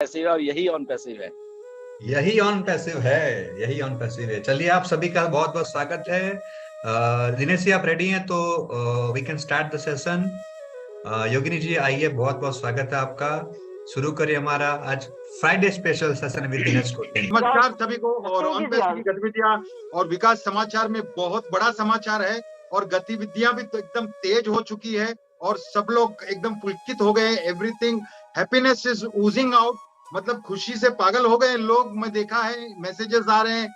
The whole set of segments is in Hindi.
पैसिव है और यही ऑन पैसिव है। यही ऑन पैसिव है, यही ऑन पैसिव है। चलिए, आप सभी का बहुत बहुत स्वागत है। दिनेश जी, आप रेडी हैं तो we can start the session. Yogini ji आइए, बहुत बहुत स्वागत है आपका। शुरू करिए हमारा आज Friday special session with Dinesh Kotian. नमस्कार सभी को। और ऑन पैसिव की गतिविधियां और विकास समाचार में बहुत बड़ा समाचार है और गतिविधियां भी तो एकदम तेज हो चुकी है और सब लोग एकदम पुलकित हो गए। Everything happiness is oozing out, मतलब खुशी से पागल हो गए लोग। मैं देखा है, मैसेजेस आ रहे हैं,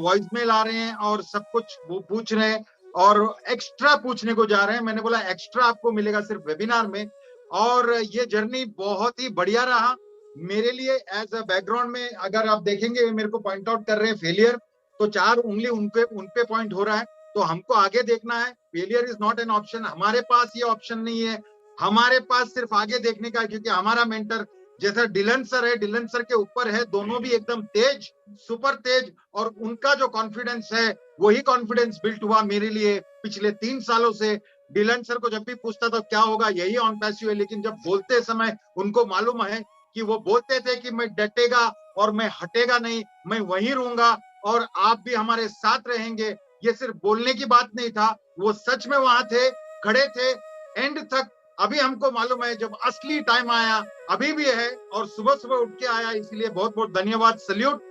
वॉइस मेल आ रहे हैं और सब कुछ वो पूछ रहे हैं और एक्स्ट्रा पूछने को जा रहे हैं। मैंने बोला एक्स्ट्रा आपको मिलेगा सिर्फ वेबिनार में। और ये जर्नी बहुत ही बढ़िया रहा मेरे लिए। एज अ बैकग्राउंड में अगर आप देखेंगे, मेरे को पॉइंट आउट कर रहे हैं फेलियर, तो 4 उंगली उनपे पॉइंट हो रहा है। तो हमको आगे देखना है। Failure is not an option. हमारे पास ये ऑप्शन नहीं है, हमारे पास सिर्फ आगे देखने का है, क्योंकि हमारा मेंटर जैसा डिलन सर है, डिलन सर के ऊपर है। दोनों भी एकदम तेज, सुपर तेज, और उनका जो कॉन्फिडेंस है वही कॉन्फिडेंस बिल्ट हुआ मेरे लिए पिछले 3 सालों से। डिलन सर को जब भी पूछता था क्या होगा, यही ऑन पैसिव है, लेकिन जब बोलते समय उनको मालूम है कि वो बोलते थे कि मैं डटेगा और मैं हटेगा नहीं, मैं वहीं रहूंगा और आप भी हमारे साथ रहेंगे। ये सिर्फ बोलने की बात नहीं था, वो सच में वहां थे, खड़े थे एंड तक। अभी हमको मालूम है जब असली टाइम आया, अभी भी है और सुबह सुबह उठ के आया। इसलिए बहुत बहुत धन्यवाद, सल्यूट।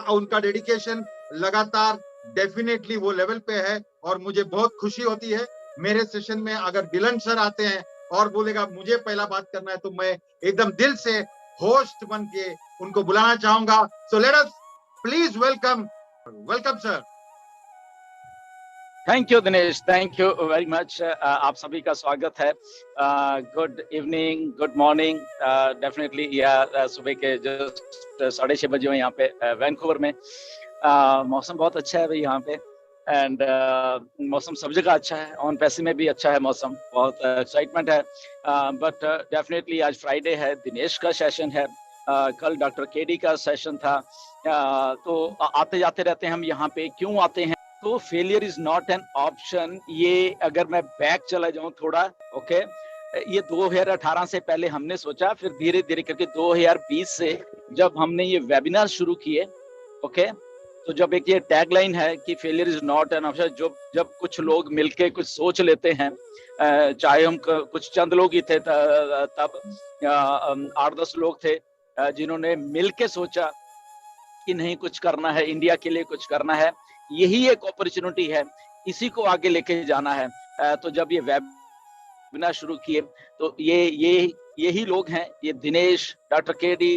उनका डेडिकेशन लगातार डेफिनेटली वो लेवल पे है और मुझे बहुत खुशी होती है। मेरे सेशन में अगर डिलन सर आते हैं और बोलेगा मुझे पहला बात करना है, तो मैं एकदम दिल से होस्ट बन के उनको बुलाना चाहूंगा। So let us please welcome sir. Thank you Dinesh, thank you very much. आप सभी का स्वागत है। Good evening, good morning. Definitely या सुबह के जस्ट 6:30 बजे हुए यहाँ पे वैंकूवर में। मौसम बहुत अच्छा है भाई यहाँ पे एंड मौसम सब जगह अच्छा है। ऑन पैसिव में भी अच्छा है मौसम, बहुत एक्साइटमेंट है। बट डेफिनेटली आज फ्राइडे है, दिनेश का सेशन है। कल डॉक्टर केडी का सेशन था। तो आते जाते रहते हैं हम यहाँ पे। क्यों आते हैं? तो failure is not an option. ये अगर मैं बैक चला जाऊं थोड़ा, ओके, ये 2018 से पहले हमने सोचा, फिर धीरे धीरे करके 2020 से जब हमने ये वेबिनार शुरू किए, ओके, तो जब एक ये टैगलाइन है कि failure is not an option, जब कुछ लोग मिलके कुछ सोच लेते हैं, चाहे हम कुछ चंद लोग ही थे तब 8-10 लोग थे जिन्होंने मिलके सोचा कि नहीं कुछ करना है, इंडिया के लिए कुछ करना है, यही एक अपॉर्चुनिटी है, इसी को आगे लेके जाना है। तो जब ये वेबिनार शुरू किए तो यही लोग हैं, ये दिनेश, डॉक्टर केडी,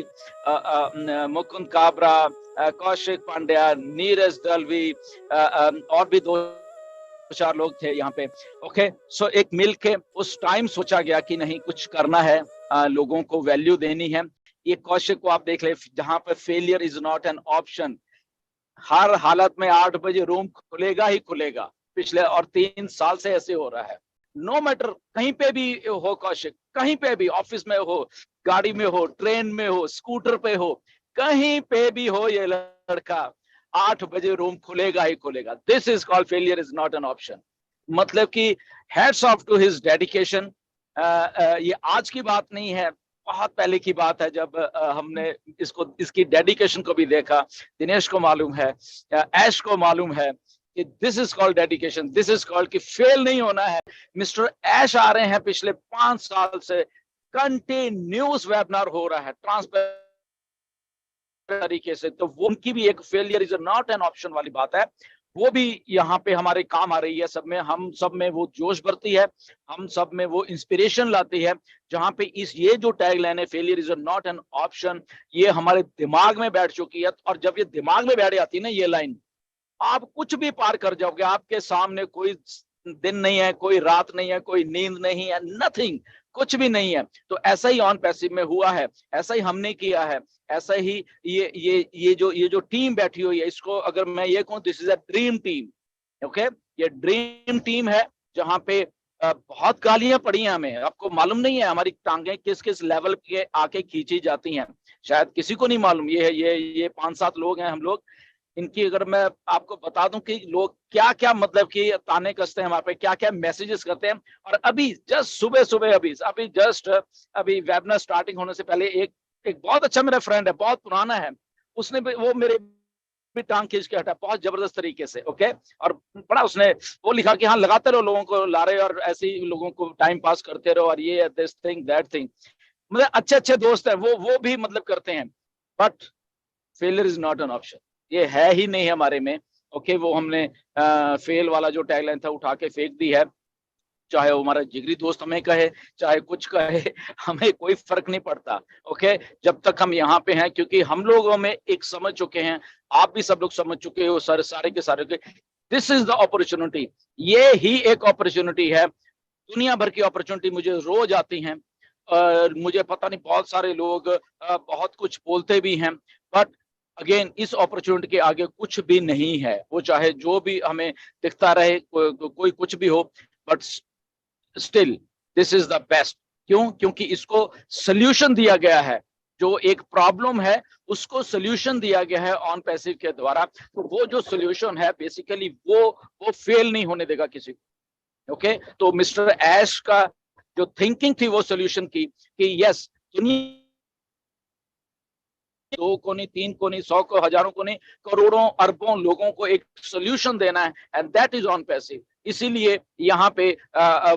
मुकुंद काबरा, कौशिक पांड्या, नीरज दलवी और भी 2-4 लोग थे यहाँ पे। ओके, सो एक मिल के उस टाइम सोचा गया कि नहीं कुछ करना है, लोगों को वैल्यू देनी है। ये कौशिक को आप देख ले, जहां पर failure is not an option, हर हालत में 8 बजे रूम खुलेगा ही खुलेगा पिछले, और 3 साल से ऐसे हो रहा है। नो मैटर कहीं पे भी हो कौशिक, कहीं पे भी, ऑफिस में हो, गाड़ी में हो, ट्रेन में हो, स्कूटर पे हो, कहीं पे भी हो, ये लड़का 8 बजे रूम खुलेगा ही खुलेगा। This is called failure is not an option. मतलब कि hats off to his dedication. ये आज की बात नहीं है, बहुत पहले की बात है जब हमने इसकी डेडिकेशन को भी देखा। दिनेश को मालूम है, ऐश को मालूम है कि this is called dedication, this is called कि फेल नहीं होना है। मिस्टर ऐश आ रहे हैं, पिछले 5 साल से कंटिन्यूस वेबिनार हो रहा है ट्रांसपेरेंट तरीके से, तो वो उनकी भी एक failure is not an option वाली बात है, वो भी यहाँ पे हमारे काम आ रही है। सब में, हम सब में वो जोश भरती है, हम सब में वो इंस्पिरेशन लाती है, जहाँ पे ये जो टैग लाइन है failure is not an option, ये हमारे दिमाग में बैठ चुकी है। और जब ये दिमाग में बैठ जाती है ना ये लाइन, आप कुछ भी पार कर जाओगे। आपके सामने कोई दिन नहीं है, कोई रात नहीं है, कोई नींद नहीं है, नथिंग, कुछ भी नहीं है। तो ऐसा ही ऑन पैसिव में हुआ है, ऐसा ही हमने किया है, ऐसा ही ये जो टीम बैठी हुई है, इसको अगर मैं ये कहूं, this is a dream team. Okay, ये ड्रीम टीम है जहां पे बहुत गालियां पड़ी हैं हमें, आपको मालूम नहीं है हमारी टांगें किस किस लेवल पे आके खींची जाती हैं, शायद किसी को नहीं मालूम। ये 5-7 लोग हैं हम लोग, इनकी अगर मैं आपको बता दूं कि लोग क्या क्या मतलब कि ताने कसते हैं हमारे पे, क्या क्या मैसेजेस करते हैं। और अभी जस्ट सुबह अभी वेबिनार स्टार्टिंग होने से पहले एक बहुत अच्छा मेरा फ्रेंड है, बहुत पुराना है, उसने वो मेरे भी टांग खींच के हटा बहुत जबरदस्त तरीके से। ओके, और बड़ा उसने वो लिखा कि हाँ लगाते रहो, लोगों को ला रहे और ऐसे ही लोगों को टाइम पास करते रहो और ये दिस थिंग दैट थिंग। मतलब अच्छे अच्छे दोस्त हैं वो भी मतलब करते हैं, but failure is not an option, ये है ही नहीं हमारे में। ओके, वो हमने फेल वाला जो टैगलाइन था उठा के फेंक दी है, चाहे वो हमारा जिगरी दोस्त हमें कहे चाहे कुछ कहे, हमें कोई फर्क नहीं पड़ता। ओके, जब तक हम यहाँ पे हैं, क्योंकि हम लोगों में एक समझ चुके हैं, आप भी सब लोग समझ चुके हो, सारे के सारे के, दिस इज द अपॉर्चुनिटी, ये ही एक अपॉर्चुनिटी है। दुनिया भर की अपॉर्चुनिटी मुझे रोज आती हैं, और मुझे पता नहीं बहुत सारे लोग बहुत कुछ बोलते भी हैं, बट अगेन इस अपॉर्चुनिटी के आगे कुछ भी नहीं है। वो चाहे जो भी हमें दिखता रहे, कोई कुछ भी हो, but still this is the best. क्यों? क्योंकि इसको सोल्यूशन दिया गया है, जो एक प्रॉब्लम है उसको सोल्यूशन दिया गया है ऑन पैसिव के द्वारा। तो वो जो सोल्यूशन है बेसिकली वो फेल नहीं होने देगा किसी को। ओके, तो मिस्टर ऐश का जो थिंकिंग थी वो सोल्यूशन की कि यस, दुनिया 2 को नहीं, 3 को नहीं, 100 को, हजारों को नहीं, करोड़ों अरबों लोगों को एक सोल्यूशन देना है, and that is on passive. इसीलिए यहाँ पे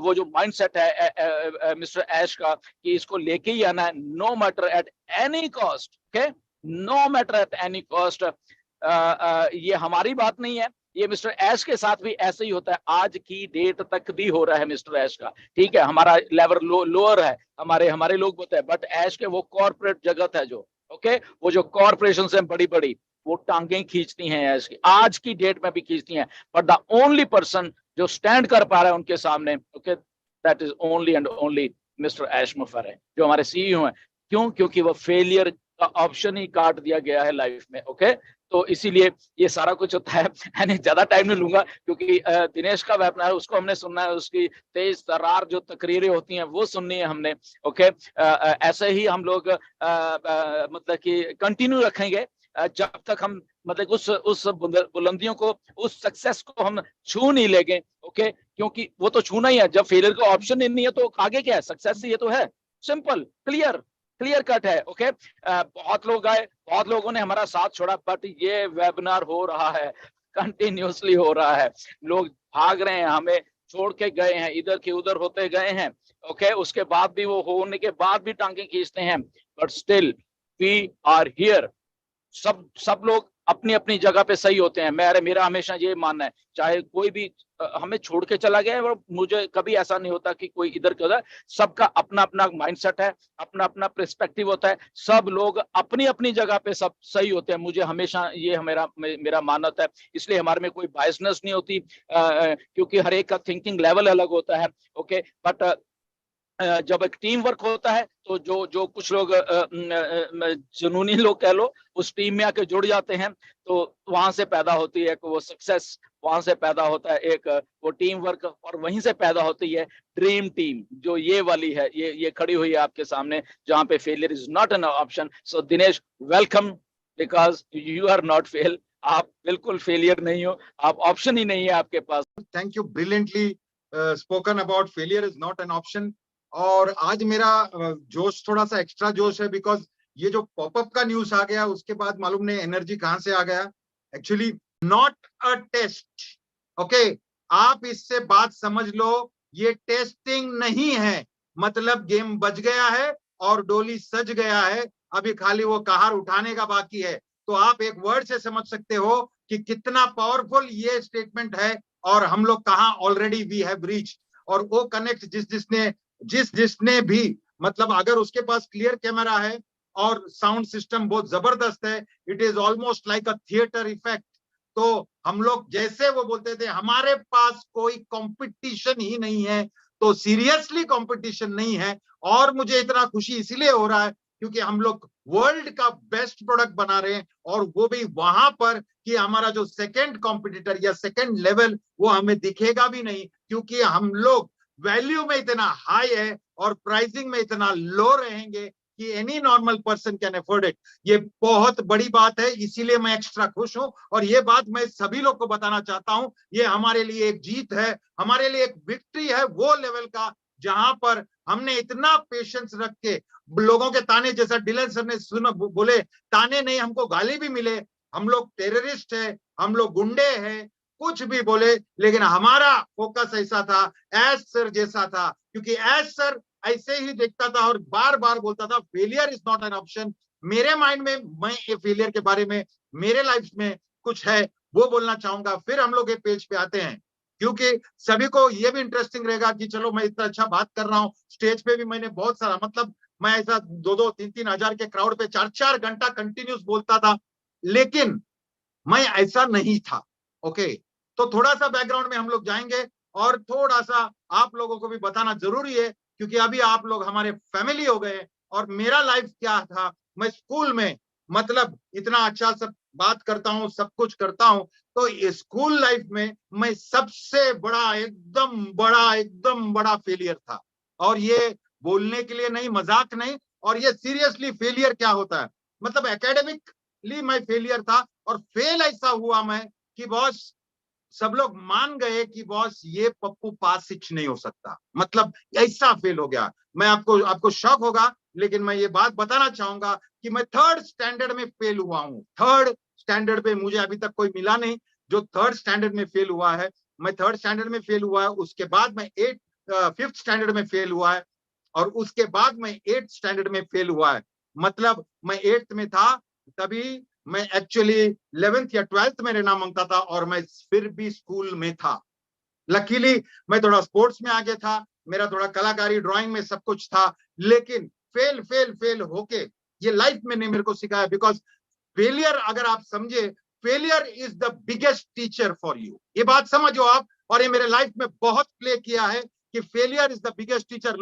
वो जो माइंडसेट है मिस्टर ऐश का कि इसको लेके ही आना है, no matter at any cost. Okay, no matter at any cost. ये हमारी बात नहीं है, ये मिस्टर ऐश के साथ भी ऐसे ही होता है, आज की डेट तक भी हो रहा है मिस्टर ऐश का। ठीक है, हमारा लेवल लोअर है, हमारे लोग बोलते हैं, बट ऐश के वो कॉर्पोरेट जगत है जो, ओके, वो जो कॉर्पोरेशन है बड़ी बड़ी, वो टांगें खींचती हैं ऐश की, आज की डेट में भी खींचती हैं, बट द ओनली पर्सन जो स्टैंड कर पा रहा है उनके सामने, okay, that is only and only mister ऐश मुफर है, जो हमारे सीईओ हैं। क्यों? क्योंकि वो फेलियर का ऑप्शन ही काट दिया गया है लाइफ में। ओके, तो इसीलिए ये सारा कुछ होता है। मैंने ज्यादा टाइम नहीं लूंगा, क्योंकि दिनेश का वेबिनार है, उसको हमने सुनना है, उसकी तेज तर्रार जो तकरीरें होती हैं वो सुननी है हमने। ओके, ऐसे ही हम लोग मतलब कि कंटिन्यू रखेंगे जब तक हम मतलब उस बुलंदियों को, उस सक्सेस को हम छू नहीं लेंगे। ओके, क्योंकि वो तो छूना ही है, जब फेलियर का ऑप्शन ही नहीं है तो आगे क्या है? सक्सेस ये तो है, सिंपल, क्लियर कट है। ओके, बहुत लोग आए, बहुत लोगों ने हमारा साथ छोड़ा, बट ये वेबिनार हो रहा है, कंटिन्यूसली हो रहा है, लोग भाग रहे हैं, हमें छोड़ के गए हैं, इधर के उधर होते गए हैं। ओके, उसके बाद भी वो होने के बाद भी टांगे खींचते हैं, but still we are here. सब लोग अपनी अपनी जगह पे सही होते हैं। मेरा हमेशा ये मानना है, चाहे कोई भी हमें छोड़ के चला गया है, मुझे कभी ऐसा नहीं होता कि कोई इधर के उधर, सबका अपना अपना माइंडसेट है, अपना अपना पर्सपेक्टिव होता है, सब लोग अपनी अपनी जगह पे सब सही होते हैं। मुझे हमेशा ये मेरा मानना है, इसलिए हमारे में कोई बायसनेस नहीं होती, क्योंकि हर एक का थिंकिंग लेवल अलग होता है। ओके, बट जब एक टीम वर्क होता है तो जो कुछ लोग जुनूनी लोग कह लो, उस टीम में आके जुड़ जाते हैं, तो वहां से पैदा होती है वो सक्सेस, वहां से पैदा होता है एक वो टीम वर्क, और वहीं से पैदा होती है ड्रीम टीम, जो ये वाली है, ये खड़ी हुई है आपके सामने, जहां पे failure is not an option. So Dinesh, welcome, because you are not fail, आप बिल्कुल फेलियर नहीं हो, आप ऑप्शन ही नहीं है आपके पास। Thank you, brilliantly spoken about failure is not an option. और आज मेरा जोश थोड़ा सा एक्स्ट्रा जोश है, बिकॉज ये जो पॉपअप का न्यूज आ गया उसके बाद मालूम नहीं एनर्जी कहां से आ गया। Actually not a test, okay, आप इससे बात समझ लो, ये टेस्टिंग नहीं है, मतलब गेम बज गया है और डोली सज गया है, अभी खाली वो कहार उठाने का बाकी है। तो आप एक वर्ड से समझ सकते हो कि कितना पावरफुल ये स्टेटमेंट है, और हम लोग कहां ऑलरेडी वी हैव रीच्ड। और वो कनेक्ट जिसने भी, मतलब अगर उसके पास क्लियर कैमरा है और साउंड सिस्टम बहुत जबरदस्त है, it is almost like a theatre effect. तो हम लोग जैसे वो बोलते थे हमारे पास कोई कंपटीशन ही नहीं है, तो सीरियसली कंपटीशन नहीं है। और मुझे इतना खुशी इसलिए हो रहा है क्योंकि हम लोग वर्ल्ड का बेस्ट प्रोडक्ट बना रहे हैं, और वो भी वहां पर कि हमारा जो सेकंड कॉम्पिटिटर या सेकंड लेवल वो हमें दिखेगा भी नहीं, क्योंकि हम लोग वैल्यू में इतना हाई है और प्राइसिंग में इतना लो रहेंगे कि any normal person can afford it. ये बहुत बड़ी बात है, इसीलिए मैं एक्स्ट्रा खुश हूं, और ये बात मैं सभी लोग को बताना चाहता हूं। ये हमारे लिए एक जीत है, हमारे लिए एक विक्ट्री है वो लेवल का जहां पर हमने इतना पेशेंस रख के लोगों के ताने, जैसा डिलन सर ने सुना बोले, ताने नहीं, हमको गाली भी मिले, हम लोग टेररिस्ट है, हम लोग गुंडे हैं, कुछ भी बोले, लेकिन हमारा फोकस ऐसा था, एस सर जैसा था, क्योंकि एस सर ऐसे ही देखता था और बार बार बोलता था failure is not an option. मेरे माइंड में मैं ये फेलियर के बारे में मेरे लाइफ में कुछ है वो बोलना चाहूंगा। फिर हम लोग ये पेज पे आते हैं, क्योंकि सभी को ये भी इंटरेस्टिंग रहेगा कि चलो मैं इतना अच्छा बात कर रहा हूँ, स्टेज पे भी मैंने बहुत सारा, मतलब मैं ऐसा 2-2, 3-3 हजार के क्राउड पे 4-4 घंटा कंटिन्यूस बोलता था, लेकिन मैं ऐसा नहीं था। ओके, तो थोड़ा सा बैकग्राउंड में हम लोग जाएंगे और थोड़ा सा आप लोगों को भी बताना जरूरी है, क्योंकि अभी आप लोग हमारे फैमिली हो गए। और मेरा लाइफ क्या था, मैं स्कूल में मतलब इतना अच्छा सब बात करता हूँ, सब कुछ करता हूँ, तो स्कूल लाइफ में मैं सबसे बड़ा एकदम बड़ा फेलियर था। और ये बोलने के लिए नहीं, मजाक नहीं, और ये सीरियसली फेलियर क्या होता है, मतलब एकेडमिकली मैं फेलियर था। और फेल ऐसा हुआ मैं कि बॉस सब लोग मान गए कि बॉस ये पप्पू पास ही नहीं हो सकता, मतलब ऐसा फेल हो गया। मैं आपको शौक होगा, लेकिन मैं ये बात बताना चाहूंगा कि मैं 3rd स्टैंडर्ड में फेल हुआ हूँ। 3rd स्टैंडर्ड पे मुझे अभी तक कोई मिला नहीं जो 3rd स्टैंडर्ड में फेल हुआ है। मैं 3rd स्टैंडर्ड में फेल हुआ है, उसके बाद मैं 5th स्टैंडर्ड में फेल हुआ है, और उसके बाद मैं 8th स्टैंडर्ड में फेल हुआ है। मतलब मैं 8th में था तभी मैं एक्चुअली 11th या 12th में रहना मांगता था, और मैं फिर भी स्कूल में था। लकीली मैं थोड़ा स्पोर्ट्स में आगे था, मेरा थोड़ा कलाकारी ड्राइंग में सब कुछ था, लेकिन फेल फेल फेल होके ये लाइफ में ने मेरे को सिखाया। बिकॉज फेलियर अगर आप समझे, failure is the biggest teacher for you, ये बात समझो आप। और ये मेरे लाइफ में बहुत प्ले किया है कि failure is the biggest teacher.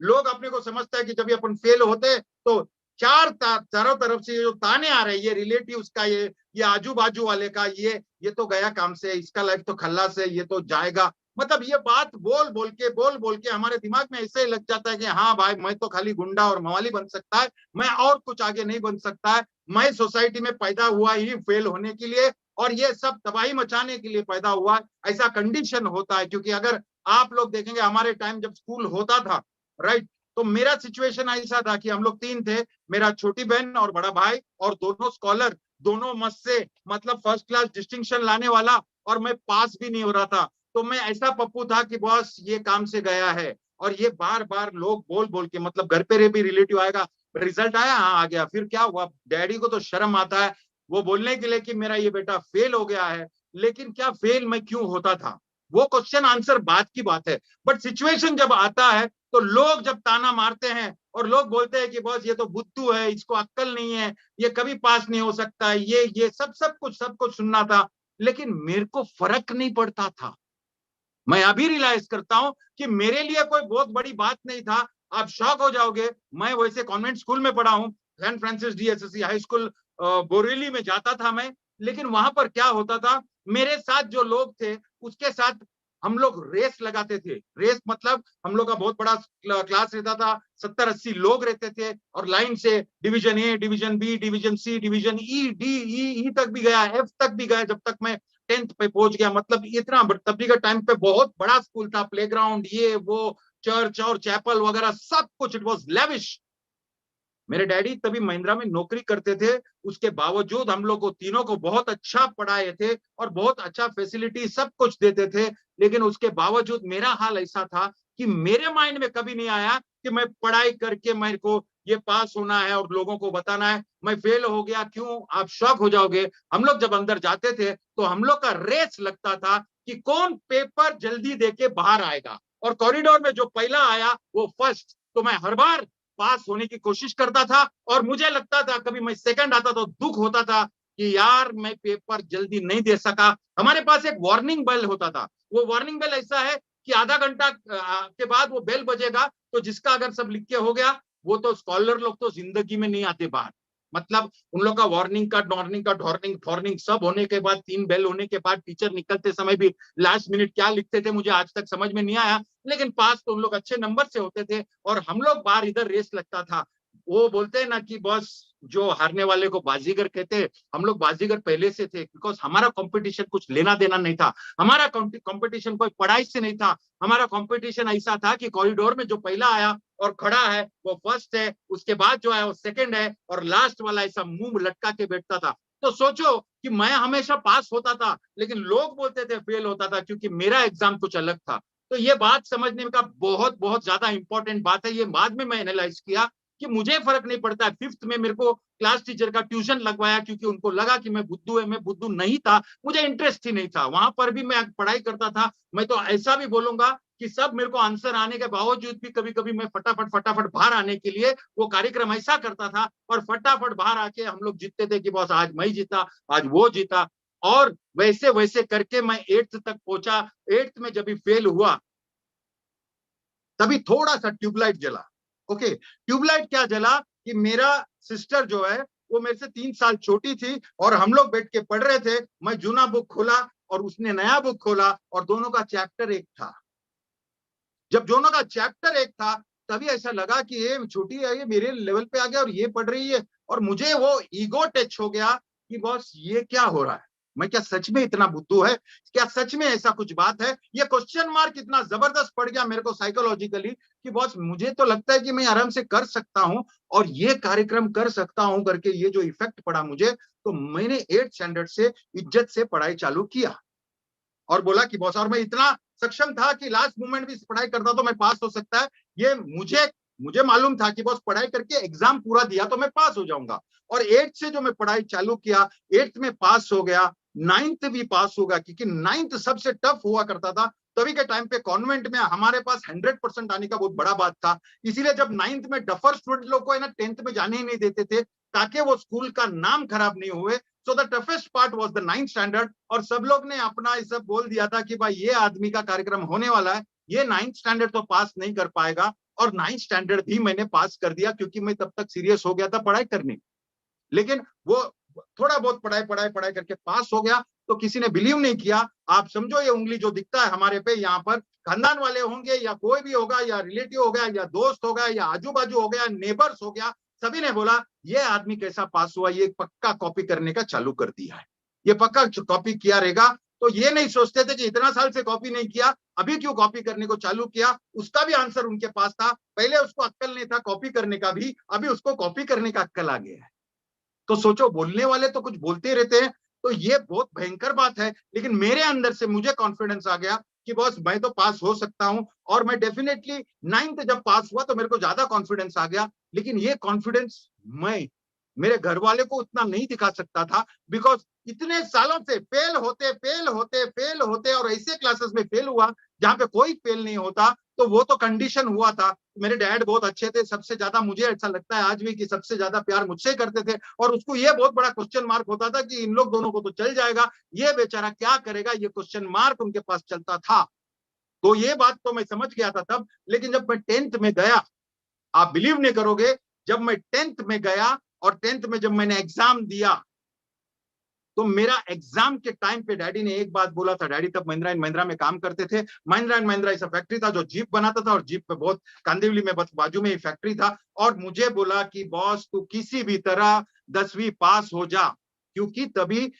लोग अपने को समझता है कि जब अपन फेल होते तो चारों तरफ से ये जो ताने आ रहे हैं, ये रिलेटिव्स का, ये आजू बाजू वाले का, ये तो गया काम से, इसका लाइफ तो खल्लास है, ये तो जाएगा, मतलब ये बात बोल बोल के हमारे दिमाग में ऐसे ही लग जाता है कि हाँ भाई, मैं तो खाली गुंडा और मवाली बन सकता है, मैं और कुछ आगे नहीं बन सकता है, मैं सोसाइटी में पैदा हुआ ही फेल होने के लिए, और ये सब तबाही मचाने के लिए पैदा हुआ, ऐसा कंडीशन होता है। क्योंकि अगर आप लोग देखेंगे हमारे टाइम जब स्कूल होता था, राइट, तो मेरा सिचुएशन ऐसा था कि हम लोग 3 थे, मेरा छोटी बहन और बड़ा भाई, और दोनों स्कॉलर, दोनों मस्त से मतलब फर्स्ट क्लास डिस्टिंक्शन लाने वाला, और मैं पास भी नहीं हो रहा था। तो मैं ऐसा पप्पू था कि बॉस ये काम से गया है, और ये बार बार लोग बोल के, मतलब घर पे भी रिलेटिव आएगा, रिजल्ट आया, हाँ आ गया, फिर क्या हुआ, डैडी को तो शर्म आता है वो बोलने के लिए कि मेरा ये बेटा फेल हो गया है। लेकिन क्या फेल मैं क्यों होता था, वो क्वेश्चन आंसर बात की बात है, बट सिचुएशन जब आता है तो लोग जब ताना मारते हैं और लोग बोलते हैं कि बॉस ये तो बुद्धू है, इसको अक्ल नहीं है, ये कभी पास नहीं हो सकता, ये सब कुछ सुनना था, लेकिन मेरे को फर्क नहीं पड़ता था। मैं अभी रियलाइज करता हूं कि मेरे लिए कोई बहुत बड़ी बात नहीं था। आप शॉक हो जाओगे, मैं वैसे कॉन्वेंट स्कूल में पढ़ा हूं, saint Francis DSSC high school बोरेली में जाता था मैं, लेकिन वहां पर क्या होता था, मेरे साथ जो लोग थे उसके साथ हम लोग रेस लगाते थे। रेस मतलब हम लोग का बहुत बड़ा क्लास रहता था, 70-80 लोग रहते थे, और लाइन से division A, division B, division C, division E, D, E तक भी गया, एफ तक भी गया, जब तक मैं 10th पे पहुंच गया। मतलब इतना तभी का टाइम पे बहुत बड़ा स्कूल था, प्लेग्राउंड, ये वो, चर्च और चैपल वगैरह सब कुछ, इट वाज लेविश। मेरे डैडी तभी महिंद्रा में नौकरी करते थे, उसके बावजूद हम लोग को तीनों को बहुत अच्छा पढ़ाए थे और बहुत अच्छा फैसिलिटी सब कुछ देते थे, लेकिन उसके बावजूद मेरा हाल ऐसा था कि मेरे माइंड में कभी नहीं आया कि मैं पढ़ाई करके मेरे को ये पास होना है और लोगों को बताना है। मैं फेल हो गया क्यों, आप शॉक हो जाओगे। हम लोग जब अंदर जाते थे तो हम लोग का रेस लगता था कि कौन पेपर जल्दी देके बाहर आएगा, और कॉरिडोर में जो पहला आया वो फर्स्ट। तो मैं हर बार पास होने की कोशिश करता था, और मुझे लगता था कभी मैं सेकंड आता तो दुख होता था कि यार मैं पेपर जल्दी नहीं दे सका। हमारे पास एक वार्निंग बेल होता था, वो वार्निंग बेल ऐसा है कि आधा घंटा के बाद वो बेल बजेगा, तो जिसका अगर सब लिख के हो गया, वो तो स्कॉलर लोग तो जिंदगी में नहीं आते बाहर। मतलब उन लोग का वार्निंग सब होने के बाद, 3 बेल होने के बाद टीचर निकलते समय भी लास्ट मिनट क्या लिखते थे मुझे आज तक समझ में नहीं आया, लेकिन पास तो उन लोग अच्छे नंबर से होते थे, और हम लोग बाहर इधर रेस लगता था। वो बोलते हैं ना कि बॉस जो हारने वाले को बाजीगर कहते हैं, हम लोग बाजीगर पहले से थे, बिकॉज हमारा कंपटीशन कुछ लेना देना नहीं था, हमारा कंपटीशन कोई पढ़ाई से नहीं था, हमारा कंपटीशन ऐसा था कि कॉरिडोर में जो पहला आया और खड़ा है वो फर्स्ट है, उसके बाद जो है वो सेकंड है, और लास्ट वाला ऐसा मुंह लटका के बैठता था। तो सोचो कि मैं हमेशा पास होता था, लेकिन लोग बोलते थे फेल होता था, क्योंकि मेरा एग्जाम कुछ अलग था। तो ये बात समझने का बहुत बहुत ज्यादा इंपॉर्टेंट बात है। ये बाद में मैं एनालाइज किया कि मुझे फर्क नहीं पड़ता है। 5th में मेरे को क्लास टीचर का ट्यूशन लगवाया, क्योंकि उनको लगा कि मैं बुद्धू है। मैं बुद्धू नहीं था, मुझे इंटरेस्ट ही नहीं था, वहां पर भी मैं पढ़ाई करता था। मैं तो ऐसा भी बोलूंगा कि सब मेरे को आंसर आने के बावजूद भी कभी कभी मैं फटाफट फटाफट बाहर आने के लिए वो कार्यक्रम ऐसा करता था, और फटाफट बाहर आके हम लोग जीतते थे कि बॉस आज मैं जीता, आज वो जीता। और वैसे वैसे करके मैं 8th तक पहुंचा। 8th में जब भी फेल हुआ तभी थोड़ा सा ट्यूबलाइट जला। ओके, ट्यूबलाइट क्या जला कि मेरा सिस्टर जो है वो मेरे से 3 साल छोटी थी, और हम लोग बैठ के पढ़ रहे थे। मैं जूना बुक खोला और उसने नया बुक खोला, और दोनों का चैप्टर एक था। जब दोनों का चैप्टर एक था तभी ऐसा लगा कि ये छोटी है, ये मेरे लेवल पे आ गया और ये पढ़ रही है, और मुझे वो ईगो टच हो गया कि बॉस ये क्या हो रहा है, मैं क्या सच में इतना बुद्धू है, क्या सच में ऐसा कुछ बात है। ये क्वेश्चन मार्क इतना जबरदस्त पड़ गया मेरे को साइकोलॉजिकली कि बॉस मुझे तो लगता है कि मैं आराम से कर सकता हूं और ये कार्यक्रम कर सकता हूं करके ये जो इफेक्ट पड़ा मुझे, तो मैंने 8th स्टैंडर्ड से इज्जत से पढ़ाई चालू किया और बोला कि बॉस, और मैं इतना सक्षम था कि लास्ट मोमेंट भी पढ़ाई करता तो मैं पास हो सकता है। ये मुझे मालूम था कि बॉस पढ़ाई करके एग्जाम पूरा दिया तो मैं पास हो जाऊंगा। और 8th से जो मैं पढ़ाई चालू किया, 8th में पास हो गया, 9th भी पास होगा, क्योंकि 9th सबसे टफ हुआ करता था। तभी के टाइम पे कॉन्वेंट में हमारे पास 100% आने का बहुत बड़ा बात था। इसीलिए जब 9th में डफर स्टूडेंट लोग को है ना 10th में जाने ही नहीं देते थे, ताकि वो स्कूल का नाम खराब नहीं हुए। So the toughest part was the 9th standard. और सब लोग ने अपना सब बोल दिया था कि भाई ये आदमी का कार्यक्रम होने वाला है, ये 9th स्टैंडर्ड तो पास नहीं कर पाएगा। और 9th स्टैंडर्ड भी मैंने पास कर दिया, क्योंकि मैं तब तक सीरियस हो गया था पढ़ाई करने। लेकिन वो थोड़ा बहुत पढ़ाई पढ़ाई पढ़ाई करके पास हो गया, तो किसी ने बिलीव नहीं किया। आप समझो ये उंगली जो दिखता है हमारे पे, यहाँ पर खानदान वाले होंगे या कोई भी होगा, या रिलेटिव हो गया, या दोस्त हो गया, या आजू बाजू हो गया, नेबर्स हो गया, सभी ने बोला ये आदमी कैसा पास हुआ, ये पक्का कॉपी करने का चालू कर दिया है, ये पक्का कॉपी किया रहेगा। तो ये नहीं सोचते थे कि इतना साल से कॉपी नहीं किया, अभी क्यों कॉपी करने को चालू किया। उसका भी आंसर उनके पास था। पहले उसको अक्कल नहीं था कॉपी करने का भी, अभी उसको कॉपी करने का अक्कल आ गया है। तो सोचो, बोलने वाले तो कुछ बोलते रहते हैं। तो ये बहुत भयंकर बात है। लेकिन मेरे अंदर से मुझे कॉन्फिडेंस आ गया कि बॉस मैं तो पास हो सकता हूं। और मैं डेफिनेटली 9th जब पास हुआ तो मेरे को ज्यादा कॉन्फिडेंस आ गया। लेकिन ये कॉन्फिडेंस मैं मेरे घर वाले को उतना नहीं दिखा सकता था, बिकॉज इतने सालों से फेल होते फेल होते फेल होते, और ऐसे क्लासेस में फेल हुआ जहां पे कोई फेल नहीं होता। तो वो तो कंडीशन हुआ था। मेरे डैड बहुत अच्छे थे, सबसे ज्यादा मुझे ऐसा लगता है आज भी कि सबसे ज्यादा प्यार मुझसे करते थे। और उसको ये बहुत बड़ा क्वेश्चन मार्क होता था कि इन लोग दोनों को तो चल जाएगा, ये बेचारा क्या करेगा, ये क्वेश्चन मार्क उनके पास चलता था। तो ये बात तो मैं समझ गया था तब। लेकिन जब मैं 10th में गया, आप बिलीव नहीं करोगे, जब मैं 10th में गया और 10th में जब मैंने एग्जाम दिया, तो मेरा एग्जाम के टाइम पे डैडी ने एक बात बोला था। डैडी तब महिंद्रा एंड महिंद्रा में काम करते थे। महिंद्रा एंड महिंद्रा ऐसा फैक्ट्री था जो जीप बनाता था, और जीप पे बहुत कांदिवली में बस बाजू में ही फैक्ट्री था। और मुझे बोला कि बॉस तू किसी भी तरह 10वीं पास हो जा, क्योंकि तभी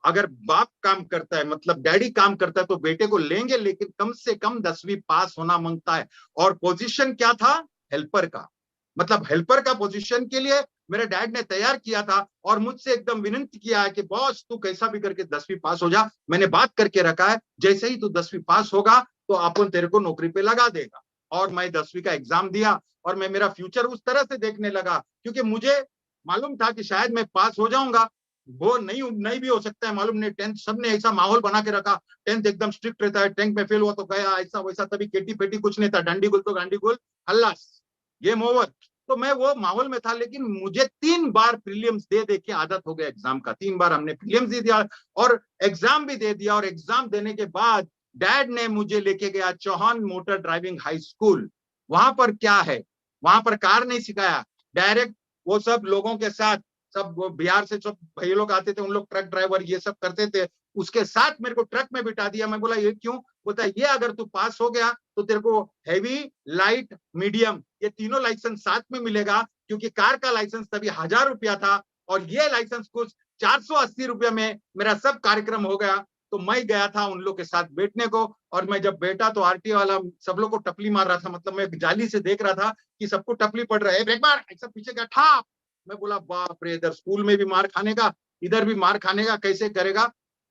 अगर बाप काम करता है, मतलब डैडी काम करता है, तो बेटे को लेंगे, लेकिन कम से कम 10वीं पास होना मांगता है। और पोजीशन क्या था? हेल्पर का। मतलब हेल्पर का पोजीशन के लिए मेरे डैड ने तैयार किया था, और मुझसे एकदम विनती किया है कि बॉस तू कैसा भी करके 10वीं पास हो जा। मैंने बात करके रखा है, जैसे ही तू 10वीं पास होगा तो अपन तेरे को नौकरी पे लगा देगा। और मैं 10वीं का एग्जाम दिया, और मैं मेरा फ्यूचर उस तरह से देखने लगा, क्योंकि मुझे मालूम था कि शायद मैं पास हो जाऊंगा, वो नहीं भी हो सकता है, मालूम नहीं। 10th सबने ऐसा माहौल बना के रखा, 10th एकदम स्ट्रिक्ट रहता है, 10th में फेल हुआ तो गया, ऐसा वैसा। तभी केटी पेटी कुछ नहीं था, डांडी गुल तो गांडी गुल, हल्लास, गेम ओवर। तो मैं वो माहौल में था। लेकिन मुझे 3 बार प्रीलिम्स दे दे के आदत हो गया एग्जाम का। 3 बार हमने प्रीलिम्स दे दिया और एग्जाम भी दे दिया। और एग्जाम देने के बाद डैड ने मुझे लेके गया Chauhan motor driving high school. वहां पर क्या है, वहां पर कार नहीं सिखाया, डायरेक्ट वो सब लोगों के साथ, सब बिहार से सब भाई लोग आते थे, उन लोग ट्रक ड्राइवर ये सब करते थे, उसके साथ मेरे को ट्रक में बिठा दिया। मैं बोला ये क्यों? बोलता है ये अगर तू पास हो गया तो तेरे को हैवी, लाइट, मीडियम, ये तीनों लाइसेंस साथ में मिलेगा। क्योंकि कार का लाइसेंस तभी 1000 रुपया था और ये लाइसेंस कुछ 480 रुपया में मेरा सब कार्यक्रम हो गया। तो मैं गया था उन लोग के साथ बैठने को, और मैं जब बैठा तो आरटीओ वाला सब लोग को टपली मार रहा था, मतलब मैं जाली से देख रहा था कि सबको टपली पड़ रहा है, एक बार ऐसा पीछे गया ठाप। मैं बोला बाप रे, इधर स्कूल में भी मार खाने का, इधर भी मार खाने का, कैसे करेगा।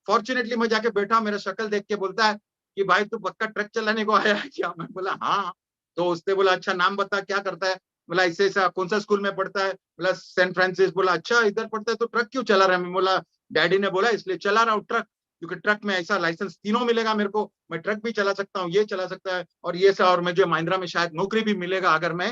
फॉर्चुनेटली मैं जाके बैठा, मेरा शक्ल देख के बोलता है कि भाई तू पक्का ट्रक चलाने को आया है क्या? मैं बोला हाँ। तो उसने बोला अच्छा नाम बता, क्या करता है? बोला ऐसे ऐसा, कौन सा स्कूल में पढ़ता है? बोला सेंट फ्रांसिस। बोला अच्छा इधर पढ़ता है तो ट्रक क्यों चला रहा है? मैं बोला डैडी ने बोला इसलिए चला रहा हूँ ट्रक, क्योंकि ट्रक में ऐसा लाइसेंस तीनों मिलेगा मेरे को, मैं ट्रक भी चला सकता हूँ, ये चला सकता है और ये सब, और मुझे महिंद्रा में शायद नौकरी भी मिलेगा अगर मैं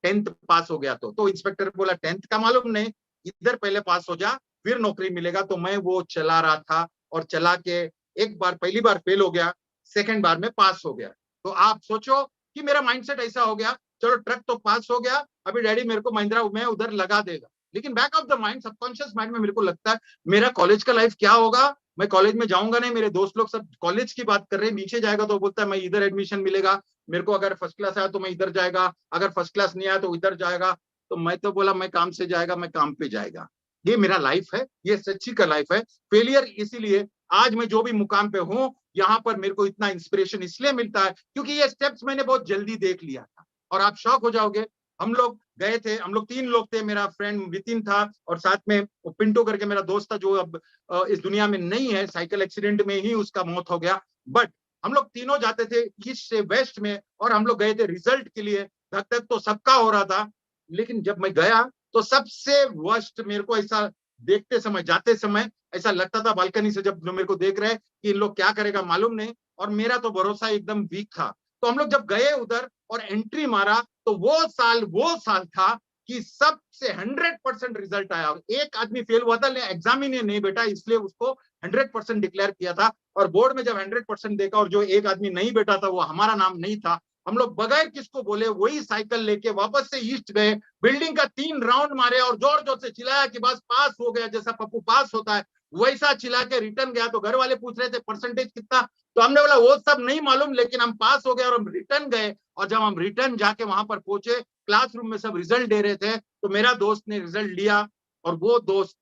10th पास हो गया तो इंस्पेक्टर बोला 10th का मालूम नहीं, इधर पहले पास हो जा फिर नौकरी मिलेगा। तो मैं वो चला रहा था और चला के एक बार पहली बार फेल हो गया, सेकंड बार में पास हो गया। तो आप सोचो कि मेरा माइंडसेट ऐसा हो गया, चलो ट्रक तो पास हो गया, अभी डैडी मेरे को महिंद्रा में उधर लगा देगा। लेकिन back of the mind, subconscious mind में मेरे को लगता है मेरा कॉलेज का लाइफ क्या होगा, मैं कॉलेज में जाऊंगा नहीं, मेरे दोस्त लोग सब कॉलेज की बात कर रहे हैं, नीचे जाएगा तो बोलता है मैं इधर एडमिशन मिलेगा मेरे को, अगर फर्स्ट क्लास आया तो मैं इधर जाएगा, अगर फर्स्ट क्लास नहीं आया तो इधर जाएगा। तो मैं तो बोला मैं काम से जाएगा, मैं काम पे जाएगा, ये मेरा लाइफ है, ये सच्ची का लाइफ है। फेलियर इसीलिए आज मैं जो भी मुकाम पे हूं, यहाँ पर मेरे को इतना इंस्पिरेशन इसलिए मिलता है क्योंकि ये स्टेप्स मैंने बहुत जल्दी देख लिया था। और आप शॉक हो जाओगे, हम लोग गए थे, हम लोग 3 लोग थे, मेरा फ्रेंड वितिन था और साथ में पिंटो करके मेरा दोस्त था जो अब इस दुनिया में नहीं है, साइकिल एक्सीडेंट में ही उसका मौत हो गया। बट हम लोग तीनों जाते थे ईस्ट से वेस्ट में और हम लोग गए थे रिजल्ट के लिए। धक धक तो सबका हो रहा था, लेकिन जब मैं गया तो सबसे वर्स्ट मेरे को ऐसा देखते समय, जाते समय ऐसा लगता था बालकनी से जब जो मेरे को देख रहे कि इन लोग क्या करेगा मालूम नहीं, और मेरा तो भरोसा एकदम वीक था। तो हम लोग जब गए उधर और एंट्री मारा तो वो साल था कि सबसे 100% रिजल्ट आया। एक आदमी फेल हुआ था, एग्जाम ही नहीं बेटा, इसलिए उसको 100% डिक्लेयर किया था। और बोर्ड में जब 100% देखा और जो एक आदमी नहीं बैठा था वो हमारा नाम नहीं था, हम लोग बगैर किसको बोले वही साइकिल लेके वापस से ईस्ट गए, बिल्डिंग का 3 राउंड मारे और जोर जोर से चिल्लाया कि बस पास हो गया, जैसा पप्पू पास होता है वैसा चिल्ला के रिटर्न गया। तो घर वाले पूछ रहे थे परसेंटेज कितना, तो हमने बोला वो सब नहीं मालूम, लेकिन हम पास हो गए और हम रिटर्न गए। और जब हम रिटर्न जाके वहां पर पहुंचे, क्लासरूम में सब रिजल्ट दे रहे थे, तो मेरा दोस्त ने रिजल्ट लिया और वो दोस्त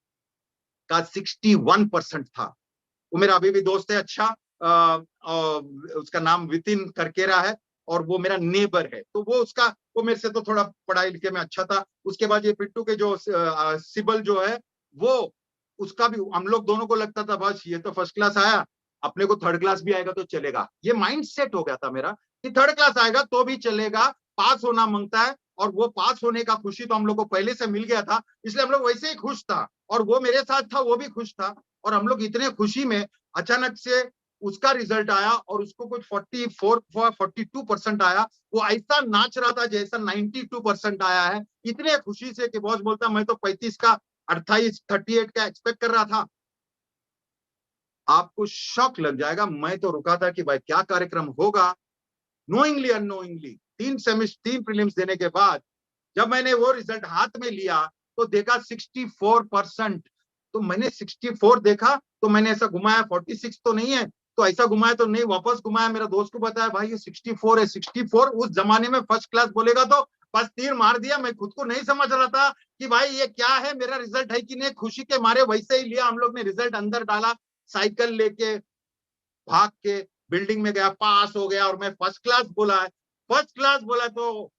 का 61% था। वो मेरा अभी भी दोस्त है, अच्छा उसका नाम वितिन करकेरा है और वो मेरा नेबर है। तो वो मेरे से तो थोड़ा पढ़ाई लिखे में अच्छा था। उसके बाद ये पिट्टू के जो सिबल जो है वो, उसका भी हम लोग दोनों को लगता था बस ये तो फर्स्ट क्लास आया, अपने को थर्ड क्लास भी आएगा तो चलेगा। ये माइंड सेट हो गया था मेरा कि थर्ड क्लास आएगा तो भी चलेगा, पास होना मांगता है। और वो पास होने का खुशी तो हम लोग को पहले से मिल गया था, इसलिए हम लोग वैसे ही खुश था और वो मेरे साथ था, वो भी खुश था। और हम लोग इतने खुशी में अचानक से उसका रिजल्ट आया और उसको कुछ 42% आया। वो ऐसा नाच रहा था जैसा 92% आया है, इतने खुशी से कि बॉस बोलता मैं तो 35 का 38 का एक्सपेक्ट कर रहा था। आपको शॉक लग जाएगा, मैं तो रुका था कि भाई क्या कार्यक्रम होगा। नोइंगली अननोइंगली 3 प्रीलिम्स देने के बाद जब मैंने वो रिजल्ट हाथ में लिया तो देखा 64%। तो मैंने 64 देखा तो मैंने ऐसा घुमाया, 46 तो नहीं है, तो ऐसा घुमाया तो नहीं, वापस घुमाया, मेरा दोस्त को बताया भाई ये 64 है। 64 उस जमाने में फर्स्ट क्लास बोलेगा तो बस तीर मार दिया। मैं खुद को नहीं समझ रहा था कि भाई ये क्या है, मेरा रिजल्ट है कि नहीं। खुशी के मारे वैसे ही लिया हम लोग ने, रिजल्ट अंदर डाला, साइकिल लेके भाग के बिल्डिंग में गया, पास हो गया और मैं फर्स्ट क्लास बोला है। फर्स्ट क्लास बोला तो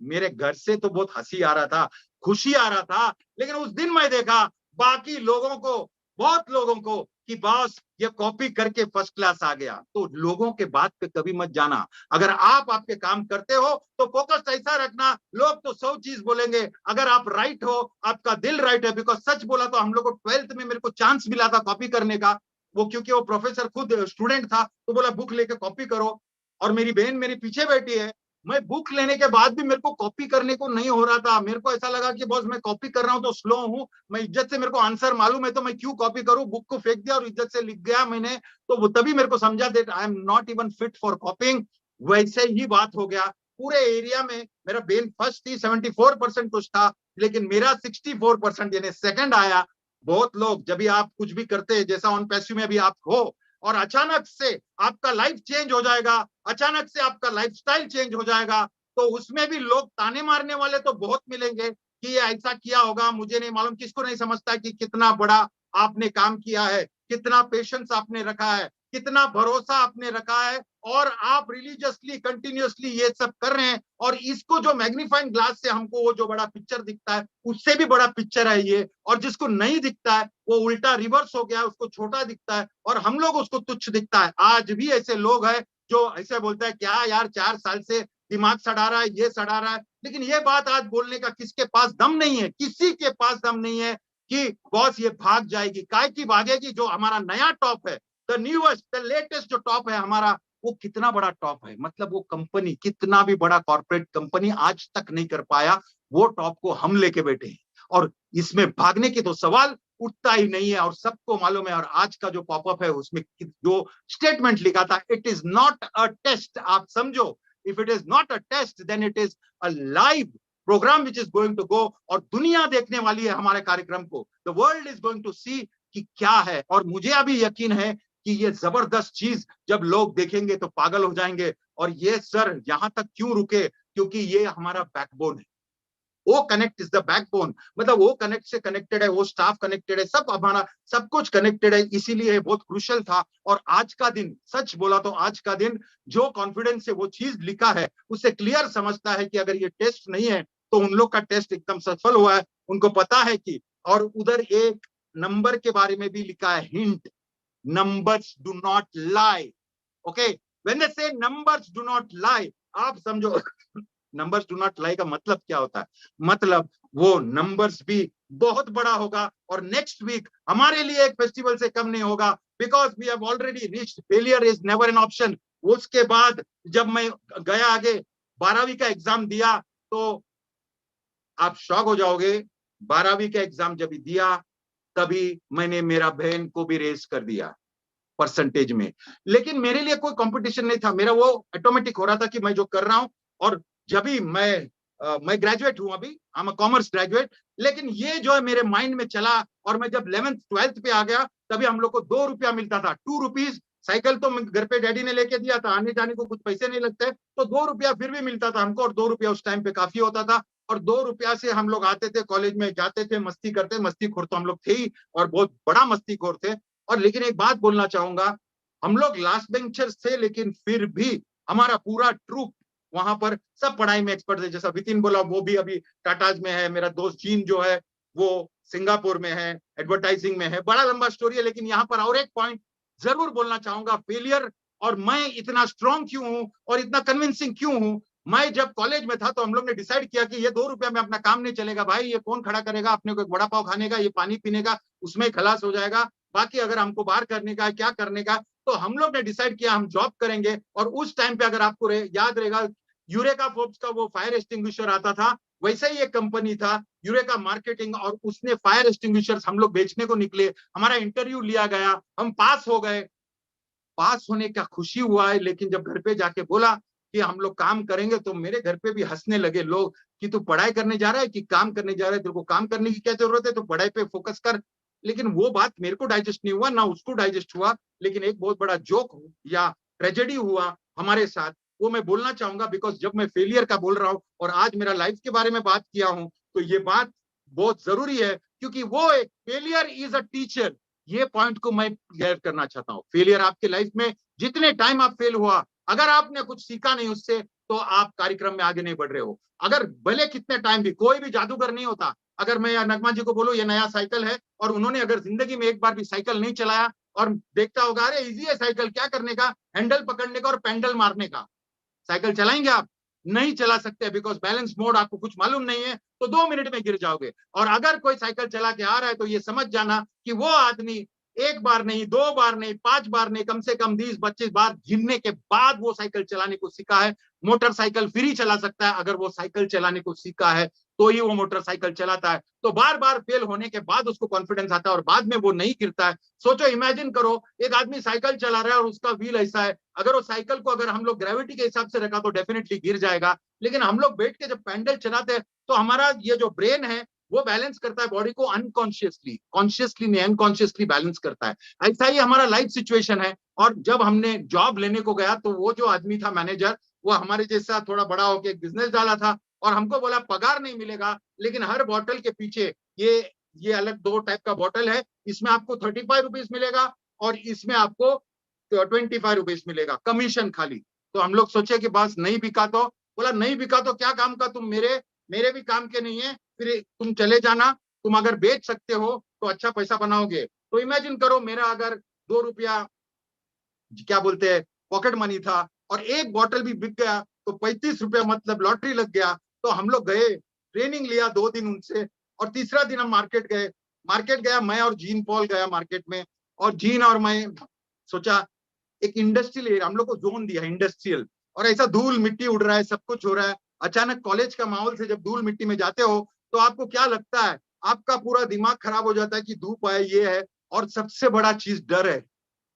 मेरे घर से तो बहुत हंसी आ रहा था, खुशी आ रहा था। लेकिन उस दिन मैं देखा बाकी लोगों को, बहुत लोगों को, कि बॉस ये कॉपी करके फर्स्ट क्लास आ गया। तो लोगों के बात पे कभी मत जाना। अगर आप आपके काम करते हो तो फोकस ऐसा रखना, लोग तो 100 चीज बोलेंगे, अगर आप राइट हो, आपका दिल राइट है। बिकॉज सच बोला तो हम लोग को 12th में मेरे को चांस मिला था कॉपी करने का, वो क्योंकि वो प्रोफेसर खुद स्टूडेंट था तो बोला बुक लेके कॉपी करो। और मेरी बहन मेरे पीछे बैठी है, मैं बुक लेने के बाद भी मेरे को कॉपी करने को नहीं हो रहा था। मेरे को ऐसा लगा कि बॉस मैं कॉपी कर रहा हूं तो स्लो हूं, मैं इज्जत से, मेरे को आंसर मालूम है तो मैं क्यों कॉपी करूं। बुक को फेंक दिया और इज्जत से लिख गया मैंने। तो तभी मेरे को समझा that I am not even fit for कॉपिंग। वैसे ही बात हो गया पूरे एरिया में। मेरा बहन फर्स्ट थी, 74% कुछ था, लेकिन मेरा 64% यानी सेकंड आया। बहुत लोग, जब भी आप कुछ भी करते हैं जैसा ऑन पैसिव में भी आप हो और अचानक से आपका लाइफ चेंज हो जाएगा, अचानक से आपका लाइफस्टाइल चेंज हो जाएगा, तो उसमें भी लोग ताने मारने वाले तो बहुत मिलेंगे कि ये ऐसा किया होगा, मुझे नहीं मालूम। किसको नहीं समझता कि कितना बड़ा आपने काम किया है, कितना पेशेंस आपने रखा है, कितना भरोसा आपने रखा है, और आप रिलीजियसली कंटिन्यूअसली ये सब कर रहे हैं। और इसको जो मैग्नीफाइंग ग्लास से हमको वो जो बड़ा पिक्चर दिखता है, उससे भी बड़ा पिक्चर है ये। और जिसको नहीं दिखता है वो उल्टा रिवर्स हो गया, उसको छोटा दिखता है और हम लोग उसको तुच्छ दिखता है। आज भी ऐसे लोग हैं जो ऐसे बोलते हैं, क्या यार 4 साल से दिमाग सड़ा रहा है, ये सड़ा रहा है। लेकिन ये बात आज बोलने का किसके पास दम नहीं है, किसी के पास दम नहीं है कि बॉस ये भाग जाएगी। काय की भागेगी? जो हमारा नया टॉप है, द न्यूएस्ट, द लेटेस्ट जो टॉप है हमारा, वो कितना बड़ा टॉप है। मतलब वो कंपनी, कितना भी बड़ा कॉर्पोरेट कंपनी आज तक नहीं कर पाया, वो टॉप को हम लेके बैठे हैं। और इसमें भागने की तो सवाल उठता ही नहीं है। और सबको मालूम है। और आज का जो पॉपअप है उसमें जो स्टेटमेंट लिखा था, it is not a test. आप समझो, if it is not a test then it is a live program which is going to go. और दुनिया देखने वाली है हमारे कार्यक्रम को। The world is going to see कि क्या है। और मुझे अभी यकीन है कि ये जबरदस्त चीज जब लोग देखेंगे तो पागल हो जाएंगे। और ये सर यहां तक क्यों रुके? क्योंकि ये हमारा बैकबोन है। वो कनेक्ट इज द बैकबोन। मतलब वो कनेक्ट से कनेक्टेड है, वो स्टाफ कनेक्टेड है, सब हमारा सब कुछ कनेक्टेड है। इसीलिए बहुत क्रूशियल था। और आज का दिन, सच बोला तो आज का दिन, जो कॉन्फिडेंस से वो चीज लिखा है उससे क्लियर समझता है कि अगर ये टेस्ट नहीं है तो उन लोग का टेस्ट एकदम सफल हुआ है। उनको पता है कि, और उधर एक नंबर के बारे में भी लिखा है, hint, numbers do not lie. Okay, when they say numbers do not lie, आप समझो numbers do not lie का मतलब क्या होता है? मतलब वो numbers भी बहुत बड़ा होगा और next week हमारे लिए एक फेस्टिवल से कम नहीं होगा, because we have already reached, failure is never an option. उसके बाद जब मैं गया आगे 12वीं का एग्जाम दिया तो आप शॉक हो जाओगे। 12वीं का एग्जाम जब दिया तभी मैंने मेरा बहन को भी रेस कर दिया परसेंटेज में। लेकिन मेरे लिए कोई कंपटीशन नहीं था, मेरा वो ऑटोमेटिक हो रहा था कि मैं जो कर रहा हूं। और जब भी मैं ग्रेजुएट हूं, अभी I am a commerce graduate, लेकिन ये जो है मेरे माइंड में चला। और मैं जब 11th 12th पे आ गया तभी हम लोग को 2 रुपया मिलता था, 2 रुपीज। साइकिल तो घर पे डैडी ने लेके दिया था, आने जाने को कुछ पैसे नहीं लगते, तो 2 रुपया फिर भी मिलता था हमको। और 2 रुपया उस टाइम पे काफी होता था। और 2 रुपया से हम लोग आते थे, कॉलेज में जाते थे, मस्ती करते। मस्तीखोर तो हम लोग थे ही, और बहुत बड़ा मस्तीखोर थे। और लेकिन एक बात बोलना चाहूंगा, हम लोग लास्ट बेंचर्स थे, लेकिन फिर भी हमारा पूरा ट्रूप वहां पर सब पढ़ाई में एक्सपर्ट थे। जैसा वितिन बोला, वो भी अभी टाटाज में है। मेरा दोस्त जीन जो है वो सिंगापुर में है, एडवर्टाइजिंग में है। बड़ा लंबा स्टोरी है, लेकिन यहाँ पर और एक पॉइंट जरूर बोलना चाहूंगा, फेलियर। और मैं इतना स्ट्रांग क्यों हूं और इतना कन्विंसिंग क्यों हूं? मैं जब कॉलेज में था तो हम लोग ने डिसाइड किया कि ये 2 रुपया में अपना काम नहीं चलेगा भाई। ये कौन खड़ा करेगा अपने को एक वड़ा पाव खाने का, ये पानी पीने का, उसमें खलास हो जाएगा। बाकी अगर हमको बाहर करने का है, क्या करने का, तो हम लोग ने डिसाइड किया हम जॉब करेंगे। और उस टाइम पे अगर आपको याद रहेगा, यूरेका फोर्ब्स का वो फायर एक्सटिंग्विशर आता था, वैसा ही एक कंपनी था यूरेका मार्केटिंग, और उसने फायर एक्सटिंग्विशर्स हम लोग बेचने को निकले। हमारा इंटरव्यू लिया गया, हम पास हो गए। पास होने का खुशी हुआ है, लेकिन जब घर पे जाके बोला कि हम लोग काम करेंगे तो मेरे घर पे भी हंसने लगे लोग कि तू पढ़ाई करने जा रहा है कि काम करने जा रहा है, तेरे को काम करने की क्या जरूरत है, तो पढ़ाई पे फोकस कर। लेकिन वो बात मेरे को डाइजेस्ट नहीं हुआ, ना उसको डाइजेस्ट हुआ। लेकिन एक बहुत बड़ा जोक या ट्रेजेडी हुआ हमारे साथ, वो मैं बोलना चाहूंगा। बिकॉज जब मैं फेलियर का बोल रहा हूँ और आज मेरा लाइफ के बारे में बात किया हूं, तो ये बात बहुत जरूरी है, क्योंकि वो एक फेलियर इज अ टीचर। ये पॉइंट को मैं क्लियर करना चाहता हूँ। फेलियर आपके लाइफ में जितने टाइम आप फेल हुआ, अगर आपने कुछ सीखा नहीं उससे, तो आप कार्यक्रम में आगे नहीं बढ़ रहे हो। अगर भले कितने टाइम भी, कोई भी जादूगर नहीं होता। अगर मैं नगमा जी को बोलूं ये नया साइकिल है, और उन्होंने अगर जिंदगी में एक बार भी साइकिल नहीं चलाया, और देखता होगा अरे इजी है साइकिल, क्या करने का, हैंडल पकड़ने का और पैडल मारने का, साइकिल चलाएंगे आप? नहीं चला सकते, बिकॉज बैलेंस मोड आपको कुछ मालूम नहीं है, तो 2 मिनट में गिर जाओगे। और अगर कोई साइकिल चला के आ रहा है तो ये समझ जाना कि वो आदमी एक बार नहीं, 2 बार नहीं, 5 बार नहीं, कम से कम 20-25 बार गिरने के बाद वो साइकिल चलाने को सीखा है। मोटरसाइकिल फिर ही चला सकता है अगर वो साइकिल चलाने को सीखा है, तो ही वो मोटरसाइकिल चलाता है। तो बार बार फेल होने के बाद उसको कॉन्फिडेंस आता है और बाद में वो नहीं गिरता है। सोचो, इमेजिन करो, एक आदमी साइकिल चला रहा है और उसका व्हील ऐसा है, अगर वो साइकिल को अगर हम लोग ग्रेविटी के हिसाब से रखा तो डेफिनेटली गिर जाएगा। लेकिन हम लोग बैठ के जब पैडल चलाते हैं तो हमारा ये जो ब्रेन है वो बैलेंस करता है बॉडी को अनकॉन्शियसली, कॉन्शियसली नहीं, अनकॉन्शियसली बैलेंस करता है। ऐसा ही हमारा लाइफ सिचुएशन है। और जब हमने जॉब लेने को गया तो वो जो आदमी था मैनेजर, वो हमारे जैसा थोड़ा बड़ा होके एक बिजनेस डाला था और हमको बोला पगार नहीं मिलेगा, लेकिन हर बॉटल के पीछे ये अलग 2 टाइप का बॉटल है, इसमें आपको 35 रुपीज मिलेगा और इसमें आपको 25 रुपीज मिलेगा कमीशन खाली। तो हम लोग सोचे कि बस नहीं बिका तो, बोला नहीं बिका तो क्या काम का, तुम मेरे भी काम के नहीं है, फिर तुम चले जाना, तुम अगर बेच सकते हो तो अच्छा पैसा बनाओगे। तो इमेजिन करो, मेरा अगर 2 रुपया क्या बोलते हैं पॉकेट मनी था और एक बॉटल भी बिक गया तो 35 रुपया मतलब लॉटरी लग गया। तो हम लोग गए, ट्रेनिंग लिया 2 दिन उनसे और तीसरा दिन हम मार्केट गया, मैं और जीन पॉल गया मार्केट में, और जीन और मैं सोचा एक इंडस्ट्रियल एरिया हम लोग को जोन दिया इंडस्ट्रियल, और ऐसा धूल मिट्टी उड़ रहा है, सब कुछ हो रहा है। अचानक कॉलेज का माहौल से जब धूल मिट्टी में जाते हो तो आपको क्या लगता है, आपका पूरा दिमाग खराब हो जाता है कि धूप है, ये है, और सबसे बड़ा चीज डर है।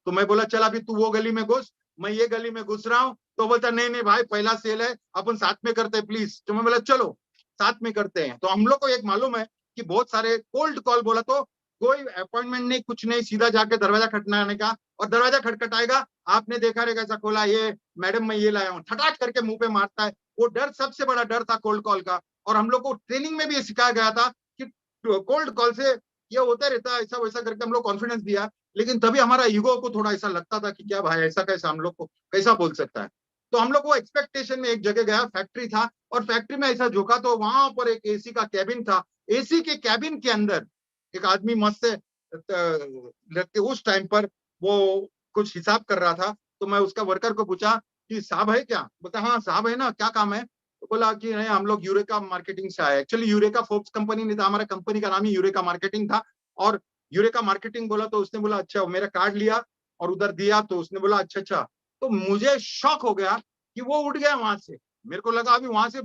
तो मैं बोला चल अभी तू वो गली में घुस, मैं ये गली में घुस रहा हूँ। तो बोलता नहीं नहीं भाई पहला सेल है, अपन साथ में करते हैं प्लीज। तो मैं बोला चलो साथ में करते हैं। तो हम लोग को एक मालूम है कि बहुत सारे कोल्ड कॉल, बोला तो कोई अपॉइंटमेंट नहीं, कुछ नहीं, सीधा जाके दरवाजा खटखटाने का, और दरवाजा खटखटाएगा, आपने देखा रहेगा ऐसा खोला, ये मैडम मैं ये लाया हूँ, ठटाट करके मुंह पे मारता है। वो डर सबसे बड़ा डर था कोल्ड कॉल का। और हम लोग को ट्रेनिंग में भी ये सिखाया गया था कि कोल्ड कॉल से ये होता रहता है, ऐसा वैसा करके हम लोग कॉन्फिडेंस दिया। लेकिन तभी हमारा ईगो को थोड़ा ऐसा लगता था कि क्या भाई ऐसा कैसा हम लोग को कैसा बोल सकता है। तो हम लोग वो एक्सपेक्टेशन में एक जगह गया, फैक्ट्री था, और फैक्ट्री में ऐसा झोंका तो वहां पर एक एसी का कैबिन था। एसी के कैबिन के अंदर एक आदमी मस्त से लगते, उस टाइम पर वो कुछ हिसाब कर रहा था। तो मैं उसका वर्कर को पूछा कि साहब है क्या, बोलता हाँ साहब है ना, क्या काम है। तो बोला कि नहीं हम लोग यूरेका मार्केटिंग से आए। एक्चुअली यूरेका फोर्ब्स कंपनी नहीं था, हमारा कंपनी का नाम ही यूरेका मार्केटिंग था। और यूरेका मार्केटिंग बोला तो उसने बोला अच्छा, मेरा कार्ड लिया और उधर दिया, तो उसने बोला अच्छा अच्छा। तो मुझे शॉक हो गया कि वो उठ गया वहां से। मेरे को लगा अभी वहां से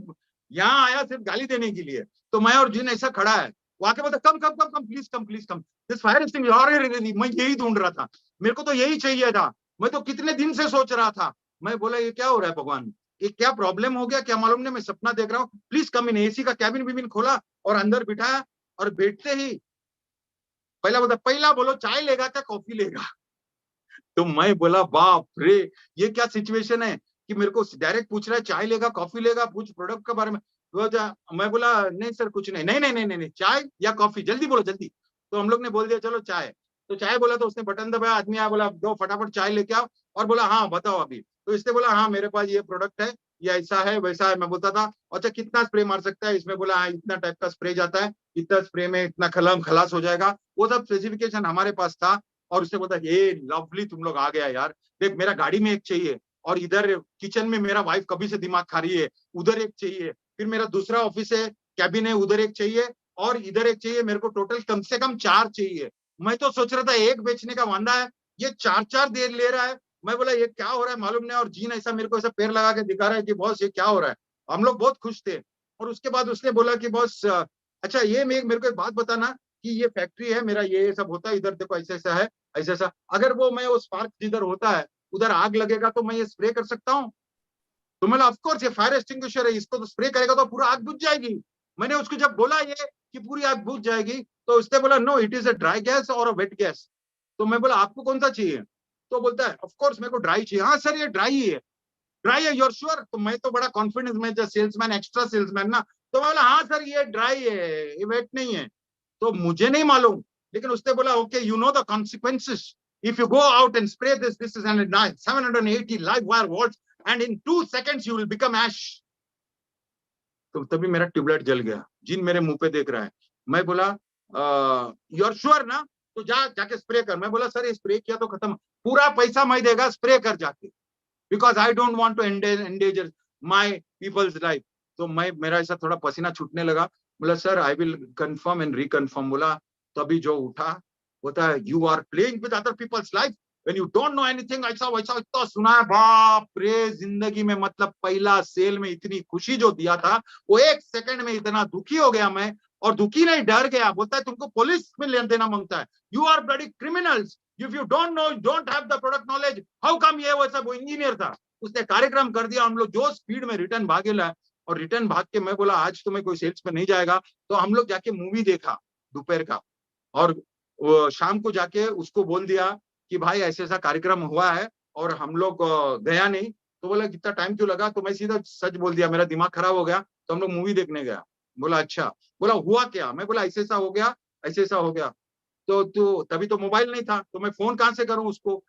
यहाँ आया सिर्फ गाली देने के लिए। तो मैं और जिन ऐसा खड़ा है, वो आके बोलता come come come come please come please come, this fire extinguisher, मैं यही ढूंढ रहा था, मेरे को तो यही चाहिए था, मैं तो कितने दिन से सोच रहा था। मैं बोला ये क्या हो रहा है भगवान, ये क्या प्रॉब्लम हो गया, क्या मालूम नहीं, मैं सपना देख रहा हूँ, प्लीज कम इन। एसी का कैबिन बिबिन खोला और अंदर बिठाया, और बैठते ही पहला बोलो चाय लेगा क्या कॉफी लेगा। तो मैं बोला बाप रे, ये क्या सिचुएशन है कि मेरे को डायरेक्ट पूछ रहा है चाय लेगा कॉफी लेगा, पूछ प्रोडक्ट के बारे में। मैं बोला नहीं सर कुछ नहीं, नहीं नहीं नहीं नहीं, नहीं चाय या कॉफी जल्दी बोलो जल्दी। तो हम लोग ने बोल दिया चलो चाय। तो चाय बोला तो उसने बटन दबाया, आदमी आया बोला दो फटाफट चाय लेके आओ, और बोला हाँ बताओ अभी। तो इसने बोला हाँ मेरे पास ये प्रोडक्ट है, ये ऐसा है वैसा है। मैं बोलता था अच्छा कितना स्प्रे मार सकता है, इसमें बोला हाँ इतना टाइप का स्प्रे जाता है, इतना स्प्रे में इतना खलास हो जाएगा, वो सब स्पेसिफिकेशन हमारे पास था। और उसने बोला ये लवली तुम लोग आ गया यार, देख मेरा गाड़ी में एक चाहिए, और इधर किचन में मेरा वाइफ कभी से दिमाग खा रही है, उधर एक चाहिए, फिर मेरा दूसरा ऑफिस है कैबिन है, उधर एक चाहिए, और इधर एक चाहिए, मेरे को टोटल कम से कम 4 चाहिए। मैं तो सोच रहा था एक बेचने का वांदा है, ये 4 देर ले रहा है। मैं बोला ये क्या हो रहा है मालूम नहीं। और जीन ऐसा मेरे को ऐसा पैर लगा के दिखा रहा है कि बॉस ये क्या हो रहा है। हम लोग बहुत खुश थे। और उसके बाद उसने बोला कि बॉस अच्छा ये मेरे को एक बात बताना कि ये फैक्ट्री है मेरा, ये सब होता है इधर, देखो ऐसा ऐसा है, ऐसा ऐसा, अगर वो मैं वो स्पार्क जिधर होता है उधर आग लगेगा तो मैं ये स्प्रे कर सकता हूँ। तो मतलब ऑफ कोर्स ये फायर एक्सटिंग्विशर है, इसको तो स्प्रे करेगा तो पूरा आग बुझ जाएगी। मैंने उसको जब बोला ये कि पूरी आग बुझ जाएगी, तो उसने बोला no it is a dry gas और अ वेट गैस। तो मैं बोला आपको कौन सा चाहिए। तो बोलता है ऑफ कोर्स मेरे को ड्राई चाहिए। हाँ सर ये ड्राई ही है, ड्राई है योर श्योर। तो मैं तो बड़ा कॉन्फिडेंस में सेल्समैन, एक्स्ट्रा सेल्समैन ना। तो मैं बोला हाँ सर ये ड्राई है, ये वेट नहीं है। तो मुझे नहीं मालूम, लेकिन उसने बोला okay you know the consequences if you go out and spray this is 780 live wire volts and in 2 seconds you will become ash. तो तभी मेरा ट्यूबलाइट जल गया। जिन मेरे मुंह पे देख रहा है। मैं बोला यू आर श्योर ना, तो जाके स्प्रे कर। मैं बोला सर ये स्प्रे किया तो खत्म, पूरा पैसा मैं देगा, स्प्रे कर जाके, because I don't want to endanger my people's life. तो मैं मेरा ऐसा थोड़ा पसीना छूटने लगा। बोला sir I will confirm and reconfirm. बोला तभी जो उठा, होता है you are playing with other people's life when you don't know anything. ऐसा वैसा इतना सुना है बाप रे जिंदगी में, मतलब पहला सेल में इतनी खुशी जो दिया था वो 1 सेकंड में इतना दुखी हो गया मैं। और दुखी नहीं डर गया। बोलता है तुमको पुलिस में लेन देना मांगता है, you are bloody criminals if you don't know, don't have the product knowledge, how come. ये वैसा वो इंजीनियर था, उसने कार्यक्रम कर दिया। हम लोग जो स्पीड में रिटर्न भागे ला, और रिटर्न भाग के मैं बोला आज तो मैं कोई सेल्स में नहीं जाएगा। तो हम लोग जाके मूवी देखा दोपहर का, और शाम को जाके उसको बोल दिया कि भाई ऐसे ऐसा कार्यक्रम हुआ है, और हम लोग गया नहीं, तो बोला कितना टाइम क्यों लगा, तो मैं सीधा सच बोल दिया, मेरा दिमाग खराब हो गया, तो हम लोग मूवी देखने गया। बोला अच्छा। बोला हुआ क्या, मैं बोला ऐसे ऐसा हो गया, ऐसे ऐसा हो गया। तो तभी तो मोबाइल नहीं था, तो मैं फोन कहाँ से करूं उसको।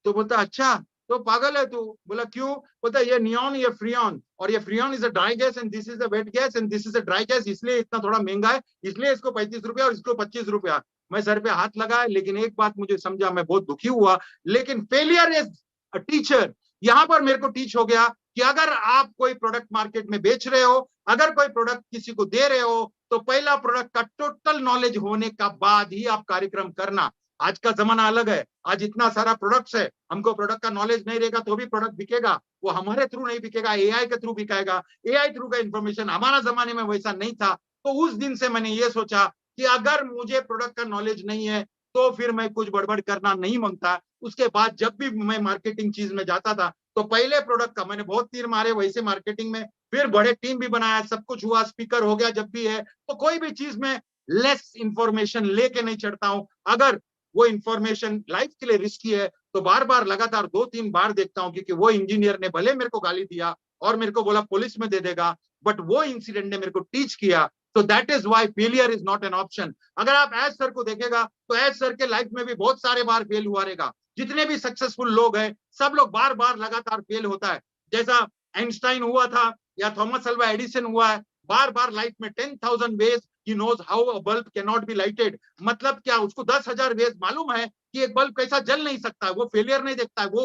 तो बोलता अच्छा, तो पागल है तू। बोला क्यों। बोलता ये नियॉन, ये फ्रियॉन, और ये freon is a dry gas and this is a wet gas and this is a dry gas, इसलिए इतना थोड़ा महंगा है, इसलिए इसको 35 रुपया और इसको 25 रुपया। मैं सर पे हाथ लगाया, लेकिन एक बात मुझे समझा, मैं बहुत दुखी हुआ। लेकिन फेलियर इज अ टीचर। यहां पर मेरे को टीच हो गया कि अगर आप कोई प्रोडक्ट मार्केट में बेच रहे हो, अगर कोई प्रोडक्ट किसी को दे रहे हो, तो पहला प्रोडक्ट का टोटल नॉलेज होने का बाद ही आप कार्यक्रम करना। आज का जमाना अलग है, आज इतना सारा प्रोडक्ट्स है, हमको प्रोडक्ट का नॉलेज नहीं रहेगा तो भी प्रोडक्ट बिकेगा, वो हमारे थ्रू नहीं बिकेगा, एआई के थ्रू बिकेगा, एआई थ्रू का इंफॉर्मेशन। हमारा जमाने में वैसा नहीं था। तो उस दिन से मैंने ये सोचा कि अगर मुझे प्रोडक्ट का नॉलेज नहीं है तो फिर मैं कुछ बड़बड़ करना नहीं मांगता। उसके बाद जब भी मैं मार्केटिंग चीज में जाता था, तो पहले प्रोडक्ट का मैंने बहुत तीर मारे वैसे मार्केटिंग में, फिर बड़े टीम भी बनाया, सब कुछ हुआ, स्पीकर हो गया जब भी है, तो कोई भी चीज में लेस इंफॉर्मेशन लेके नहीं चढ़ता हूं। अगर वो इंफॉर्मेशन लाइफ के लिए रिस्की है तो बार बार लगातार 2-3 बार देखता हूं, क्योंकि वो इंजीनियर ने भले मेरे को गाली दिया और मेरे को बोला पुलिस में दे देगा, बट वो इंसिडेंट ने मेरे को टीच किया। तो that is why failure is not an option. अगर आप एज सर को देखेगा तो एज सर के लाइफ में भी बहुत सारे बार फेल हुआ रहेगा। जितने भी सक्सेसफुल लोग हैं, सब लोग बार बार लगातार फेल होता है। जैसा आइंस्टाइन हुआ था या थॉमस अल्वा एडिसन हुआ है, बार बार लाइफ में 10,000 ways he knows how a bulb can not be lighted. मतलब क्या, उसको 10,000 वेज मालूम है कि एक बल्ब कैसा जल नहीं सकता है। वो फेलियर नहीं देखता है, वो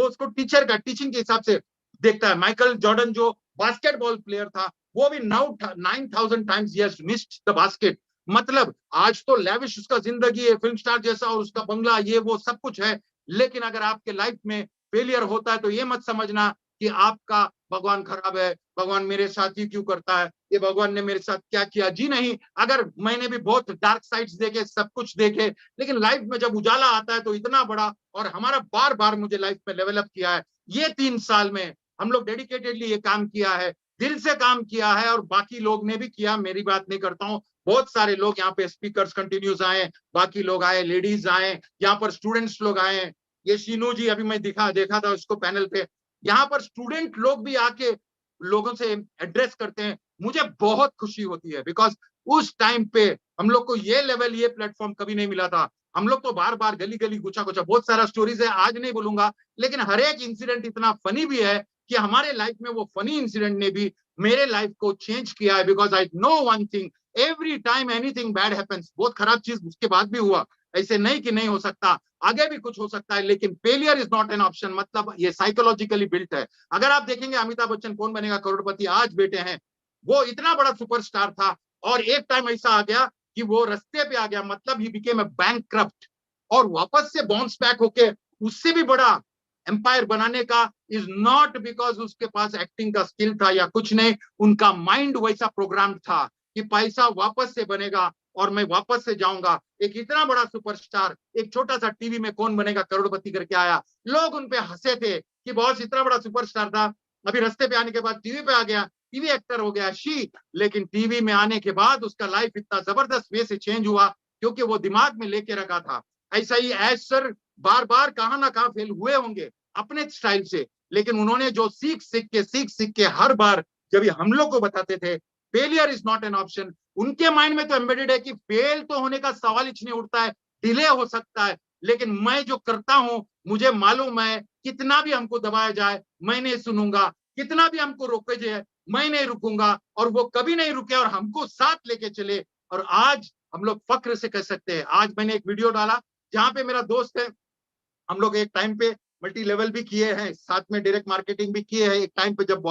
उसको टीचर का टीचिंग के हिसाब से देखता है। माइकल जॉर्डन जो बास्केटबॉल प्लेयर था, वो भी 9,000 times yes missed the basket. मतलब आज तो लेविश उसका जिंदगी है, फिल्म स्टार जैसा, और उसका बंगला, ये वो सब कुछ है। लेकिन अगर आपके लाइफ में फेलियर होता है तो ये मत समझना कि आपका भगवान खराब है, भगवान मेरे साथ ही क्यों करता है, ये भगवान ने मेरे साथ क्या किया। जी नहीं, अगर मैंने भी बहुत डार्क साइड्स देखे, सब कुछ देखे, लेकिन लाइफ में जब उजाला आता है तो इतना बड़ा, और हमारा बार बार मुझे लाइफ में डेवलप किया है। ये 3 साल में हम लोग डेडिकेटेडली ये काम किया है, दिल से काम किया है, और बाकी लोग ने भी किया, मेरी बात नहीं करता हूँ। बहुत सारे लोग यहाँ पे स्पीकर्स कंटिन्यूस आए, बाकी लोग आए, लेडीज आए, यहाँ पर स्टूडेंट्स लोग आए। ये शीनू जी अभी मैं देखा था उसको पैनल पे, यहाँ पर स्टूडेंट लोग भी आके लोगों से एड्रेस करते हैं। मुझे बहुत खुशी होती है, बिकॉज उस टाइम पे हम लोग को ये लेवल, ये प्लेटफॉर्म कभी नहीं मिला था। हम लोग तो बार बार गली गली गुचा गुचा, बहुत सारा स्टोरीज है, आज नहीं बोलूंगा, लेकिन हर एक इंसिडेंट इतना फनी भी है कि हमारे लाइफ में वो फनी इंसिडेंट ने भी मेरे लाइफ को चेंज किया है। Because I know one thing, every time anything bad happens, बहुत खराब चीज उसके बाद भी हुआ, ऐसे नहीं कि नहीं हो सकता, आगे भी कुछ हो सकता है, लेकिन failure is not an option. मतलब ये साइकोलॉजिकली बिल्ट है। अगर आप देखेंगे अमिताभ बच्चन कौन बनेगा करोड़पति आज बेटे हैं, वो इतना बड़ा सुपरस्टार था, और एक टाइम ऐसा आ गया कि वो रास्ते पे आ गया, मतलब ही बिकेम अ बैंकक्रप्ट, और वापस से बाउंस बैक होके उससे भी बड़ा एम्पायर बनाने का इज नॉट बिकॉज उसके पास एक्टिंग का स्किल था या कुछ नहीं, उनका माइंड वैसा प्रोग्राम था कि पैसा वापस से बनेगा और मैं वापस से जाऊंगा। एक इतना बड़ा सुपरस्टार एक छोटा सा टीवी में कौन बनेगा करोड़पति करके आया, लोग उन पे हंसे थे कि बॉस इतना बड़ा सुपरस्टार था, अभी रास्ते पे आने के बाद टीवी पे आ गया, टीवी एक्टर हो गया शी। लेकिन टीवी में आने के बाद उसका लाइफ इतना जबरदस्त वे से चेंज हुआ, क्योंकि वो दिमाग में लेके रखा था। ऐसा ही एज सर बार बार कहां ना कहां फेल हुए होंगे अपने स्टाइल से, लेकिन उन्होंने जो सीख सीख के हर बार जब हम लोग को बताते थे failure is not an option, उनके माइंड में तो एम्बेडेड है कि फेल तो होने का सवाल ही नहीं उठता है, डिले हो सकता है। लेकिन मैं जो करता हूं, मुझे मालूम है कितना भी हमको दबाया जाए मैं नहीं सुनूंगा, कितना भी हमको रोके जाए मैं नहीं रुकूंगा, और वो कभी नहीं रुके और हमको साथ लेके चले। और आज हम लोग फक्र से कह सकते हैं, आज मैंने एक वीडियो डाला जहां पे मेरा दोस्त है, हम लोग एक टाइम पे मल्टी लेवल भी किए हैं, साथ में डायरेक्ट मार्केटिंग भी किए हैं। एक टाइम पे जब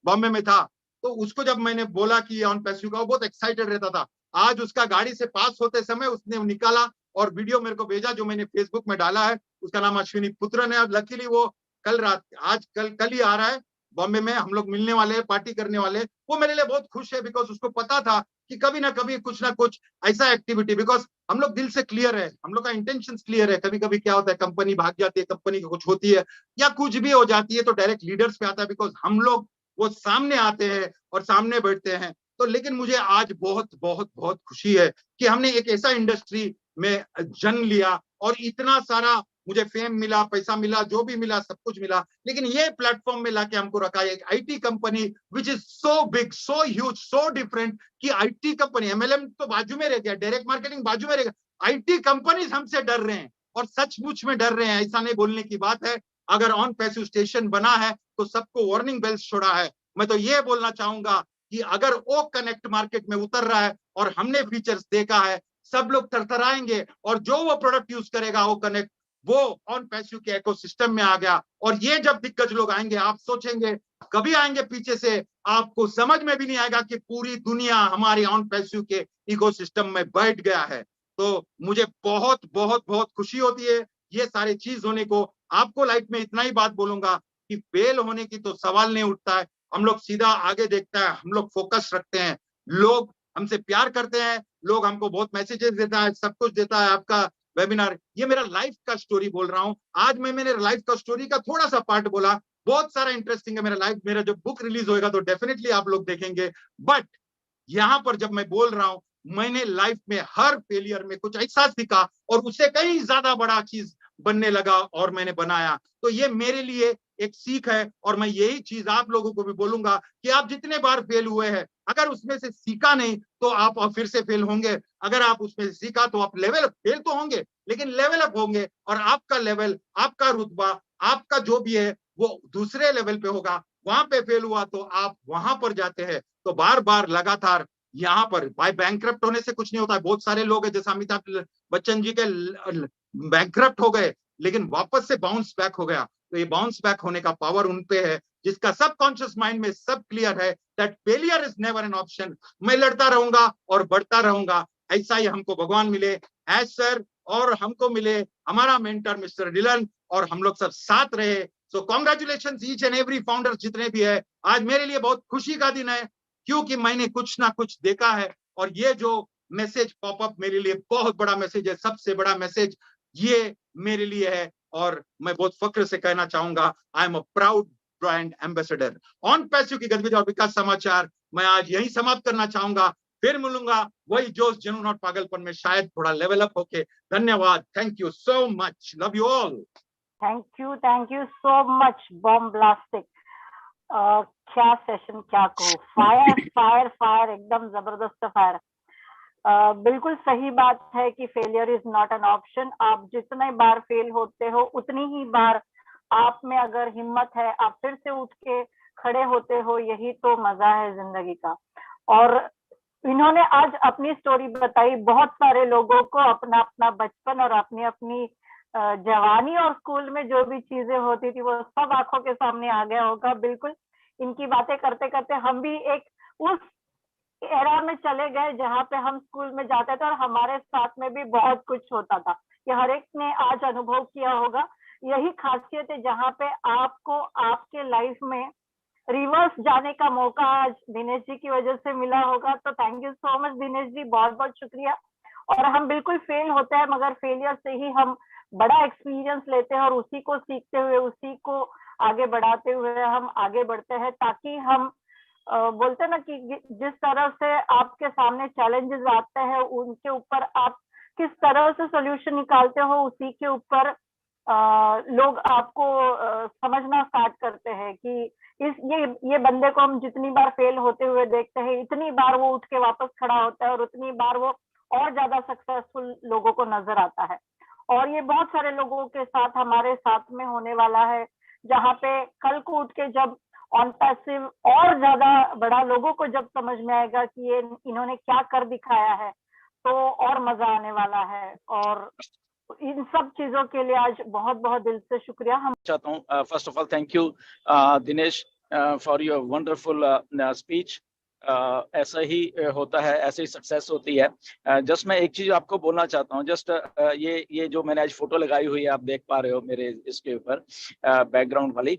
बॉम्बे में था, तो उसको जब मैंने बोला कि ऑन पैसिव का, वो बहुत एक्साइटेड रहता था। आज उसका गाड़ी से पास होते समय उसने निकाला और वीडियो मेरे को भेजा, जो मैंने फेसबुक में डाला है। उसका नाम अश्विनी पुत्रन है। अब लकीली वो कल रात, आज कल ही आ रहा है बॉम्बे में, हम लोग मिलने वाले हैं, पार्टी करने वाले। वो मेरे लिए बहुत खुश है, बिकॉज उसको पता था कि कभी ना कभी कुछ ना कुछ ऐसा एक्टिविटी, बिकॉज हम लोग दिल से क्लियर है, हम लोग का इंटेंशन क्लियर है। कभी कभी क्या होता है, कंपनी भाग जाती है, कंपनी की कुछ होती है या कुछ भी हो जाती है, तो डायरेक्ट लीडर्स पे आता है, बिकॉज हम लोग वो सामने आते हैं और सामने बैठते हैं। तो लेकिन मुझे आज बहुत बहुत बहुत खुशी है कि हमने एक ऐसा इंडस्ट्री में जन्म लिया और इतना सारा मुझे फेम मिला, पैसा मिला, जो भी मिला सब कुछ मिला, लेकिन ये प्लेटफॉर्म में लाके हमको रखा है एक IT company which is so big, so huge, so different कि आईटी कंपनी, एमएलएम तो बाजू में रह गया, डायरेक्ट मार्केटिंग बाजू में रह गया, आईटी कंपनीज हमसे डर रहे हैं और सचमुच में डर रहे हैं। ऐसा नहीं बोलने की बात है, अगर ऑन पैसिव स्टेशन बना है तो सबको वार्निंग बेल्स छोड़ा है। मैं तो ये बोलना चाहूंगा कि अगर ओ कनेक्ट मार्केट में उतर रहा है और हमने फीचर्स देखा है, सब लोग थरथराएंगे और जो वो प्रोडक्ट यूज करेगा ओ कनेक्ट, वो ऑन पैसिव के इकोसिस्टम में आ गया। और ये जब दिग्गज लोग आएंगे, आप सोचेंगे कभी आएंगे पीछे से, आपको समझ में भी नहीं आएगा कि पूरी दुनिया हमारी ऑन पैसिव के इकोसिस्टम में बैठ गया है। तो मुझे बहुत बहुत बहुत खुशी होती है ये सारी चीज होने को। आपको लाइफ में इतना ही बात बोलूंगा कि फेल होने की तो सवाल नहीं उठता है, हम लोग सीधा आगे देखता है, हम लोग फोकस रखते हैं, लोग हमसे प्यार करते हैं, लोग हमको बहुत मैसेजेस देता है, सब कुछ देता है। आपका वेबिनार, ये मेरा लाइफ का स्टोरी बोल रहा हूँ आज मैं, मैंने लाइफ का स्टोरी का थोड़ा सा पार्ट बोला, बहुत सारा इंटरेस्टिंग है मेरा लाइफ। मेरा जब बुक रिलीज होएगा तो डेफिनेटली आप लोग देखेंगे, बट यहाँ पर जब मैं बोल रहा हूँ, मैंने लाइफ में हर फेलियर में कुछ ऐसा सीखा और उससे कहीं ज्यादा बड़ा चीज बनने लगा और मैंने बनाया। तो ये मेरे लिए एक सीख है और मैं यही चीज आप लोगों को भी बोलूंगा कि आप जितने बार फेल हुए हैं, अगर उसमें से सीखा नहीं तो आप फिर से फेल होंगे, अगर आप उसमें से सीखा तो आप लेवल फेल तो होंगे लेकिन लेवल अप होंगे और आपका लेवल, आपका रुतबा, आपका जो भी है वो दूसरे लेवल पे होगा। वहां पे फेल हुआ तो आप वहां पर जाते हैं। तो बार बार लगातार यहाँ पर बाय बैंकरप्ट होने से कुछ नहीं होता है। बहुत सारे लोग हैं जैसे अमिताभ बच्चन जी के बैंकरप्ट हो गए लेकिन वापस से बाउंस बैक हो गया। तो ये बाउंस बैक होने का पावर उन पे है जिसका सबकॉन्शियस माइंड में सब क्लियर है that failure is never an option. मैं लड़ता रहूंगा और बढ़ता रहूंगा। ऐसा ही हमको भगवान मिले एज सर और हमको मिले हमारा मेंटर मिस्टर डिलन और हम लोग सब साथ रहे। So congratulation each and every founder जितने भी है। आज मेरे लिए बहुत खुशी का दिन है क्योंकि मैंने कुछ ना कुछ देखा है और ये जो मैसेज पॉपअप मेरे लिए बहुत बड़ा मैसेज है, सबसे बड़ा मैसेज ये मेरे लिए है और मैं बहुत फक्र से कहना चाहूंगा I am a proud brand ambassador. On passive की गतिविधि और विकास समाचार मैं आज यही समाप्त करना चाहूंगा, फिर मिलूंगा वही जोश जुनून और पागलपन में, शायद थोड़ा लेवल अप होके। धन्यवाद, thank you so much, love you all. Thank you so much, bomb blastic. क्या सेशन, क्या कहूँ, फायर फायर फायर, एकदम जबरदस्त फायर। बिल्कुल सही बात है कि failure is not an option. आप जितने बार फेल होते हो उतनी ही बार आप में अगर हिम्मत है आप फिर से उठ के खड़े होते हो। यही तो मजा है जिंदगी का। और इन्होंने आज अपनी स्टोरी बताई, बहुत सारे लोगों को अपना अपना बचपन और अपनी अपनी जवानी और स्कूल में जो भी चीजें होती थी वो सब आंखों के सामने आ गया होगा। बिल्कुल इनकी बातें करते करते हम भी एक उस एरा में चले गए जहाँ पे हम स्कूल में जाते थे और हमारे साथ में भी बहुत कुछ होता था। ये हर एक ने आज अनुभव किया होगा। यही खासियत है जहाँ पे आपको आपके लाइफ में रिवर्स जाने का मौका आज दिनेश जी की वजह से मिला होगा। तो thank you so much Dinesh ji, बहुत बहुत शुक्रिया। और हम बिल्कुल फेल होते हैं मगर फेलियर से ही हम बड़ा एक्सपीरियंस लेते हैं और उसी को सीखते हुए, उसी को आगे बढ़ाते हुए हम आगे बढ़ते हैं, ताकि हम बोलते हैं ना कि जिस तरह से आपके सामने चैलेंजेस आते हैं उनके ऊपर आप किस तरह से सोल्यूशन निकालते हो, उसी के ऊपर लोग आपको समझना स्टार्ट करते हैं कि ये बंदे को हम जितनी बार फेल होते हुए देखते हैं इतनी बार वो उठ के वापस खड़ा होता है और उतनी बार वो और ज्यादा सक्सेसफुल लोगों को नजर आता है। और ये बहुत सारे लोगों के साथ हमारे साथ में होने वाला है, जहाँ पे कल को उठ के जब ऑन पैसिव और ज्यादा बड़ा लोगों को जब समझ में आएगा कि ये इन्होंने क्या कर दिखाया है तो और मजा आने वाला है। और इन सब चीजों के लिए आज बहुत बहुत दिल से शुक्रिया हम चाहता हूँ। First of all thank you Dinesh for your wonderful speech. ऐसा ही होता है, ऐसे ही सक्सेस होती है। जस्ट मैं एक चीज आपको बोलना चाहता हूँ। जस्ट ये जो मैंने आज फोटो लगाई हुई है आप देख पा रहे हो मेरे इसके ऊपर बैकग्राउंड वाली,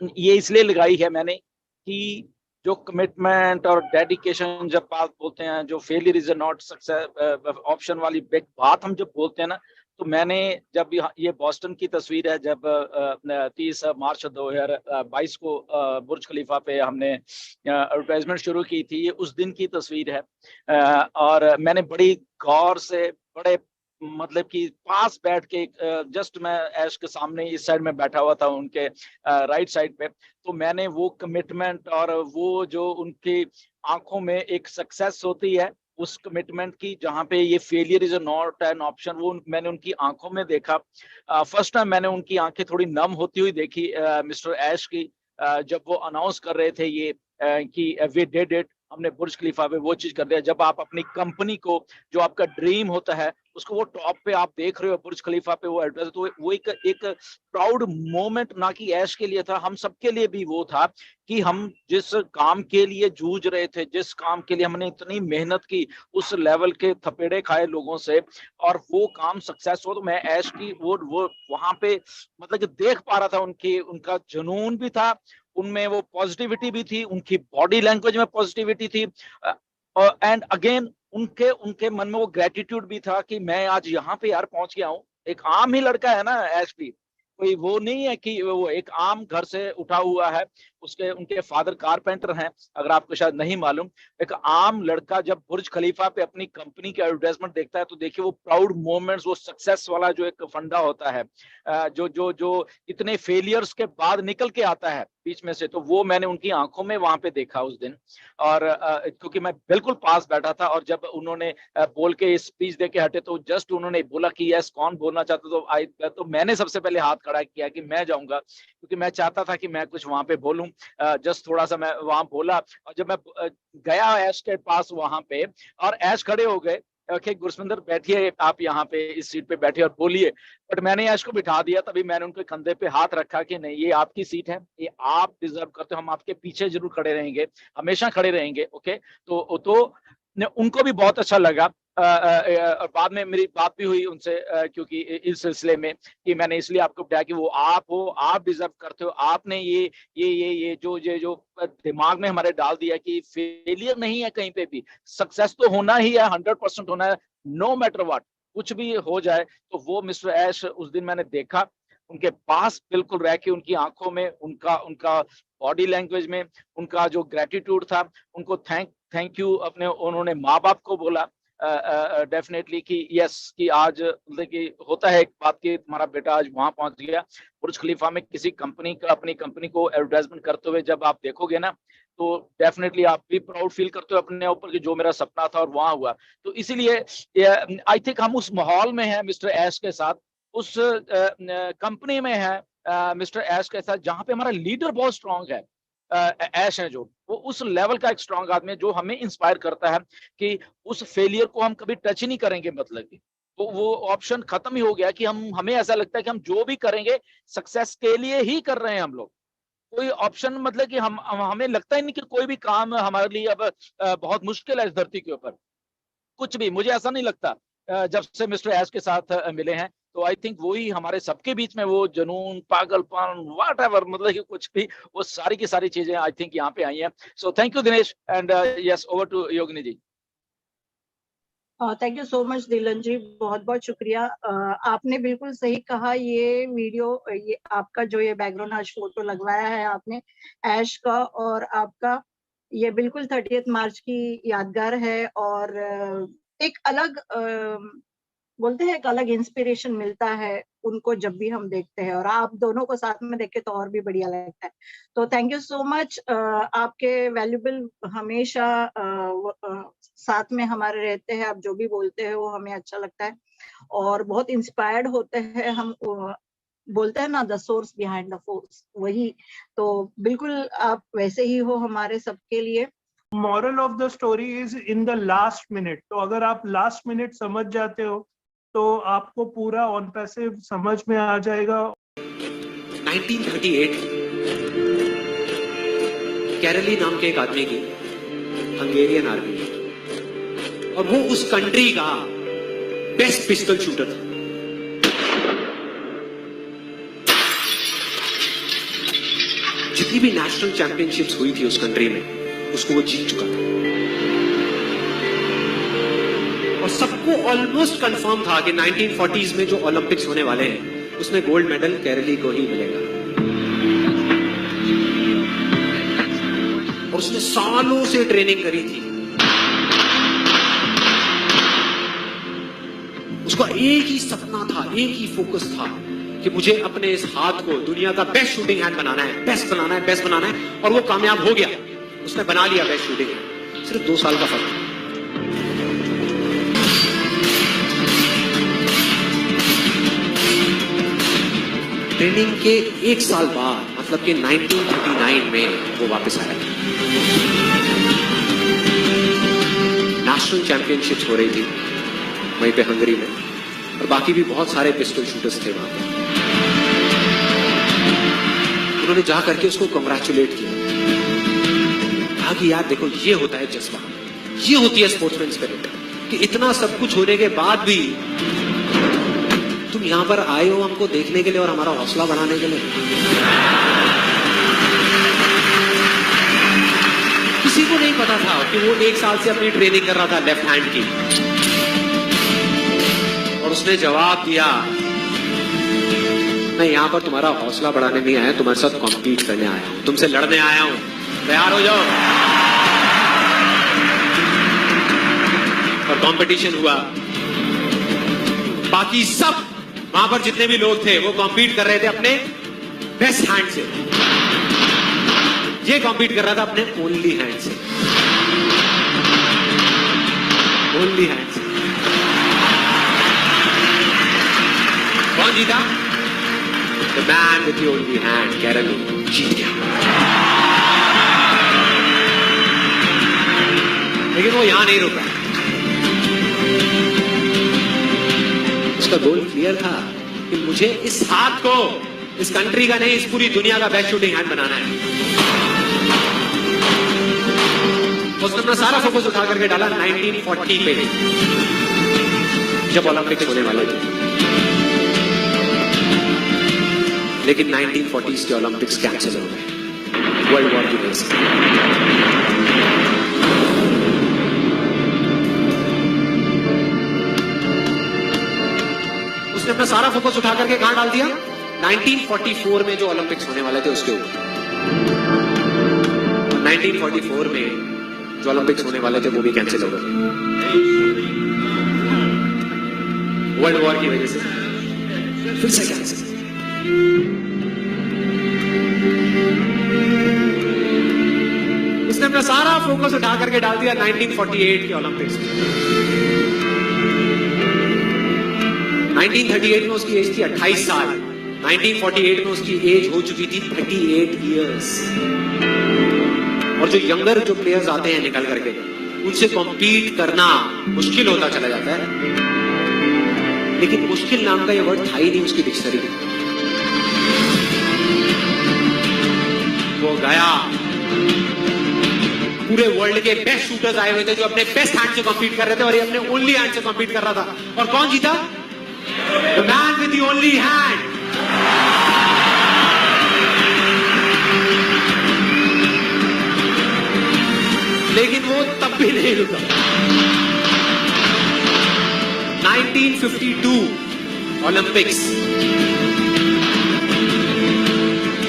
ये इसलिए लगाई है मैंने कि जो कमिटमेंट और डेडिकेशन जब बात बोलते हैं, जो failure is not success option वाली बिग बात हम जब बोलते हैं ना, तो मैंने जब ये बॉस्टन की तस्वीर है, जब 30 मार्च 2022 को बुर्ज खलीफा पे हमने एडवर्टाइजमेंट शुरू की थी, ये उस दिन की तस्वीर है। और मैंने बड़ी गौर से, बड़े मतलब कि पास बैठ के जस्ट मैं ऐश के सामने इस साइड में बैठा हुआ था, उनके राइट साइड पे, तो मैंने वो कमिटमेंट और वो जो उनकी आंखों में एक सक्सेस होती है उस कमिटमेंट की, जहां पे ये failure is not an option, वो मैंने उनकी आंखों में देखा। फर्स्ट टाइम मैंने उनकी आंखें थोड़ी नम होती हुई देखी मिस्टर ऐश की, जब वो अनाउंस कर रहे थे ये कि वी डिड इट, हमने बुर्ज खलीफा पे वो चीज कर दिया। जब आप अपनी कंपनी को, जो आपका ड्रीम होता है, उसको वो टॉप पे आप देख रहे हो बुर्ज खलीफा पे वो एड्रेस, तो वो एक प्राउड मोमेंट ना कि ऐश के लिए था, हम सबके लिए भी वो था कि हम जिस काम के लिए जूझ रहे थे, जिस काम के लिए हमने इतनी मेहनत की, उस लेवल के थपेड़े खाए लोगों से, और वो काम सक्सेस हो। तो मैं ऐश की वो वहां पे मतलब कि देख पा रहा था, उनका जुनून भी था, उनमें वो पॉजिटिविटी भी थी, उनकी बॉडी लैंग्वेज में पॉजिटिविटी थी, एंड अगेन उनके उनके मन में वो ग्रेटिट्यूड भी था कि मैं आज यहाँ पे यार पहुंच गया हूँ। एक आम ही लड़का है ना ऐश भी, कोई वो नहीं है कि वो एक आम घर से उठा हुआ है, उनके फादर कारपेंटर हैं, अगर आपको शायद नहीं मालूम। एक आम लड़का जब बुर्ज खलीफा पे अपनी कंपनी के एडवर्टाइजमेंट देखता है, तो देखिए वो प्राउड मोमेंट्स, वो सक्सेस वाला जो एक फंडा होता है, जो जो जो इतने फेलियर्स के बाद निकल के आता है बीच में से, तो वो मैंने उनकी आंखों में वहां पे देखा उस दिन। और क्योंकि मैं बिल्कुल पास बैठा था, और जब उन्होंने बोल के स्पीच दे के हटे, तो जस्ट उन्होंने बोला कि यस कौन बोलना चाहता, तो मैंने सबसे पहले हाथ खड़ा किया कि मैं जाऊंगा, क्योंकि मैं चाहता था कि मैं कुछ वहां पे बोलूं। जस्ट थोड़ा सा मैं वहां बोला, और जब मैं गया ऐश के पास वहां पे, और ऐश खड़े हो गए, ओके गुरसिंदर बैठिए, आप यहाँ पे इस सीट पे बैठिए और बोलिए, बट मैंने ऐश को बिठा दिया। तभी मैंने उनके कंधे पे हाथ रखा कि नहीं, ये आपकी सीट है, ये आप डिजर्व करते हो, हम आपके पीछे जरूर खड़े रहेंगे, हमेशा खड़े रहेंगे, ओके। तो उनको भी बहुत अच्छा लगा। और बाद में मेरी बात भी हुई उनसे, क्योंकि इस सिलसिले में कि मैंने इसलिए आपको बताया कि वो आप हो, आप डिजर्व करते हो, आपने ये जो दिमाग में हमारे डाल दिया कि फेलियर नहीं है कहीं पे भी, सक्सेस तो होना ही है, 100% होना है, नो मैटर व्हाट, कुछ भी हो जाए। तो वो मिस्टर ऐश उस दिन मैंने देखा, उनके पास बिल्कुल रह के, उनकी आंखों में, उनका बॉडी लैंग्वेज में, उनका जो ग्रेटिट्यूड था, उनको थैंक यू अपने उन्होंने माँ बाप को बोला डेफिनेटली कि यस, कि आज मतलब कि होता है एक बात कि तुम्हारा बेटा आज वहां पहुंच गया बुर्ज खलीफा में, किसी कंपनी का, अपनी कंपनी को एडवर्टाइजमेंट करते हुए जब आप देखोगे ना, तो डेफिनेटली आप भी प्राउड फील करते हो अपने ऊपर कि जो मेरा सपना था और वहां हुआ। तो इसीलिए आई थिंक हम उस माहौल में हैं मिस्टर ऐश के साथ, उस कंपनी में है मिस्टर ऐश के साथ, जहां पे हमारा लीडर बहुत स्ट्रांग है, ऐश है जो, वो उस लेवल का एक स्ट्रांग आदमी है, जो हमें इंस्पायर करता है कि उस फेलियर को हम कभी टच ही नहीं करेंगे, मतलब कि वो ऑप्शन खत्म ही हो गया कि हमें ऐसा लगता है कि हम जो भी करेंगे सक्सेस के लिए ही कर रहे हैं हम लोग। कोई ऑप्शन मतलब कि हमें लगता ही नहीं कि कोई भी काम हमारे लिए अब बहुत मुश्किल है इस धरती के ऊपर, कुछ भी, मुझे ऐसा नहीं लगता जब से मिस्टर ऐश के साथ मिले हैं। तो आई थिंक वही हमारे सबके बीच में वो जुनून, पागलपन, व्हाट एवर, मतलब कि कुछ भी, वो सारी की सारी चीजें आई थिंक यहाँ पे आई हैं। So thank you Dinesh, and yes over to Yogini ji. Thank you so much Dilan ji, बहुत बहुत शुक्रिया। आपने बिल्कुल सही कहा, ये वीडियो, ये आपका जो ये बैकग्राउंड आज फोटो लगवाया है आपने ऐश का और आपका, ये बिल्कुल 30 मार्च की यादगार है, और एक अलग बोलते हैं एक अलग इंस्पिरेशन मिलता है उनको जब भी हम देखते हैं, और आप दोनों को साथ में देखे तो और भी बढ़िया लगता है। तो थैंक यू सो मच, आपके वैल्यूबल हमेशा साथ में हमारे रहते हैं, आप जो भी बोलते हैं वो हमें अच्छा लगता है और बहुत इंस्पायर्ड होते हैं हम। बोलते हैं ना, the source behind the force, वही तो बिल्कुल आप वैसे ही हो हमारे सबके लिए। Moral of the story is in the last minute. तो अगर आप लास्ट मिनट समझ जाते हो तो आपको पूरा ऑन पैसिव समझ में आ जाएगा। 1938 कैरली नाम के एक आदमी की हंगेरियन आर्मी, और वो उस कंट्री का बेस्ट पिस्टल शूटर था। जितनी भी नेशनल चैंपियनशिप्स हुई थी उस कंट्री में, उसको वो जीत चुका था, और सबको ऑलमोस्ट कंफर्म था कि 1940s में जो ओलंपिक्स होने वाले हैं उसमें गोल्ड मेडल केरली को ही मिलेगा। और उसने सालों से ट्रेनिंग करी थी, उसका एक ही सपना था, एक ही फोकस था कि मुझे अपने इस हाथ को दुनिया का बेस्ट शूटिंग हैंड बनाना है, बेस्ट बनाना है, बेस्ट बनाना है। और वो कामयाब हो गया, उसने बना लिया बेस्ट शूटिंग हैंड। सिर्फ 2 साल का फर्क था। ट्रेनिंग के 1 साल बाद, मतलब कि 1939 में वो वापस आया। नेशनल चैंपियनशिप्स हो रही थी वहीं पे हंगरी में, और बाकी भी बहुत सारे पिस्टल शूटर्स थे वहां पे। उन्होंने जा करके उसको कंग्रेचुलेट किया, कहा कि यार देखो, ये होता है जज्बा, ये होती है स्पोर्ट्समैन स्पिरिट, कि इतना सब कुछ होने के बाद भी तुम यहां पर आए हो हमको देखने के लिए और हमारा हौसला बढ़ाने के लिए। किसी को नहीं पता था कि वो 1 साल से अपनी ट्रेनिंग कर रहा था लेफ्ट हैंड की, और उसने जवाब दिया, मैं यहां पर तुम्हारा हौसला बढ़ाने नहीं आया, तुम्हारे साथ कॉम्पीट करने आया हूं, तुमसे लड़ने आया हूं, तैयार हो जाओ। और कंपटीशन हुआ। बाकी सब वहां पर जितने भी लोग थे वो कॉम्पीट कर रहे थे अपने बेस्ट हैंड से, ये कॉम्पीट कर रहा था अपने ओनली हैंड से, ओनली हैंड से। कौन जीता? The man with the only hand, Karoly जीत गया। लेकिन वो यहां नहीं रुका, उसका गोल क्लियर था कि मुझे इस हाथ को इस कंट्री का नहीं, इस पूरी दुनिया का बेस्ट शूटिंग हैंड बनाना है। उसने अपना सारा फोकस उठा करके डाला 1940 पे, जब ओलंपिक्स होने वाले थे। लेकिन 1940s के ओलंपिक्स कैंसिल हो गए वर्ल्ड वॉर की वजह से। उसने अपना सारा फोकस उठा करके कहां डाल दिया? 1944 में जो ओलंपिक्स होने वाले थे उसके ऊपर। 1944 में जो ओलंपिक्स होने वाले थे वो भी कैंसिल हो गए वर्ल्ड वॉर की वजह से, फिर से कैंसिल। उसने अपना सारा फोकस उठा करके डाल दिया 1948 के ओलंपिक्स में। 1938 में उसकी एज थी 28 साल, 1948 में उसकी एज हो चुकी थी 38 इयर्स। और जो यंगर जो प्लेयर्स आते हैं निकल करके, उनसे कॉम्पीट करना मुश्किल होता चला जाता है। लेकिन मुश्किल नाम का ये वर्ड था ही नहीं उसकी डिक्शनरी में। वो गया, पूरे वर्ल्ड के बेस्ट शूटर्स आए हुए थे जो अपने बेस्ट हैंड से कॉम्पीट कर रहे थे, और ये अपने ओनली हैंड से कॉम्पीट कर रहा था। और कौन जीता? The man with the only hand. लेकिन वो तब भी नहीं रुका। 1952 ओलंपिक्स,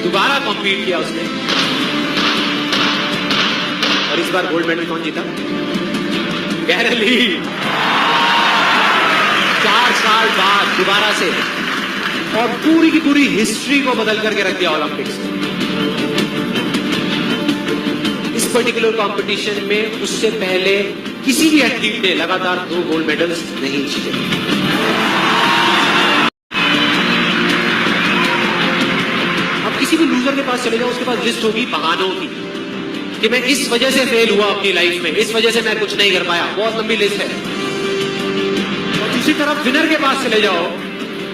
दोबारा कॉम्पीट किया उसने, और इस बार गोल्ड मेडल कौन जीता? कैरली। 4 साल बाद दोबारा से, और पूरी की पूरी हिस्ट्री को बदल करके रख दिया ओलंपिक्स। इस पर्टिकुलर कंपटीशन में उससे पहले किसी भी एथलीट ने लगातार 2 गोल्ड मेडल्स नहीं जीते। अब किसी भी लूजर के पास चले जाओ, उसके पास लिस्ट होगी बहानों की कि मैं इस वजह से फेल हुआ अपनी लाइफ में, इस वजह से मैं कुछ नहीं कर पाया, बहुत लंबी लिस्ट है। दूसरी तरफ विनर के पास चले जाओ,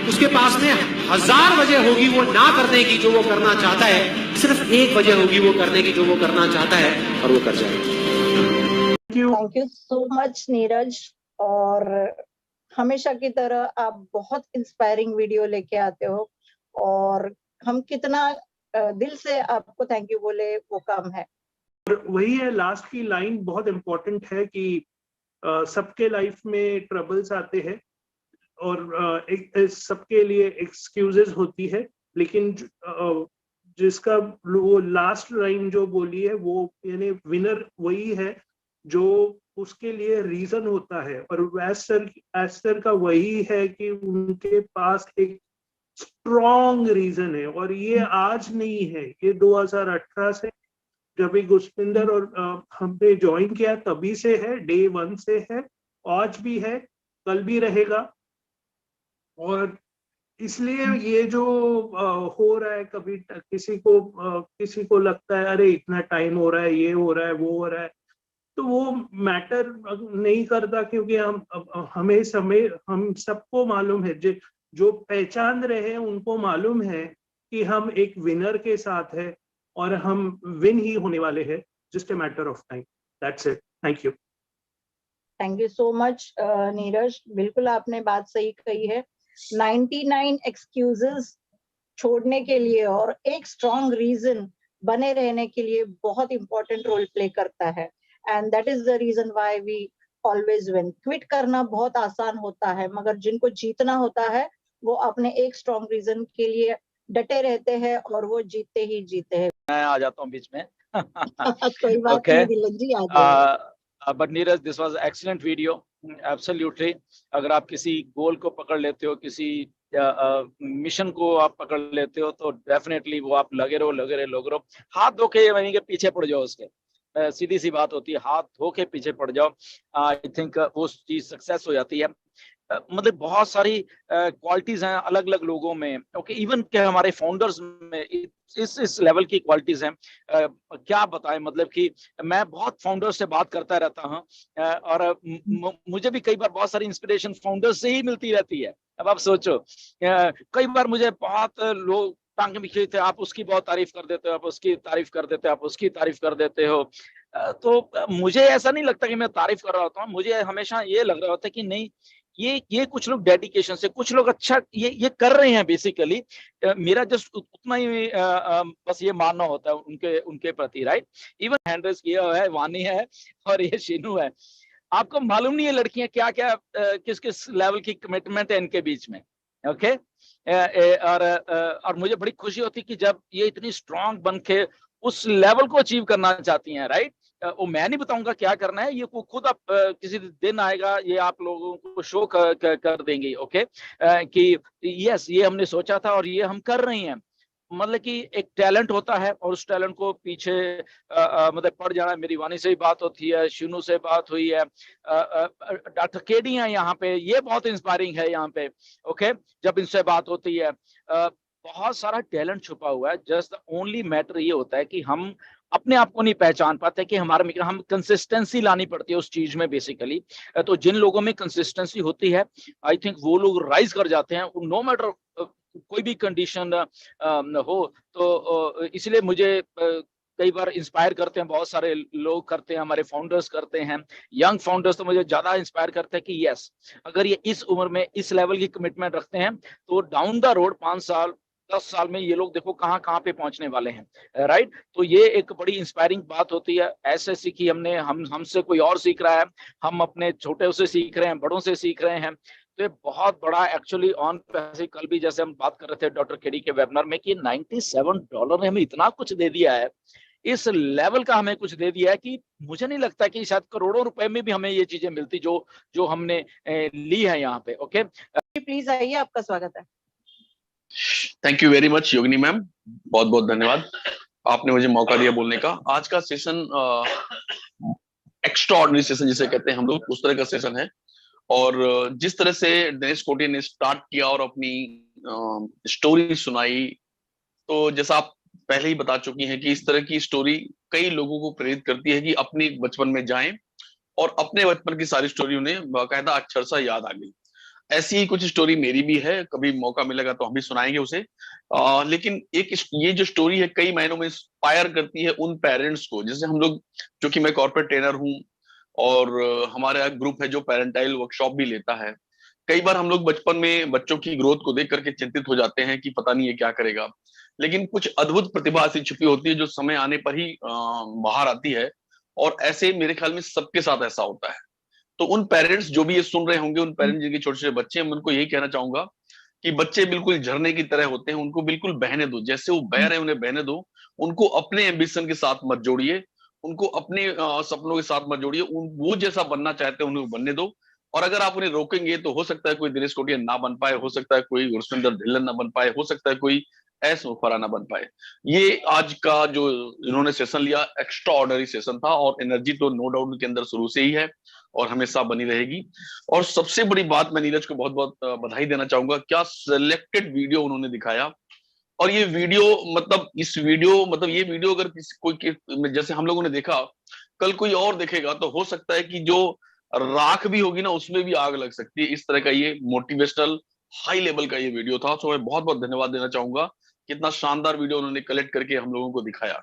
उसके पास में 1000 वजह होगी वो ना करने की जो वो करना चाहता है, सिर्फ एक वजह होगी वो करने की जो वो करना चाहता है, और वो कर जाएगा। Thank you so much Neeraj. और हमेशा की तरह आप बहुत इंस्पायरिंग वीडियो लेके आते हो, और हम कितना दिल से आपको थैंक यू बोले वो काम है। और वही है, लास्ट की लाइन बहुत इम्पोर्टेंट है कि सबके लाइफ में ट्रबल्स आते हैं, और सबके लिए एक्सक्यूजेस होती है, लेकिन जिसका वो लास्ट लाइन जो बोली है वो यानी विनर वही है जो उसके लिए रीजन होता है, और एस्टर का वही है कि उनके पास एक स्ट्रॉन्ग रीजन है, और ये आज नहीं है, ये 2018 से जब भी गुरपिंदर और हमने ज्वाइन किया तभी से है, डे 1 से है, आज भी है, कल भी रहेगा। और इसलिए ये जो हो रहा है, कभी किसी को लगता है अरे इतना टाइम हो रहा है, ये हो रहा है, वो हो रहा है, तो वो मैटर नहीं करता, क्योंकि हम सबको मालूम है, जो पहचान रहे हैं उनको मालूम है कि हम एक विनर के साथ है और हम विन ही होने वाले हैं, just a matter of time, that's it. Thank you so much Neeraj, बिल्कुल आपने बात सही कही है। 99 एक्सक्यूजेस छोड़ने के लिए और एक स्ट्रॉन्ग रीजन बने रहने के लिए बहुत इंपॉर्टेंट रोल प्ले करता है, and that is the reason why we always win. Quit करना बहुत आसान होता है, मगर जिनको जीतना होता है वो अपने एक स्ट्रॉन्ग रीजन के लिए डटे रहते हैं और वो जीते ही जीते हैं। मैं आ जाता हूँ बीच में। कोई बात नहीं दिलन जी, आ जाइए। But Neeraj, this was excellent video, absolutely. अगर आप किसी गोल को पकड़ लेते हो, किसी मिशन को आप पकड़ लेते हो, तो डेफिनेटली वो आप लगे रहो, हाथ धो के वहीं के पीछे पड़ जाओ उसके। सीधी सी बात होती है, हाथ धो के पीछे पड़ जाओ, आई थिंक वो चीज सक्सेस हो जाती है। मतलब बहुत सारी क्वालिटीज हैं अलग अलग लोगों में, ओके, इवन के हमारे फाउंडर्स में इस लेवल की क्वालिटीज हैं। क्या बताएं, मतलब कि मैं बहुत फाउंडर्स से बात करता रहता हूं, और मुझे भी कई बार बहुत सारी इंस्पिरेशन फाउंडर्स से ही मिलती रहती है। अब आप सोचो, कई बार मुझे बहुत लोग टांगे में खींचते, आप उसकी बहुत तारीफ कर देते हो, आप उसकी तारीफ कर देते हो, आप उसकी तारीफ कर देते हो। तो मुझे ऐसा नहीं लगता कि मैं तारीफ कर रहा होता हूँ, मुझे हमेशा ये लग रहा होता है कि नहीं, ये कुछ लोग डेडिकेशन से, कुछ लोग अच्छा ये कर रहे हैं बेसिकली। मेरा जस्ट उतना ही बस ये मानना होता है उनके प्रति, राइट। इवन हैंड्रेस किया है, वानी है और ये शीनू है। आपको मालूम नहीं है लड़कियां क्या क्या किस किस लेवल की कमिटमेंट है इनके बीच में, ओके। और मुझे बड़ी खुशी होती है कि जब ये इतनी स्ट्रांग बन के उस लेवल को अचीव करना चाहती हैं, राइट। वो मैं नहीं बताऊंगा क्या करना है, ये खुद आप किसी दिन आएगा, ये आप लोगों को शो कर देंगे, ओके, कि यस ये हमने सोचा था और ये हम कर रहे हैं। मतलब कि एक टैलेंट होता है और उस टैलेंट को पीछे मतलब पड़ जाना। मेरी वानी से ही बात होती है, शिनू से बात हुई है, डॉक्टर केडी हैं यहाँ पे, ये बहुत इंस्पायरिंग है यहाँ पे, ओके, जब इनसे बात होती है। बहुत सारा टैलेंट छुपा हुआ है, जस्ट ओनली मैटर ये होता है कि हम अपने आप को नहीं पहचान पाते, कि हमारे हम कंसिस्टेंसी लानी पड़ती है उस चीज में बेसिकली। तो जिन लोगों में कंसिस्टेंसी होती है, आई थिंक वो लोग राइज कर जाते हैं, नो मैटर कोई भी कंडीशन हो। तो इसलिए मुझे कई बार इंस्पायर करते हैं, बहुत सारे लोग करते हैं, हमारे फाउंडर्स करते हैं, यंग फाउंडर्स तो मुझे ज्यादा इंस्पायर करते हैं कि यस, अगर ये इस उम्र में इस लेवल की कमिटमेंट रखते हैं तो डाउन द रोड 5 साल 10 साल में ये लोग देखो कहाँ पे पहुंचने वाले हैं, राइट। तो ये एक बड़ी इंस्पायरिंग बात होती है। ऐसे सीखी हमने, हमसे कोई और सीख रहा है, हम अपने छोटे से सीख रहे हैं, बड़ों से सीख रहे हैं। तो ये बहुत बड़ा एक्चुअली ऑन पैसे, कल भी जैसे हम बात कर रहे थे डॉक्टर केडी के वेबिनार में कि $97 ने हमें इतना कुछ दे दिया है, इस लेवल का हमें कुछ दे दिया है कि मुझे नहीं लगता कि शायद करोड़ों रुपए में भी हमें ये चीजें मिलती जो हमने ली है यहाँ पे, ओके। प्लीज आइए, आपका स्वागत है। Thank you very much Yogini ma'am, बहुत बहुत धन्यवाद, आपने मुझे मौका दिया बोलने का। आज का सेशन एक्स्ट्राऑर्डिनरी सेशन जिसे कहते हैं हम लोग, उस तरह का सेशन है। और जिस तरह से दिनेश कोटी ने स्टार्ट किया और अपनी स्टोरी सुनाई, तो जैसा आप पहले ही बता चुकी हैं कि इस तरह की स्टोरी कई लोगों को प्रेरित करती है कि अपने बचपन में जाएं, और अपने बचपन की सारी स्टोरी उन्हें बाकायदा अक्षर सा याद आ गई। ऐसी ही कुछ स्टोरी मेरी भी है, कभी मौका मिलेगा तो हम भी सुनाएंगे उसे। लेकिन एक ये जो स्टोरी है कई महीनों में इंस्पायर करती है उन पेरेंट्स को, जैसे हम लोग, जो कि मैं कॉर्पोरेट ट्रेनर हूँ और हमारा ग्रुप है जो पेरेंटाइल वर्कशॉप भी लेता है। कई बार हम लोग बचपन में बच्चों की ग्रोथ को देख करके चिंतित हो जाते हैं कि पता नहीं ये क्या करेगा, लेकिन कुछ अद्भुत प्रतिभा ऐसी छुपी होती है जो समय आने पर ही बाहर आती है। और ऐसे मेरे ख्याल में सबके साथ ऐसा होता है। तो उन पेरेंट्स जो भी ये सुन रहे होंगे, उन पेरेंट्स जिनके छोटे छोटे बच्चे हैं, मैं उनको यही कहना चाहूंगा कि बच्चे बिल्कुल झरने की तरह होते हैं, उनको बिल्कुल बहने दो, जैसे वो बह रहे हैं उन्हें बहने दो, उनको अपने एम्बिशन के साथ मत जोड़िए, उनको अपने सपनों के साथ मत जोड़िए, वो जैसा बनना चाहते हैं उन्हें बनने दो। और अगर आप उन्हें रोकेंगे तो हो सकता है कोई दिनेश कोटिया ना बन पाए, हो सकता है कोई गुरसिंदर ढिल्लन ना बन पाए, हो सकता है कोई एस मुखर्जी ना बन पाए। ये आज का जो इन्होंने सेशन लिया एक्स्ट्रा ऑर्डिनरी सेशन था, और एनर्जी तो नो डाउट उनके अंदर शुरू से ही है और हमेशा बनी रहेगी। और सबसे बड़ी बात, मैं नीरज को बहुत बहुत बधाई देना चाहूंगा, क्या सिलेक्टेड वीडियो उन्होंने दिखाया। और ये वीडियो मतलब ये वीडियो अगर किसी कोई जैसे हम लोगों ने देखा, कल कोई और देखेगा तो हो सकता है कि जो राख भी होगी ना उसमें भी आग लग सकती है। इस तरह का ये मोटिवेशनल हाई लेवल का ये वीडियो था। तो मैं बहुत बहुत धन्यवाद देना चाहूंगा, कितना शानदार वीडियो उन्होंने कलेक्ट करके हम लोगों को दिखाया।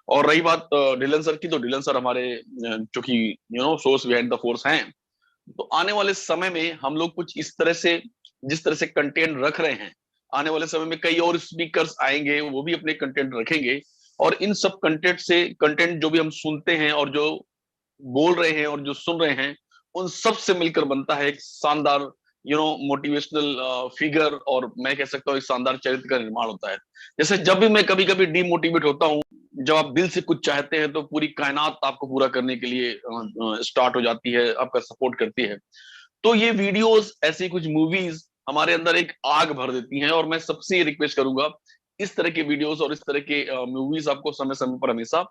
और रही बात ढिल्लन सर की, तो ढिल्लन सर हमारे चूंकि सोर्स बिहाइंड द फोर्स हैं, तो आने वाले समय में हम लोग कुछ इस तरह से, जिस तरह से कंटेंट रख रहे हैं, आने वाले समय में कई और स्पीकर्स आएंगे, वो भी अपने कंटेंट रखेंगे। और इन सब कंटेंट जो भी हम सुनते हैं और जो बोल रहे हैं और जो सुन रहे हैं, उन सब से मिलकर बनता है एक शानदार मोटिवेशनल फिगर, और मैं कह सकता हूँ एक शानदार चरित्र का निर्माण होता है। जैसे जब भी मैं कभी कभी डीमोटिवेट होता हूँ, जब आप दिल से कुछ चाहते हैं तो पूरी कायनात आपको पूरा करने के लिए स्टार्ट हो जाती है, आपका सपोर्ट करती है। तो ये वीडियोस, ऐसी कुछ मूवीज हमारे अंदर एक आग भर देती हैं। और मैं सबसे ये रिक्वेस्ट करूंगा, इस तरह के वीडियोस और इस तरह के मूवीज आपको समय समय पर हमेशा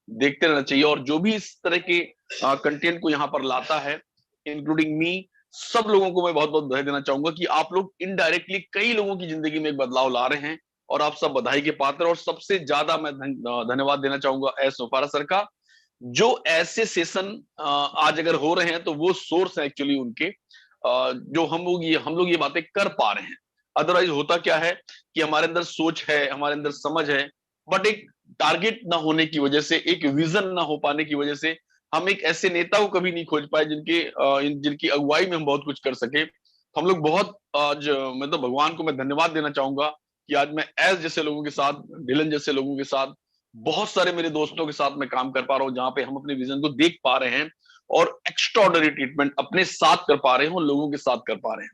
देखते रहना चाहिए। और जो भी इस तरह के कंटेंट को यहाँ पर लाता है, इंक्लूडिंग मी, सब लोगों को मैं बहुत बहुत बधाई देना चाहूंगा कि आप लोग इनडायरेक्टली कई लोगों की जिंदगी में एक बदलाव ला रहे हैं, और आप सब बधाई के पात्र। और सबसे ज्यादा मैं धन्यवाद देना चाहूंगा एस मुखर्जी सर का, जो ऐसे सेशन आज अगर हो रहे हैं तो वो सोर्स है एक्चुअली उनके, जो हम लोग ये बातें कर पा रहे हैं। अदरवाइज होता क्या है कि हमारे अंदर सोच है, हमारे अंदर समझ है, बट एक टारगेट ना होने की वजह से, एक विजन ना हो पाने की वजह से हम एक ऐसे नेता को कभी नहीं खोज पाए जिनकी अगुवाई में हम बहुत कुछ कर सके। हम लोग बहुत आज, मैं तो भगवान को मैं धन्यवाद देना चाहूंगा कि आज मैं एस जैसे लोगों के साथ, ढिल्लन जैसे लोगों के साथ, बहुत सारे मेरे दोस्तों के साथ मैं काम कर पा रहा हूँ, जहां पे हम अपने विजन को देख पा रहे हैं और एक्स्ट्राऑर्डिनरी ट्रीटमेंट अपने साथ कर पा रहे हैं और लोगों के साथ कर पा रहे हैं।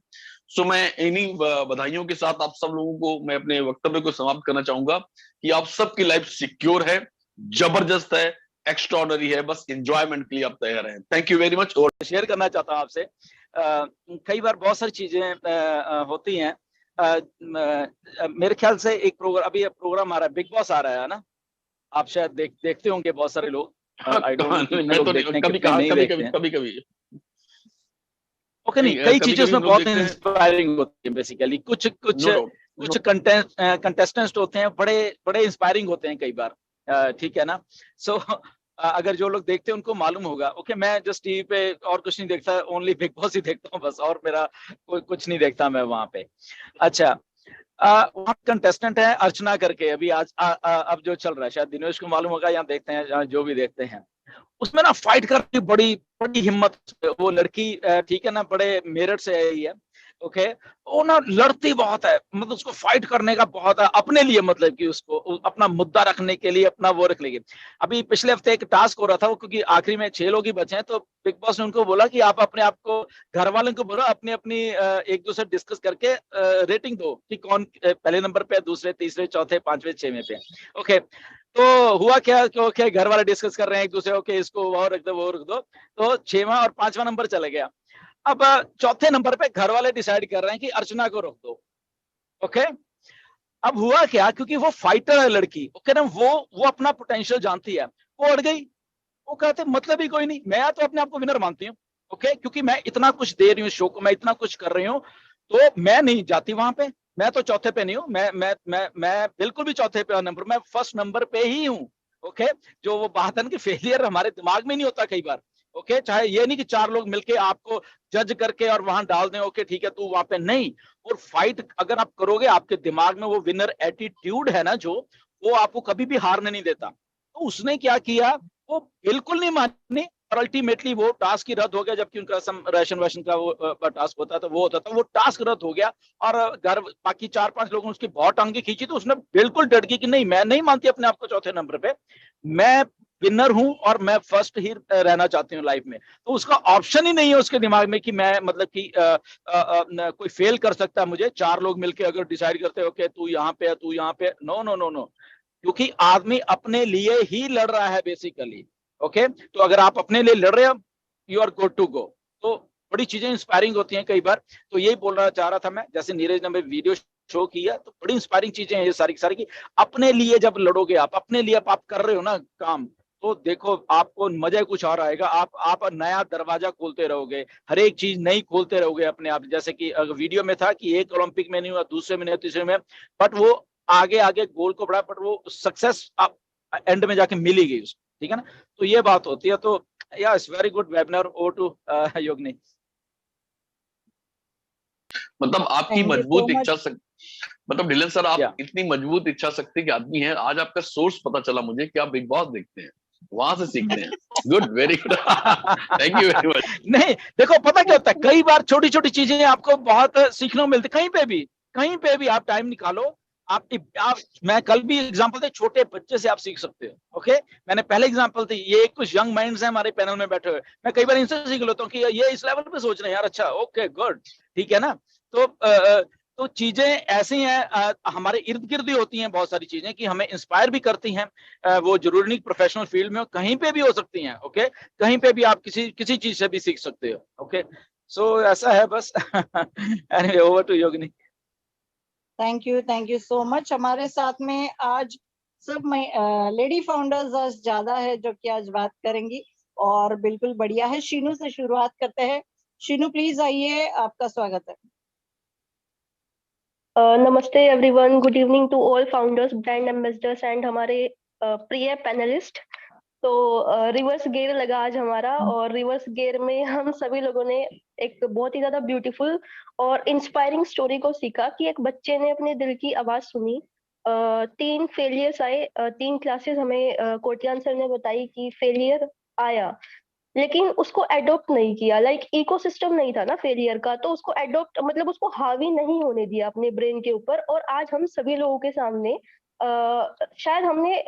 सो मैं इन्हीं बधाइयों के साथ आप सब लोगों को मैं अपने वक्तव्य को समाप्त करना चाहूंगा कि आप सबकी लाइफ सिक्योर है, जबरदस्त है, एक्स्ट्राऑर्डिनरी है, बस एंजॉयमेंट के लिए आप तैयार हैं। Thank you very much. और शेयर करना चाहता हूं आपसे, कई बार बहुत सारी चीजें होती हैं। मेरे ख्याल से एक प्रोग्राम, अभी प्रोग्राम आ रहा है, बिग बॉस आ रहा है ना, आप शायद देखते होंगे बहुत सारे लोग। कभी ओके, नहीं, कई चीजें उसमें बहुत इंस्पायरिंग होती है। बेसिकली कुछ कंटेस्टेंट्स होते हैं, बड़े इंस्पायरिंग होते हैं कई बार, ठीक है ना। सो अगर जो लोग देखते हैं उनको मालूम होगा। ओके, मैं जस्ट टीवी पे और कुछ नहीं देखता, ओनली बिग बॉस ही देखता हूँ बस, और मेरा कुछ नहीं देखता मैं वहां पे। अच्छा, वहाँ कंटेस्टेंट है अर्चना करके, अभी आज अब जो चल रहा है, शायद दिनेश को मालूम होगा, यहाँ देखते हैं जो भी देखते हैं, उसमें ना फाइट करने की बड़ी हिम्मत, वो लड़की, ठीक है ना, बड़े मेरठ से आई है। ओके, वो ना लड़ती बहुत है, मतलब उसको फाइट करने का बहुत है अपने लिए, मतलब कि उसको अपना मुद्दा रखने के लिए अपना वो रख लेगी। अभी पिछले हफ्ते एक टास्क हो रहा था, वो क्योंकि आखिरी में 6 लोग ही बचे हैं, तो बिग बॉस ने उनको बोला कि आप अपने आप को, घर वालों को बोला अपनी एक दूसरे डिस्कस करके रेटिंग दो कि कौन पहले नंबर पे, दूसरे, तीसरे, चौथे, पांचवें, 6वें पे। ओके, तो हुआ क्या कि ओके, घर वाले डिस्कस कर रहे हैं एक दूसरे, ओके इसको वो रख दो, वो रख दो, तो 6वां और 5वां नंबर चला गया। अब चौथे नंबर पे घर वाले डिसाइड कर रहे हैं कि अर्चना को रोक दो। ओके, अब हुआ क्या, क्योंकि वो फाइटर है लड़की, ओके ना, वो अपना पोटेंशियल जानती है, वो अड़ गई। वो कहते मतलब ही कोई नहीं, मैं तो अपने आप को विनर मानती हूँ, ओके, क्योंकि मैं इतना कुछ दे रही हूँ शो को, मैं इतना कुछ कर रही हूँ, तो मैं नहीं जाती वहां पे, मैं तो चौथे पे नहीं हूँ, मैं बिल्कुल भी चौथे पे नंबर, मैं फर्स्ट नंबर पे ही हूँ। ओके, जो वो बात है कि फेलियर हमारे दिमाग में नहीं होता कई बार। ओके, चाहे ये नहीं कि 4 लोग मिलके आपको जज करके और वहां डाल दें, ओके ठीक है तू वहां पे, नहीं, और फाइट अगर आप करोगे, आपके दिमाग में वो विनर एटीट्यूड है ना, जो वो आपको कभी भी हारने नहीं देता। तो उसने क्या किया, वो बिल्कुल नहीं मानी, और अल्टीमेटली वो टास्क ही रद्द हो गया, जबकि उनका राशन वाशन का वो टास्क होता था, वो होता था, वो टास्क रद्द हो गया। और घर बाकी 4-5 लोगों ने उसकी बहुत टांगे खींची, तो उसने बिल्कुल डट गई कि नहीं, मैं नहीं मानती अपने आप को चौथे नंबर पे, मैं विनर हूं और मैं फर्स्ट ही रहना चाहती हूँ लाइफ में। तो उसका ऑप्शन ही नहीं है उसके दिमाग में कि मैं, मतलब कि कोई फेल कर सकता है मुझे। 4 लोग मिलके अगर डिसाइड करते हो कि तू यहाँ पे है, तू यहाँ पे, नो नो नो नो, क्योंकि आदमी अपने लिए ही लड़ रहा है बेसिकली। ओके, तो अगर आप अपने लिए लड़ रहे हो, you are good to go. तो बड़ी चीजें इंस्पायरिंग होती हैं कई बार। तो यही बोलना चाह रहा था मैं, जैसे नीरज ने वीडियो शो किया, तो बड़ी इंस्पायरिंग चीजें हैं ये सारी सारी की। अपने लिए जब लड़ोगे, आप अपने लिए आप कर रहे हो ना काम, तो देखो आपको मजा कुछ और आएगा। आप नया दरवाजा खोलते रहोगे, हर एक चीज नई खोलते रहोगे अपने आप। जैसे कि वीडियो में था कि एक ओलंपिक में नहीं हुआ, दूसरे में नहीं, तीसरे में, बट वो आगे आगे गोल को बढ़ा, बट वो सक्सेस एंड में जाके मिल ही गई उसको, ठीक है ना। तो ये बात होती है। तो या it's very good webinar. Oh to Yogini. मतलब आपकी मजबूत इच्छा शक्ति, मतलब डिलन सर आप इतनी मजबूत इच्छा शक्ति के आदमी हैं। आज आपका सोर्स पता चला मुझे कि आप बिग बॉस देखते हैं, वहां से सीखते हैं। Good, very good, thank you very much. नहीं देखो, पता क्या होता है, कई बार छोटी छोटी चीजें आपको बहुत सीखने को मिलती, कहीं पे भी आप टाइम निकालो। आप मैं कल भी एग्जांपल थे, छोटे बच्चे से आप सीख सकते हो। ओके, मैंने पहले एग्जांपल थी, ये कुछ यंग माइंड्स हैं हमारे पैनल में बैठे हुए, मैं कई बार इनसे सीख लेता हूँ कि ये इस लेवल पे सोच रहे हैं यार, अच्छा ओके गुड, ठीक है ना। तो चीजें ऐसी हैं, हमारे इर्द गिर्द ही होती हैं बहुत सारी चीजें कि हमें इंस्पायर भी करती हैं। वो जरूरी नहीं प्रोफेशनल फील्ड में हो, कहीं पे भी हो सकती हैं। ओके, कहीं पे भी आप किसी चीज से भी सीख सकते हो। ओके, सो ऐसा है बस। Anyway, over to Yogini. Thank you so much. हमारे साथ में आज सब लेडी फाउंडर्स ज्यादा है जो कि आज बात करेंगी, और बिल्कुल बढ़िया है। शीनू से शुरुआत करते हैं। शीनू प्लीज आइए, आपका स्वागत है। नमस्ते everyone, good evening to all founders, brand ambassadors and हमारे प्रिय पैनलिस्ट। तो रिवर्स गियर लगा आज हमारा, और रिवर्स गियर में हम सभी लोगों ने एक बहुत ही ज्यादा ब्यूटीफुल और इंस्पायरिंग स्टोरी को सीखा कि एक बच्चे ने अपने दिल की आवाज सुनी। 3 फेलियर्स आए, 3 क्लासेस हमें कोटियान सर ने बताई कि फेलियर आया, लेकिन उसको एडॉप्ट नहीं किया। लाइक इकोसिस्टम नहीं था ना फेलियर का, तो उसको एडॉप्ट मतलब उसको हावी नहीं होने दिया अपने ब्रेन के ऊपर। और आज हम सभी लोगों के सामने शायद हमने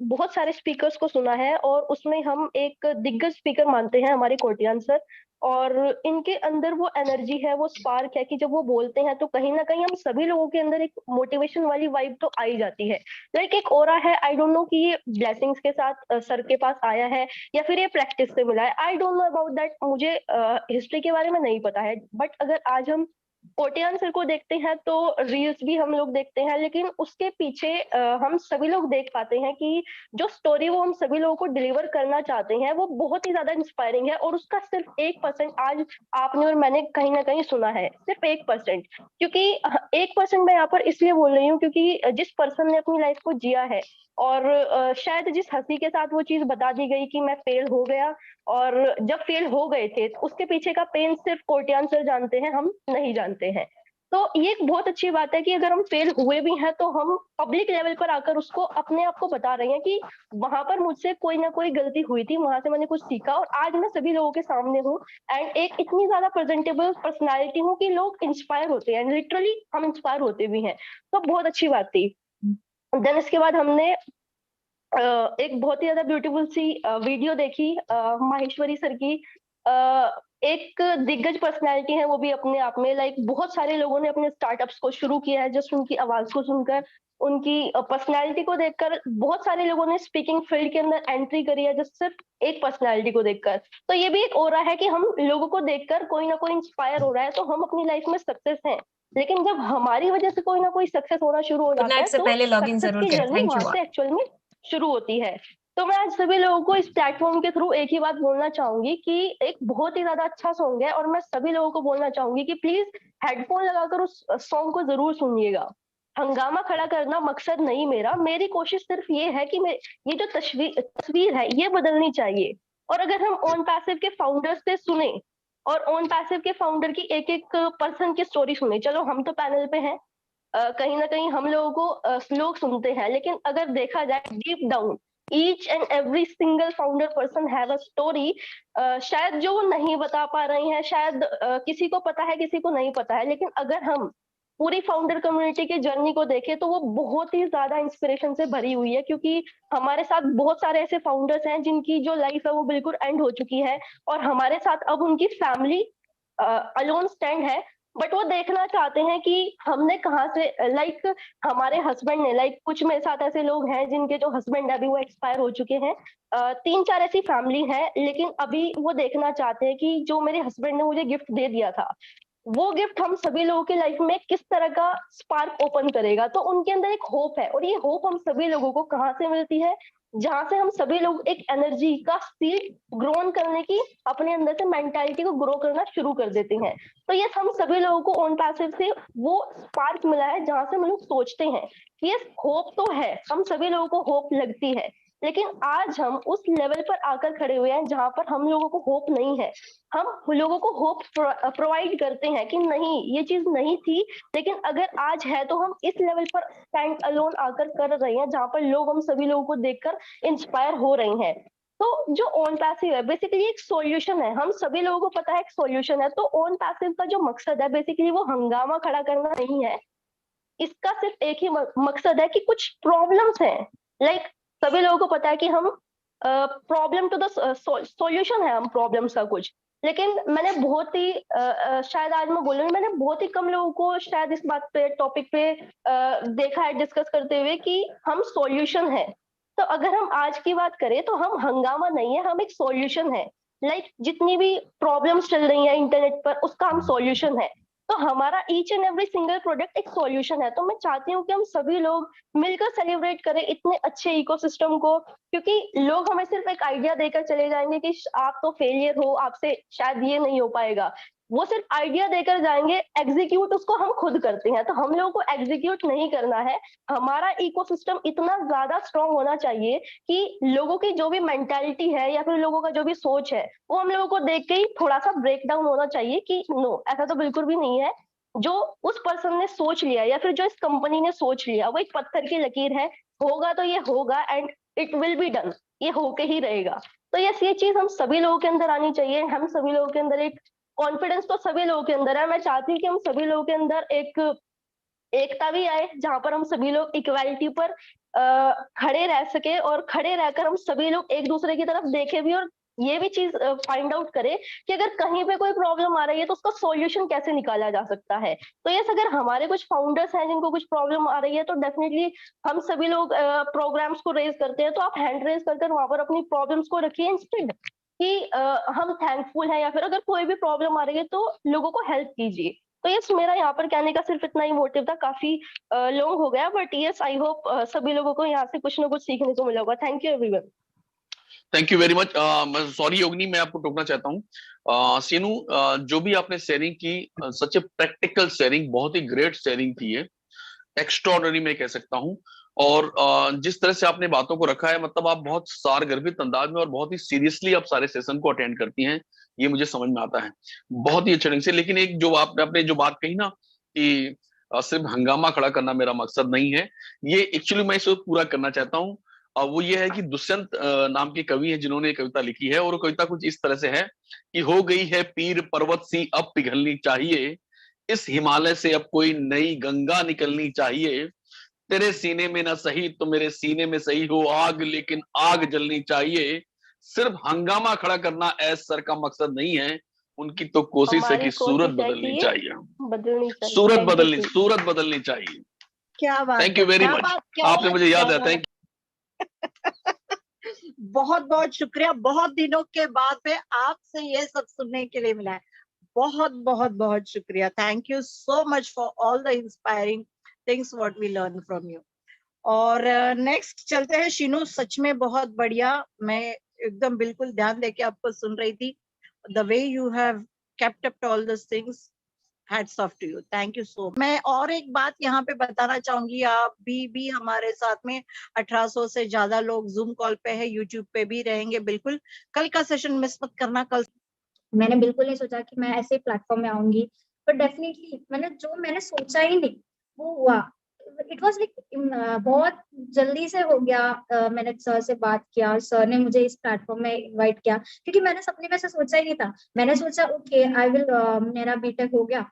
बहुत सारे स्पीकर्स को सुना है, और उसमें हम एक दिग्गज स्पीकर मानते हैं हमारे कोटियान सर, और इनके अंदर वो एनर्जी है, वो स्पार्क है कि जब वो बोलते हैं तो कहीं ना कहीं हम सभी लोगों के अंदर एक मोटिवेशन वाली वाइब तो आ ही जाती है। लाइक एक ऑरा है। आई डोंट नो कि ये ब्लेसिंग्स के साथ सर के पास आया है या फिर ये प्रैक्टिस से मिला है। I don't know about that, मुझे हिस्ट्री के बारे में नहीं पता है। बट अगर आज हम कोटियान सर को देखते हैं तो रील्स भी हम लोग देखते हैं, लेकिन उसके पीछे हम सभी लोग देख पाते हैं कि जो स्टोरी वो हम सभी लोगों को डिलीवर करना चाहते हैं वो बहुत ही ज्यादा इंस्पायरिंग है। और उसका सिर्फ 1% आज आपने और मैंने कहीं ना कहीं सुना है, सिर्फ 1%। क्योंकि 1% मैं यहाँ पर इसलिए बोल रही हूँ क्योंकि जिस पर्सन ने अपनी लाइफ को जिया है, और शायद जिस हंसी के साथ वो चीज बता दी गई कि मैं फेल हो गया, और जब फेल हो गए थे तो उसके पीछे का पेन सिर्फ कोटियान सर जानते हैं, हम नहीं जानते हैं। तो ये एक बहुत अच्छी बात है कि अगर हम फेल हुए भी हैं तो हम पब्लिक लेवल पर आकर उसको अपने आप को बता रहे हैं कि वहां पर मुझसे कोई ना कोई गलती हुई थी, वहां से मैंने कुछ सीखा, और आज मैं सभी लोगों के सामने हूँ। एंड एक इतनी ज्यादा प्रेजेंटेबल पर्सनैलिटी हूँ कि लोग इंस्पायर होते हैं, लिटरली हम इंस्पायर होते भी हैं। तो बहुत अच्छी बात थी। देन इसके बाद हमने एक बहुत ही ज्यादा ब्यूटीफुल सी वीडियो देखी माहेश्वरी सर की। एक दिग्गज पर्सनालिटी है वो भी अपने आप में। लाइक बहुत सारे लोगों ने अपने स्टार्टअप्स को शुरू किया है जस्ट उनकी आवाज को सुनकर, उनकी पर्सनालिटी को देखकर। बहुत सारे लोगों ने स्पीकिंग फील्ड के अंदर एंट्री करी है जस्ट सिर्फ एक पर्सनालिटी को देखकर। तो ये भी एक हो रहा है कि हम लोगों को देखकर कोई ना कोई इंस्पायर हो रहा है, तो हम अपनी लाइफ में सक्सेस हैं। लेकिन जब हमारी वजह से कोई ना कोई सक्सेस होना शुरू हो जाता है तो सक्सेस की जर्नी वहां से एक्चुअल में शुरू होती है। तो मैं आज सभी लोगों को इस प्लेटफॉर्म के थ्रू एक ही बात बोलना चाहूंगी कि एक बहुत ही ज्यादा अच्छा सॉन्ग है, और मैं सभी लोगों को बोलना चाहूंगी कि प्लीज हेडफोन लगाकर उस सॉन्ग को जरूर सुनिएगा। हंगामा खड़ा करना मकसद नहीं मेरा, मेरी कोशिश सिर्फ ये है कि ये जो तस्वीर है ये बदलनी चाहिए। और अगर हम ऑन पैसिव के फाउंडर्स से सुने, और ऑन पैसिव के फाउंडर की एक एक पर्सन की स्टोरी सुने, चलो हम तो पैनल पे हैं, कहीं ना कहीं हम लोगों को लोग सुनते हैं, लेकिन अगर देखा जाए deep down each and every single founder person have a story. शायद जो वो नहीं बता पा रहे हैं, शायद किसी को पता है किसी को नहीं पता है, लेकिन अगर हम पूरी फाउंडर कम्युनिटी की जर्नी को देखें तो वो बहुत ही ज्यादा इंस्पिरेशन से भरी हुई है। क्योंकि हमारे साथ बहुत सारे ऐसे फाउंडर्स हैं जिनकी जो लाइफ है वो बिल्कुल एंड हो चुकी है, और हमारे साथ अब उनकी फैमिली अलोन स्टैंड है। बट वो देखना चाहते हैं कि हमने कहाँ से, लाइक हमारे हस्बैंड ने, लाइक कुछ मेरे साथ ऐसे लोग हैं जिनके जो हस्बैंड अभी वो एक्सपायर हो चुके हैं, 3-4 ऐसी फैमिली है, लेकिन अभी वो देखना चाहते हैं कि जो मेरे हस्बैंड ने मुझे गिफ्ट दे दिया था, वो गिफ्ट हम सभी लोगों की लाइफ में किस तरह का स्पार्क ओपन करेगा। तो उनके अंदर एक होप है, और ये होप हम सभी लोगों को कहाँ से मिलती है, जहां से हम सभी लोग एक एनर्जी का सीड ग्रोन करने की, अपने अंदर से मेंटालिटी को ग्रो करना शुरू कर देते हैं। तो ये हम सभी लोगों को ऑन पैसिव से वो स्पार्क मिला है, जहां से हम लोग सोचते हैं कि ये होप तो है, हम सभी लोगों को होप लगती है, लेकिन आज हम उस लेवल पर आकर खड़े हुए हैं जहां पर हम लोगों को होप नहीं है। हम लोगों को होप प्रोवाइड करते हैं कि नहीं, ये चीज नहीं थी, लेकिन अगर आज है तो हम इस लेवल पर स्टैंड अलोन आकर कर रहे हैं, जहां पर लोग हम सभी लोगों को देखकर इंस्पायर हो रहे हैं। तो जो ऑन पैसिव है बेसिकली एक सॉल्यूशन है, हम सभी लोगों को पता है एक सॉल्यूशन है। तो ऑन पैसिव का जो मकसद है बेसिकली वो हंगामा खड़ा करना नहीं है, इसका सिर्फ एक ही मकसद है कि कुछ प्रॉब्लम्स हैं, लाइक सभी लोगों को पता है कि हम प्रॉब्लम टू द सॉल्यूशन है हम प्रॉब्लम्स का कुछ, लेकिन मैंने बहुत ही शायद आज मैं बोलूंगी, मैंने बहुत ही कम लोगों को शायद इस बात पे, टॉपिक पे देखा है डिस्कस करते हुए कि हम सॉल्यूशन है। तो अगर हम आज की बात करें तो हम हंगामा नहीं है, हम एक सॉल्यूशन है। लाइक जितनी भी प्रॉब्लम्स चल रही है इंटरनेट पर, उसका हम सॉल्यूशन है। तो हमारा each and every single product एक सॉल्यूशन है। तो मैं चाहती हूँ कि हम सभी लोग मिलकर सेलिब्रेट करें इतने अच्छे इकोसिस्टम को, क्योंकि लोग हमें सिर्फ एक आइडिया देकर चले जाएंगे कि आप तो फेलियर हो, आपसे शायद ये नहीं हो पाएगा। वो सिर्फ आइडिया देकर जाएंगे, एग्जीक्यूट उसको हम खुद करते हैं। तो हम लोगों को एग्जीक्यूट नहीं करना है, हमारा इकोसिस्टम इतना ज्यादा स्ट्रांग होना चाहिए कि लोगों की जो भी मेंटालिटी है या फिर लोगों का जो भी सोच है, वो हम लोगों को देख के ही थोड़ा सा ब्रेक डाउन होना चाहिए कि नो, ऐसा तो बिल्कुल भी नहीं है। जो उस पर्सन ने सोच लिया या फिर जो इस कंपनी ने सोच लिया, वो एक पत्थर की लकीर है, होगा तो ये होगा and it will be done, ये होके ही रहेगा। तो यस, ये चीज हम सभी लोगों के अंदर आनी चाहिए। हम सभी लोगों के अंदर एक कॉन्फिडेंस तो सभी लोगों के अंदर है। मैं चाहती हूँ कि हम सभी लोगों के अंदर एक एकता भी आए, जहां पर हम सभी लोग इक्वालिटी पर खड़े रह सके, और खड़े रहकर हम सभी लोग एक दूसरे की तरफ देखें भी, और ये भी चीज फाइंड आउट करें कि अगर कहीं पे कोई प्रॉब्लम आ रही है तो उसका सॉल्यूशन कैसे निकाला जा सकता है। तो यस, अगर हमारे कुछ फाउंडर्स हैं जिनको कुछ प्रॉब्लम आ रही है, तो डेफिनेटली हम सभी लोग प्रोग्राम्स को रेज करते हैं, तो आप हैंड रेज कर वहां पर अपनी प्रॉब्लम्स को रखिए इंस्टेड कि हम थैंकफुल हैं, या फिर अगर कोई भी प्रॉब्लम आ रही है तो लोगों को हेल्प कीजिए। तो यस, मेरा यहाँ पर कहने का सिर्फ इतना ही मोटिव था। काफी लॉन्ग हो गया, बट यस, आई होप सभी लोगों को यहाँ से कुछ ना कुछ सीखने को मिला होगा। Thank you everyone. Thank you very much. Sorry Yogini, मैं आपको टोकना चाहता हूँ। सीनू, जो भी आपने शेयरिंग की, सच ए प्रैक्टिकल शेयरिंग, बहुत ही ग्रेट शेयरिंग थी है, एक्स्ट्रॉर्डनरी मैं कह सकता हूँ। और जिस तरह से आपने बातों को रखा है, मतलब आप बहुत सारगर्भित अंदाज में और बहुत ही सीरियसली आप सारे सेशन को अटेंड करती हैं, ये मुझे समझ में आता है बहुत ही अच्छे ढंग से। लेकिन एक जो आपने जो बात कही ना कि सिर्फ हंगामा खड़ा करना मेरा मकसद नहीं है, ये एक्चुअली मैं इसको पूरा करना चाहता हूँ। वो ये है कि दुष्यंत नाम के कवि हैं जिन्होंने कविता लिखी है, और वो कविता कुछ इस तरह से है कि हो गई है पीर पर्वत सी अब पिघलनी चाहिए, इस हिमालय से अब कोई नई गंगा निकलनी चाहिए, तेरे सीने में ना सही तो मेरे सीने में सही हो आग, लेकिन आग जलनी चाहिए। सिर्फ हंगामा खड़ा करना ऐस सर का मकसद नहीं है, उनकी तो कोशिश है कि सूरत बदलनी चाहिए, सूरत बदलनी चाहिए। क्या बात, थैंक यू वेरी मच, आपने मुझे याद है। थैंक बहुत बहुत शुक्रिया। बहुत दिनों के बाद में आपसे ये सब सुनने के लिए मिला है। बहुत बहुत बहुत शुक्रिया। Thank you so much for all the inspiring things what we learn from you. और नेक्स्ट चलते हैं शीनू। सच में बहुत बढ़िया, मैं एकदम बिल्कुल ध्यान देके आपको सुन रही थी। The way you have kept up all this things, hats off to you, thank you so. मैं और एक बात यहाँ पे बताना चाहूंगी, आप भी हमारे साथ में 1800 से ज्यादा लोग जूम कॉल पे है, यूट्यूब पे भी रहेंगे। बिल्कुल कल का सेशन मिस मत करना। कल मैंने बिल्कुल नहीं सोचा कि मैं ऐसे प्लेटफॉर्म में आऊंगी, पर डेफिनेटली मैंने सोचा ही नहीं वो हुआ। इट वाज लाइक बहुत जल्दी से हो गया। मैंने सर से बात किया, सर ने मुझे इस प्लेटफॉर्म में इनवाइट किया, क्योंकि मैंने सपने में से सोचा ही नहीं था। मैंने सोचा ओके आई विल, मेरा बीटेक हो गया,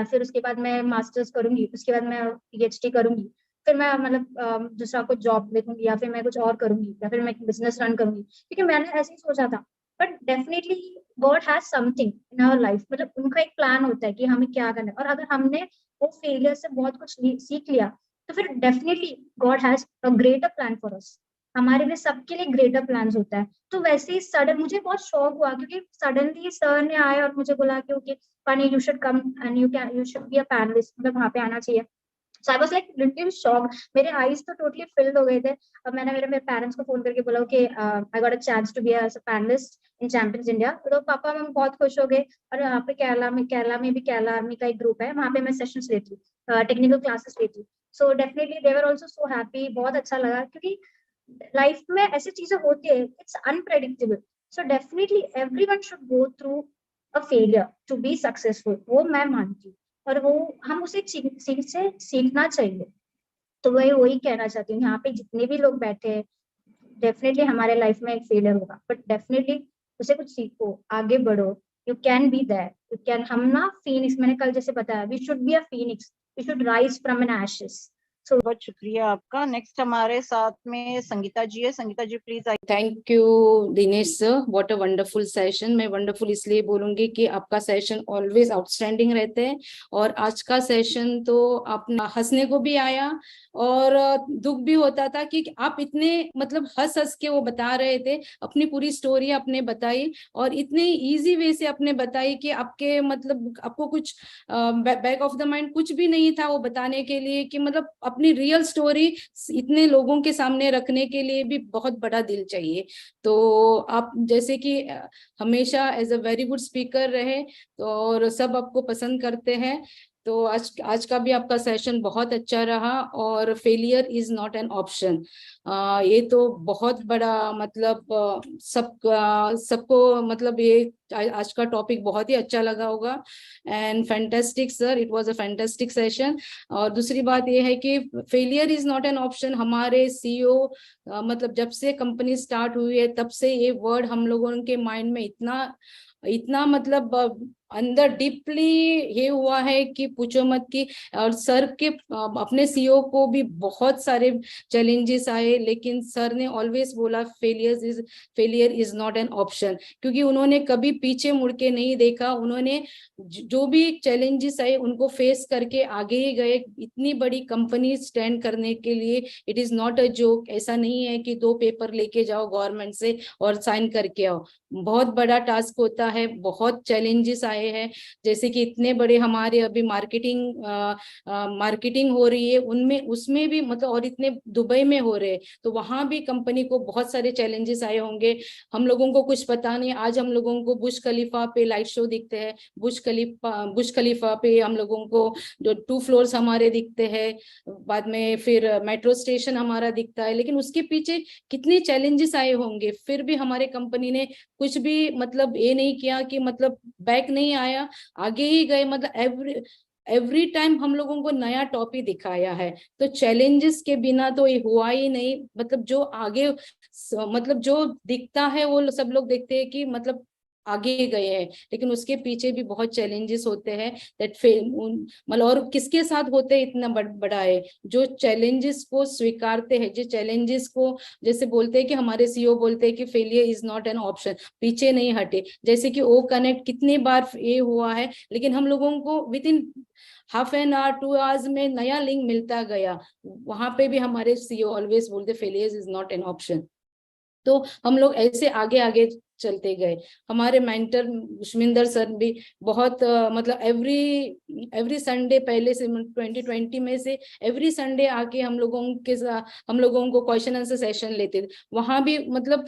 फिर उसके बाद मैं मास्टर्स करूंगी, उसके बाद मैं पीएचडी करूंगी, फिर मैं मतलब दूसरा कुछ जॉब देखूंगी, या फिर मैं कुछ और करूंगी, या फिर मैं बिजनेस रन करूंगी, क्योंकि मैंने ऐसे ही सोचा था। But definitely God has something in our life, मतलब उनका एक प्लान होता है कि हमें क्या करना है, और अगर हमने वो फेलियर से बहुत कुछ सीख लिया तो फिर definitely God has a greater plan for us. हमारे लिए सबके लिए ग्रेटर प्लान होता है। तो वैसे ही सडन मुझे बहुत शौक हुआ, क्योंकि सडनली सर ने आया और मुझे बोला कि okay funny you should come and you should be a panelist, मतलब वहां पे आना चाहिए। So I was like literally shocked. मेरे eyes तो totally filled हो गए थे। अब मैंने मेरे पेरेंट्स को फोन करके बोला कि I got a chance to be a panelist in Champions India। तो पापा मम्मी बहुत खुश हो गए। और यहाँ पे केरला में भी केरला आर्मी का एक ग्रुप है, वहाँ पे मैं सेशंस लेती हूँ, टेक्निकल क्लासेस लेती हूँ। So definitely they were also so happy. बहुत अच्छा लगा, क्योंकि लाइफ में ऐसी चीजें होती है, it's unpredictable. So definitely everyone should go through a failure to be successful, वो मैं मानती हूँ। और वो हम उसे सीखना चाहिए। तो वही कहना चाहती हूँ, यहाँ पे जितने भी लोग बैठे हैं, डेफिनेटली हमारे लाइफ में एक फेलियर होगा, बट डेफिनेटली उसे कुछ सीखो, आगे बढ़ो। You can be that, you can. हम ना फीनिक्स, मैंने कल जैसे बताया, we should be a phoenix, we should rise from an ashes. So बहुत शुक्रिया आपका। नेक्स्ट हमारे साथ में संगीता जी है। Sangeeta ji please. Thank you Dinesh sir, what a wonderful session. मैं वंडरफुल इसलिए बोलूंगी कि आपका सेशन ऑलवेज आउटस्टैंडिंग रहते हैं, और आज का सेशन तो आप हंसने को भी आया और दुख भी होता था कि आप इतने मतलब हंस हंस के वो बता रहे थे, अपनी पूरी स्टोरी आपने बताई और इतने इजी वे से आपने बताई कि आपके मतलब आपको कुछ बैक ऑफ द माइंड कुछ भी नहीं था वो बताने के लिए, कि मतलब अपनी रियल स्टोरी इतने लोगों के सामने रखने के लिए भी बहुत बड़ा दिल चाहिए। तो आप जैसे कि हमेशा as a very good speaker रहे, तो और सब आपको पसंद करते हैं। तो आज का भी आपका सेशन बहुत अच्छा रहा, और failure is not an option, ये तो बहुत बड़ा मतलब सबको मतलब ये आज का टॉपिक बहुत ही अच्छा लगा होगा। And fantastic sir, it was a fantastic session. और दूसरी बात ये है कि failure is not an option, हमारे सीईओ मतलब जब से कंपनी स्टार्ट हुई है तब से ये वर्ड हम लोगों के माइंड में इतना मतलब अंदर डीपली ये हुआ है कि पूछो मत। कि और सर के अपने सीईओ को भी बहुत सारे चैलेंजेस आए, लेकिन सर ने ऑलवेज बोला failure is not an option, क्योंकि उन्होंने कभी पीछे मुड़ के नहीं देखा। उन्होंने जो भी चैलेंजेस आए उनको फेस करके आगे ही गए। इतनी बड़ी कंपनी स्टैंड करने के लिए it is not a joke. ऐसा नहीं है कि 2 पेपर लेके जाओ गवर्नमेंट से और साइन करके आओ, बहुत बड़ा टास्क होता है, बहुत चैलेंजेस आए हैं। जैसे कि इतने बड़े हमारे अभी मार्केटिंग हो रही है, उनमें उसमें भी मतलब, और इतने दुबई में हो रहे हैं, तो वहां भी कंपनी को बहुत सारे चैलेंजेस आए होंगे। हम लोगों को कुछ पता नहीं। आज हम लोगों को बुर्ज खलीफा पे लाइट शो दिखते हैं, बुर्ज खलीफा पे हम लोगों को जो 2 फ्लोर्स हमारे दिखते हैं, बाद में फिर मेट्रो स्टेशन हमारा दिखता है, लेकिन उसके पीछे कितने चैलेंजेस आए होंगे। फिर भी हमारे कंपनी ने कुछ भी मतलब ये नहीं किया कि मतलब बैक नहीं आया, आगे ही गए। मतलब एवरी टाइम हम लोगों को नया टॉपिक दिखाया है। तो चैलेंजेस के बिना तो ये हुआ ही नहीं। मतलब जो आगे मतलब जो दिखता है वो सब लोग देखते हैं कि मतलब आगे गए हैं, लेकिन उसके पीछे भी बहुत चैलेंजेस होते हैं। दैट मतलब और किसके साथ होते हैं इतना बड़ा है, जो चैलेंजेस को स्वीकारते हैं, जो चैलेंजेस को जैसे बोलते हैं कि हमारे सीईओ बोलते हैं कि failure is not an option, पीछे नहीं हटे। जैसे कि ओ कनेक्ट कितनी बार ये हुआ है, लेकिन हम लोगों को with in half an hour 2 hours में नया लिंक मिलता गया। वहां पे भी हमारे सीईओ ऑलवेज बोलते failure is not an option. तो हम लोग ऐसे आगे आगे चलते गए। हमारे मेंटर शुमिंदर सर भी बहुत मतलब एवरी संडे, पहले से 2020 में से एवरी संडे आके हम लोगों को क्वेश्चन आंसर सेशन लेते थे। वहां भी मतलब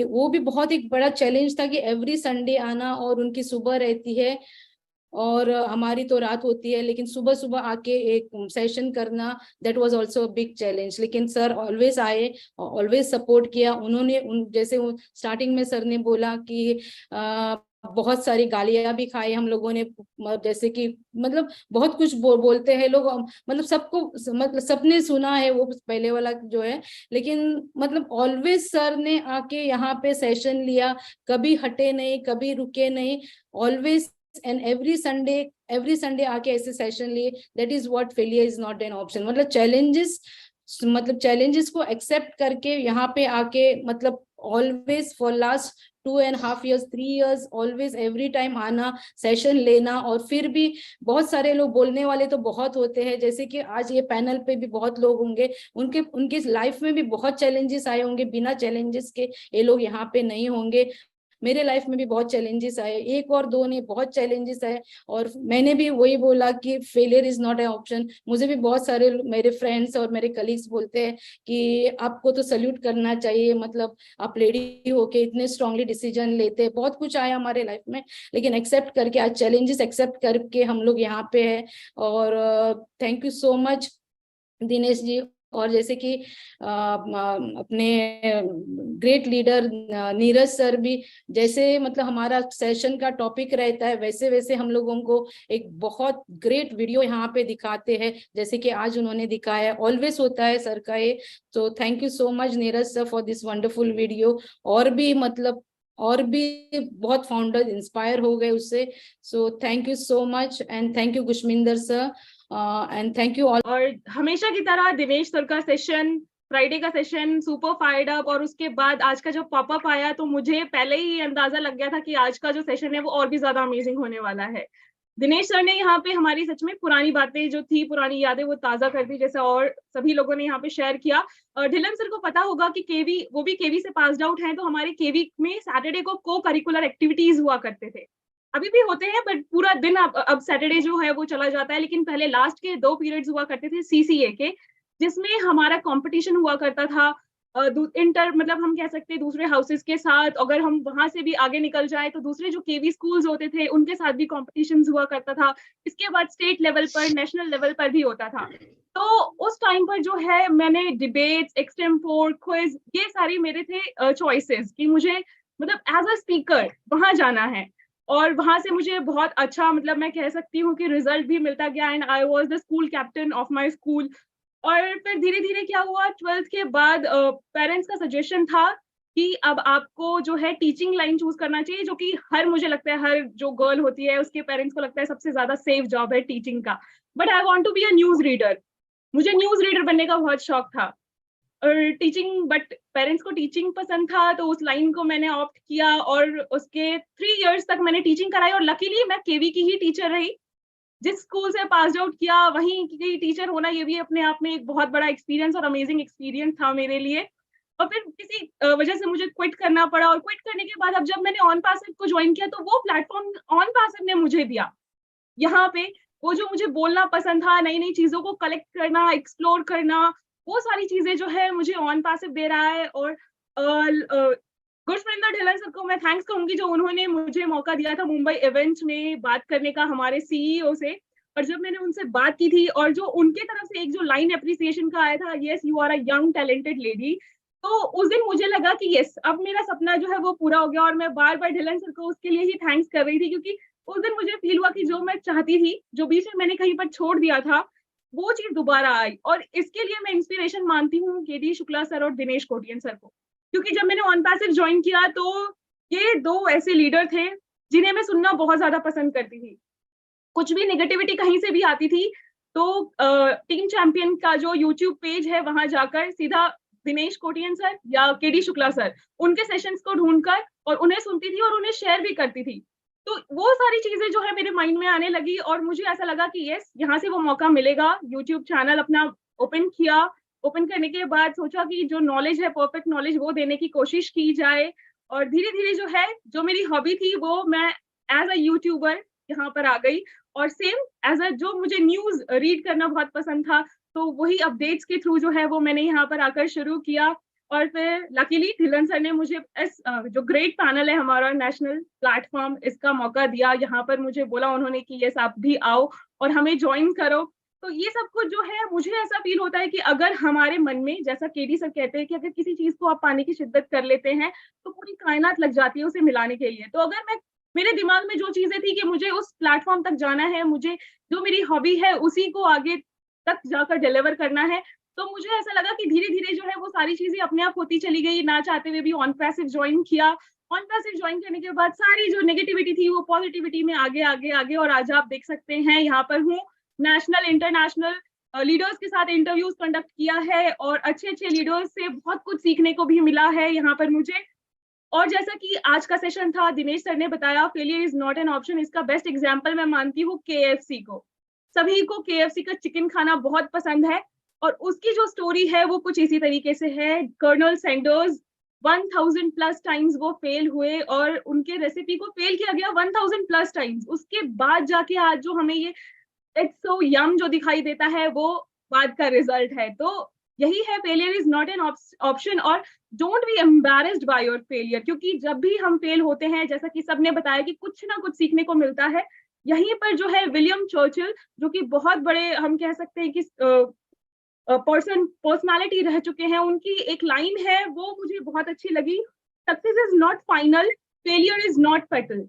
वो भी बहुत एक बड़ा चैलेंज था कि एवरी संडे आना, और उनकी सुबह रहती है और हमारी तो रात होती है, लेकिन सुबह सुबह आके एक सेशन करना, that was also a big challenge. लेकिन सर ऑलवेज आए, ऑलवेज सपोर्ट किया उन्होंने। जैसे स्टार्टिंग में सर ने बोला कि बहुत सारी गालियां भी खाई हम लोगों ने, जैसे कि मतलब बहुत कुछ बोलते हैं लोग, मतलब सबको मतलब सबने सुना है वो पहले वाला जो है। लेकिन मतलब ऑलवेज सर ने आके यहाँ पे सेशन लिया, कभी हटे नहीं, कभी रुके नहीं, ऑलवेज एंड एवरी संडे आके ऐसे सेशन लिए। That is what failure is not an option. मतलब चैलेंजेस को एक्सेप्ट करके यहाँ पे आके मतलब always for last 2.5 years 3 years always every time आना, सेशन लेना, और फिर भी बहुत सारे लोग बोलने वाले तो बहुत होते हैं, जैसे कि आज ये पैनल पे भी बहुत लोग होंगे, उनके लाइफ में भी बहुत चैलेंजेस आए होंगे, बिना चैलेंजेस के ये लोग यहाँ पे नहीं होंगे। मेरे लाइफ में भी बहुत चैलेंजेस आए, एक और दो नहीं, बहुत चैलेंजेस आए, और मैंने भी वही बोला कि failure is not an option. मुझे भी बहुत सारे मेरे फ्रेंड्स और मेरे कलीग्स बोलते हैं कि आपको तो सल्यूट करना चाहिए, मतलब आप लेडी होके इतने स्ट्रांगली डिसीजन लेते हैं। बहुत कुछ आया हमारे लाइफ में, लेकिन एक्सेप्ट करके, आज चैलेंजेस एक्सेप्ट करके हम लोग यहाँ पे है। और thank you so much Dinesh ji. और जैसे कि अपने ग्रेट लीडर नीरज सर भी, जैसे मतलब हमारा सेशन का टॉपिक रहता है, वैसे वैसे हम लोगों को एक बहुत ग्रेट वीडियो यहाँ पे दिखाते हैं, जैसे कि आज उन्होंने दिखाया। ऑलवेज होता है सर का ये। तो thank you so much Neeraj sir for this wonderful video. और भी बहुत फाउंडर इंस्पायर हो गए उससे। So thank you so much and thank you Gushminder sir and thank you all. और हमेशा की तरह दिनेश सर का सेशन, फ्राइडे का सेशन सुपर फायर्ड अप, और उसके बाद आज का जो पॉपअप आया तो मुझे पहले ही अंदाजा लग गया था कि आज का जो सेशन है वो और भी ज्यादा अमेजिंग होने वाला है। दिनेश सर ने यहाँ पे हमारी सच में पुरानी बातें जो थी, पुरानी यादें वो ताजा कर दी, जैसे और सभी लोगों ने यहाँ पे शेयर किया। और ढिल्लन सर को पता होगा कि केवी, वो भी केवी से पास्ड आउट हैं, तो हमारे केवी में सैटरडे को को करिकुलर एक्टिविटीज हुआ करते थे, अभी भी होते हैं, बट पूरा दिन अब सैटरडे जो है वो चला जाता है। लेकिन पहले लास्ट के 2 पीरियड्स हुआ करते थे सीसीए के, जिसमें हमारा कंपटीशन हुआ करता था इंटर, मतलब हम कह सकते हैं दूसरे हाउसेस के साथ। अगर हम वहां से भी आगे निकल जाए तो दूसरे जो केवी स्कूल्स होते थे उनके साथ भी कंपटीशन हुआ करता था। इसके बाद स्टेट लेवल पर, नेशनल लेवल पर भी होता था। तो उस टाइम पर जो है मैंने डिबेट्स, एक्सटेम्पोर, क्विज, ये सारी मेरे थे चॉइसेस कि मुझे मतलब एज अ स्पीकर वहां जाना है। और वहां से मुझे बहुत अच्छा, मतलब मैं कह सकती हूँ कि रिजल्ट भी मिलता गया, and I was the school captain of my school. और फिर धीरे धीरे क्या हुआ, 12th के बाद पेरेंट्स का सजेशन था कि अब आपको जो है टीचिंग लाइन चूज करना चाहिए, जो कि मुझे लगता है हर जो गर्ल होती है उसके पेरेंट्स को लगता है सबसे ज्यादा सेफ जॉब है टीचिंग का। But I want to be a news reader, मुझे न्यूज रीडर बनने का बहुत शौक था। और टीचिंग, बट पेरेंट्स को टीचिंग पसंद था, तो उस लाइन को मैंने ऑप्ट किया। और उसके 3 इयर्स तक मैंने टीचिंग कराई, और लकीली मैं केवी की ही टीचर रही। जिस स्कूल से पास आउट किया वहीं की टीचर होना, ये भी अपने आप में एक बहुत बड़ा एक्सपीरियंस और अमेजिंग एक्सपीरियंस था मेरे लिए। और फिर किसी वजह से मुझे क्विट करना पड़ा, और क्विट करने के बाद अब जब मैंने ऑन पैसिव को ज्वाइन किया तो वो प्लेटफॉर्म ऑन पैसिव ने मुझे दिया। यहाँ पे वो जो मुझे बोलना पसंद था, नई नई चीजों को कलेक्ट करना, एक्सप्लोर करना, वो सारी चीजें जो है मुझे ऑन पैसिव दे रहा है। और गुशमिंदर ढिल्लन सर को मैं थैंक्स कहूंगी, जो उन्होंने मुझे मौका दिया था मुंबई इवेंट में बात करने का हमारे सीईओ से। और जब मैंने उनसे बात की थी, और जो उनके तरफ से एक जो लाइन एप्रिसिएशन का आया था, yes you are a young talented lady, तो उस दिन मुझे लगा कि यस, अब मेरा सपना जो है वो पूरा हो गया। और मैं बार बार ढिल्लन सर को उसके लिए ही थैंक्स कर रही थी, क्योंकि उस दिन मुझे फील हुआ कि जो मैं चाहती थी, जो बीच में मैंने कहीं पर छोड़ दिया था, वो चीज दोबारा आई। और इसके लिए मैं इंस्पिरेशन मानती हूँ केडी शुक्ला सर और दिनेश कोटियन सर को, क्योंकि जब मैंने ऑन पैसिव ज्वाइन किया तो ये 2 ऐसे लीडर थे जिन्हें मैं सुनना बहुत ज्यादा पसंद करती थी। कुछ भी नेगेटिविटी कहीं से भी आती थी तो टीम चैंपियन का जो यूट्यूब पेज है वहां जाकर सीधा दिनेश कोटियन सर या केडी शुक्ला सर, उनके सेशंस को ढूंढकर और उन्हें सुनती थी और उन्हें शेयर भी करती थी। तो वो सारी चीजें जो है मेरे माइंड में आने लगी, और मुझे ऐसा लगा कि यस, यहाँ से वो मौका मिलेगा। यूट्यूब चैनल अपना ओपन किया, ओपन करने के बाद सोचा कि जो नॉलेज है, परफेक्ट नॉलेज, वो देने की कोशिश की जाए। और धीरे धीरे जो है, जो मेरी हॉबी थी वो मैं एज अ यूट्यूबर यहाँ पर आ गई। और सेम एज अ, जो मुझे न्यूज रीड करना बहुत पसंद था, तो वही अपडेट्स के थ्रू जो है वो मैंने यहाँ पर आकर शुरू किया। और फिर लकीली ढिल्लन सर ने मुझे इस जो ग्रेट पैनल है हमारा नेशनल प्लेटफॉर्म, इसका मौका दिया। यहाँ पर मुझे बोला उन्होंने कि यस, आप भी आओ और हमें ज्वाइन करो। तो ये सब कुछ जो है, मुझे ऐसा फील होता है कि अगर हमारे मन में, जैसा केडी सर कहते हैं कि अगर किसी चीज को आप पाने की शिद्दत कर लेते हैं तो पूरी कायनात लग जाती है उसे मिलाने के लिए। तो अगर मेरे दिमाग में जो चीजें थी कि मुझे उस प्लेटफॉर्म तक जाना है, मुझे जो मेरी हॉबी है उसी को आगे तक जाकर डिलीवर करना है, तो मुझे ऐसा लगा कि धीरे धीरे जो है वो सारी चीजें अपने आप होती चली गई। ना चाहते हुए भी ऑन पैसिव ज्वाइन किया। ऑन पैसिव ज्वाइन करने के बाद सारी जो नेगेटिविटी थी वो पॉजिटिविटी में आगे आगे आगे, और आज आप देख सकते हैं यहाँ पर हूँ। नेशनल इंटरनेशनल लीडर्स के साथ इंटरव्यूज कंडक्ट किया है, और अच्छे अच्छे लीडर्स से बहुत कुछ सीखने को भी मिला है यहाँ पर मुझे। और जैसा कि आज का सेशन था, दिनेश सर ने बताया failure is not an option, इसका बेस्ट एग्जांपल मैं मानती हूँ KFC को। सभी को KFC का चिकन खाना बहुत पसंद है और उसकी जो स्टोरी है वो कुछ इसी तरीके से है। कर्नल सैंडर्स 1000 प्लस टाइम्स वो फेल हुए और उनके रेसिपी को फेल किया गया 1000 प्लस टाइम्स। उसके बाद जाके आज जो हमें ये इट्स सो यम जो दिखाई देता है वो बाद का रिजल्ट है। तो यही है, failure is not an option और don't be embarrassed by your failure, क्योंकि जब भी हम फेल होते हैं, जैसा कि सबने बताया कि कुछ ना कुछ सीखने को मिलता है। यहीं पर जो है विलियम चर्चिल, जो कि बहुत बड़े हम कह सकते हैं कि पर्सनालिटी रह चुके हैं, उनकी एक लाइन है वो मुझे बहुत अच्छी लगी। Success is not final, failure is not fatal,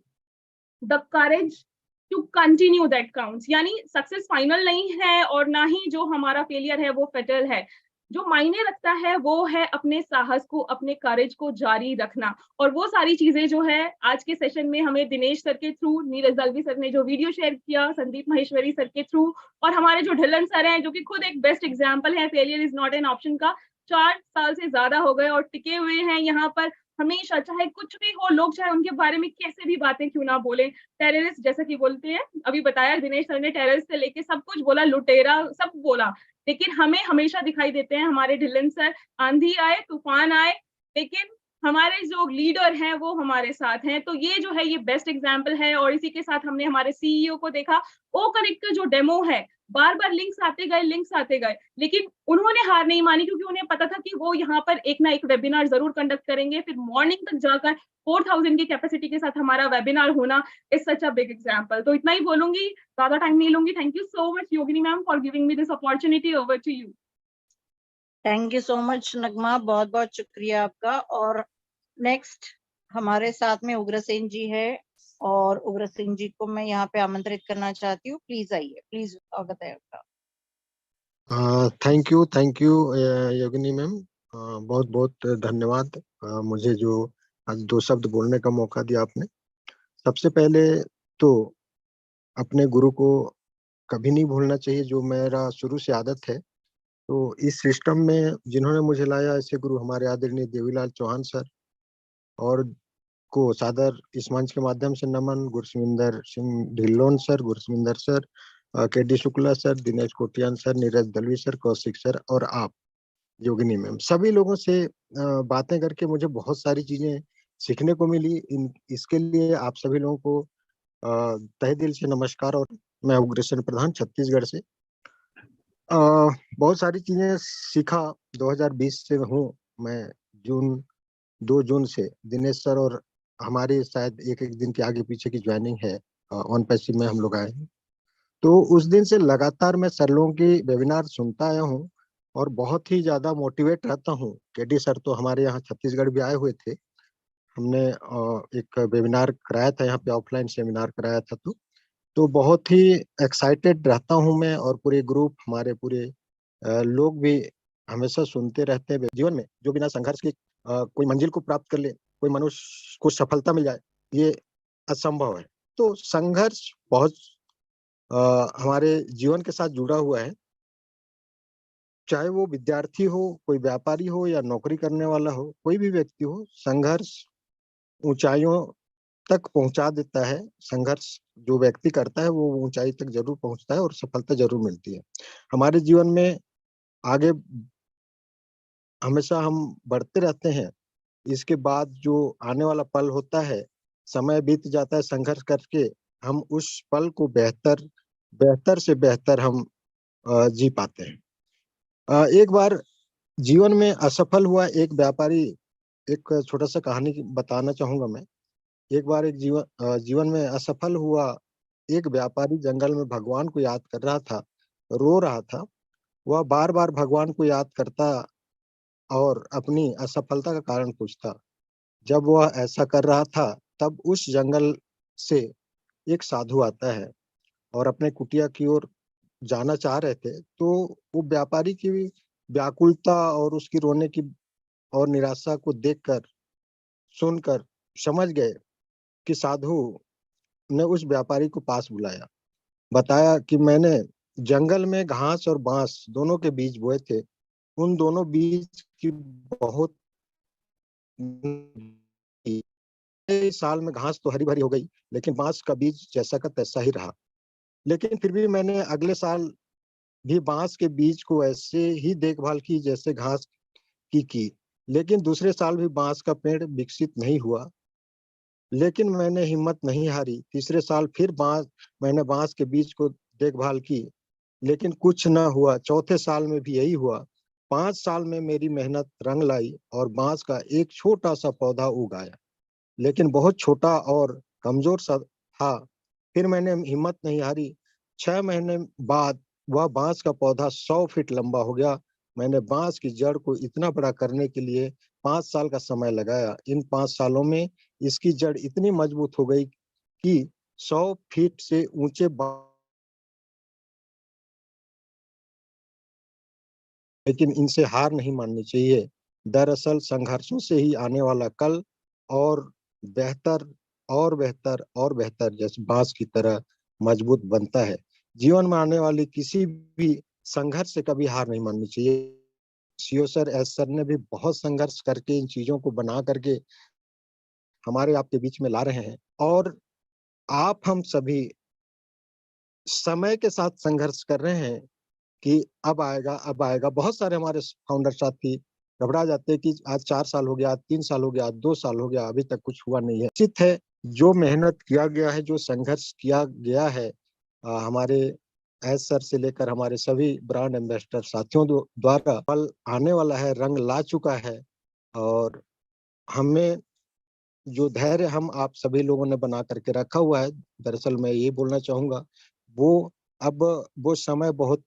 the courage to continue that counts. यानी सक्सेस फाइनल नहीं है और ना ही जो हमारा फेलियर है वो फेटल है। जो मायने रखता है वो है अपने साहस को, अपने करेज को जारी रखना। और वो सारी चीजें जो है आज के सेशन में हमें दिनेश सर के थ्रू, नीरज दलवी सर ने जो वीडियो शेयर किया, संदीप महेश्वरी सर के थ्रू, और हमारे जो ढिल्लन सर हैं जो कि खुद एक बेस्ट एग्जाम्पल है failure is not an option का। 4 साल से ज्यादा हो गए और टिके हुए हैं यहाँ पर हमेशा, चाहे कुछ भी हो, लोग चाहे उनके बारे में कैसे भी बातें क्यों ना बोले। टेररिस्ट जैसा कि बोलते हैं, अभी बताया दिनेश सर ने, टेररिस्ट से लेके सब कुछ बोला, लुटेरा सब बोला, लेकिन हमें हमेशा दिखाई देते हैं हमारे ढिल्लन सर। आंधी आए, तूफान आए, लेकिन हमारे जो लीडर हैं वो हमारे साथ हैं। तो ये जो है ये बेस्ट एग्जाम्पल है। और इसी के साथ हमने हमारे CEO को देखा, ओ कनेक्ट का जो डेमो है, बार बार लिंक्स आते गए, लेकिन उन्होंने हार नहीं मानी, क्योंकि उन्हें पता था कि वो यहाँ पर एक ना एक वेबिनार जरूर कंडक्ट करेंगे। फिर मॉर्निंग तक जाकर 4000 की कैपेसिटी के साथ हमारा वेबिनार होना is such a big example. तो इतना ही बोलूंगी, ज्यादा टाइम नहीं लूंगी। Thank you so much Yogini ma'am for giving me this opportunity. Over to you. Thank you so much Nagma, बहुत बहुत शुक्रिया आपका। और नेक्स्ट हमारे साथ में उग्रसेन जी है और उग्रसेन जी को मैं यहाँ पे आमंत्रित करना चाहती हूँ। प्लीज आइए, प्लीज स्वागत है आपका। थैंक यू योगिनी मैम, बहुत बहुत धन्यवाद मुझे जो आज 2 शब्द बोलने का मौका दिया आपने। सबसे पहले तो अपने गुरु को कभी नहीं भूलना चाहिए, जो मेरा शुरू से आदत है। तो इस सिस्टम में जिन्होंने मुझे लाया, ऐसे गुरु हमारे आदरणीय देवीलाल चौहान सर और को सादर इस मंच के माध्यम से नमन, Gursiminder Singh Dhillon sir, Gursiminder sir, KD Shukla sir, Dinesh Kotian sir, Neeraj Dalvi sir, Kaushik sir और आप योगिनी मैम, सभी लोगों से बातें करके मुझे बहुत सारी चीजें सीखने को मिली। इसके लिए आप सभी लोगों को तहे दिल से नमस्कार। और मैं उग्रसेन प्रधान छत्तीसगढ़ से बहुत सारी चीजें सीखा। 2020 से हूँ मैं, 2 जून से दिनेश सर और हमारे शायद एक दिन के आगे पीछे की ज्वाइनिंग है, ऑन पैसिव में हम लोग आए हैं। तो उस दिन से लगातार मैं सर लोगों की वेबिनार सुनता आया हूँ और बहुत ही ज्यादा मोटिवेट रहता हूँ। KD सर तो हमारे यहाँ छत्तीसगढ़ भी आए हुए थे, हमने एक वेबिनार कराया था यहाँ पे, ऑफलाइन सेमिनार कराया था। तो बहुत ही एक्साइटेड रहता हूँ मैं और पूरे ग्रुप, हमारे पूरे लोग भी हमेशा सुनते रहते हैं। जीवन में जो बिना संघर्ष के कोई मंजिल को प्राप्त कर ले, कोई मनुष्य को सफलता मिल जाए, ये असंभव है। तो संघर्ष बहुत हमारे जीवन के साथ जुड़ा हुआ है, चाहे वो विद्यार्थी हो, कोई व्यापारी हो या नौकरी करने वाला हो, कोई भी व्यक्ति हो। संघर्ष ऊंचाइयों तक पहुंचा देता है। संघर्ष जो व्यक्ति करता है वो ऊंचाई तक जरूर पहुंचता है और सफलता जरूर मिलती है। हमारे जीवन में आगे हमेशा हम बढ़ते रहते हैं। इसके बाद जो आने वाला पल होता है, समय बीत जाता है संघर्ष करके, हम उस पल को बेहतर से बेहतर हम जी पाते हैं। एक बार जीवन में असफल हुआ एक व्यापारी, एक छोटा सा कहानी बताना चाहूंगा मैं। एक बार एक जीवन में असफल हुआ एक व्यापारी जंगल में भगवान को याद कर रहा था, रो रहा था। वह बार बार भगवान को याद करता और अपनी असफलता का कारण पूछता। जब वह ऐसा कर रहा था तब उस जंगल से एक साधु आता है और अपने कुटिया की ओर जाना चाह रहे थे। तो वो व्यापारी की व्याकुलता और उसकी रोने की और निराशा को देखकर, सुनकर समझ गए कि साधु ने उस व्यापारी को पास बुलाया, बताया कि मैंने जंगल में घास और बांस दोनों के बीज बोए थे। उन दोनों बीज की बहुत साल में घास तो हरी भरी हो गई, लेकिन बांस का बीज जैसा का तैसा ही रहा। लेकिन फिर भी मैंने अगले साल भी बांस के बीज को ऐसे ही देखभाल की जैसे घास की। लेकिन दूसरे साल भी बांस का पेड़ विकसित नहीं हुआ, लेकिन मैंने हिम्मत नहीं हारी। तीसरे साल फिर मैंने बांस के बीज को देखभाल की, लेकिन कुछ न हुआ। चौथे साल में भी यही हुआ। 5 साल में मेरी मेहनत रंग लाई और बांस का एक छोटा सा पौधा उग आया, लेकिन बहुत छोटा और कमजोर सा था। फिर मैंने हिम्मत नहीं हारी। 6 महीने बाद वह बांस का पौधा 100 फीट लंबा हो गया। मैंने बांस की जड़ को इतना बड़ा करने के लिए 5 साल का समय लगाया। इन 5 सालों में इसकी जड़ इतनी मजबूत हो गई कि 100 फीट से ऊंचे लेकिन इनसे हार नहीं माननी चाहिए। दरअसल संघर्षों से ही आने वाला कल और बेहतर और बेहतर और बेहतर जैसे बांस की तरह मजबूत बनता है। जीवन में आने वाली किसी भी संघर्ष से कभी हार नहीं माननी चाहिए। सीओ सर, एस सर ने भी बहुत संघर्ष करके इन चीजों को बना करके हमारे आपके बीच में ला रहे हैं, और आप हम सभी समय के साथ संघर्ष कर रहे हैं कि अब आएगा अब आएगा। बहुत सारे हमारे फाउंडर साथी घबरा जाते हैं कि आज 4 साल हो गया, 3 साल हो गया, 2 साल हो गया, अभी तक कुछ हुआ नहीं है। निश्चित है, जो मेहनत किया गया है, जो संघर्ष किया गया है, हमारे एस सर से लेकर हमारे सभी ब्रांड एम्बेसडर साथियों द्वारा फल आने वाला है, रंग ला चुका है। और हमें जो धैर्य हम आप सभी लोगों ने बना करके रखा हुआ है, दरअसल मैं ये बोलना चाहूंगा, अब वो समय बहुत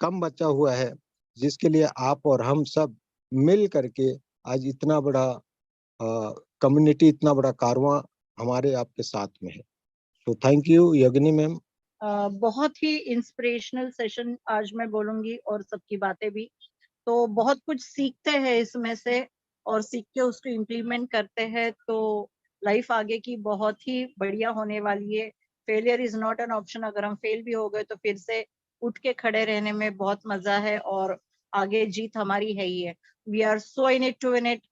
कम बचा हुआ है जिसके लिए आप और हम सब मिल करके आज इतना बड़ा कम्युनिटी, इतना बड़ा कारवां हमारे आपके साथ में है। तो थैंक यू योगिनी मैम। बहुत ही इंस्पिरेशनल सेशन आज मैं बोलूंगी, और सबकी बातें भी, तो बहुत कुछ सीखते हैं इसमें से, और सीख के उसको इम्प्लीमेंट करते हैं तो लाइफ आगे की बहुत ही बढ़िया होने वाली है। Failure is not an option. अगर हम फेल भी हो गए तो फिर से उठ के खड़े रहने में बहुत मजा है, और आगे जीत हमारी है ही है। We are so in it to win it.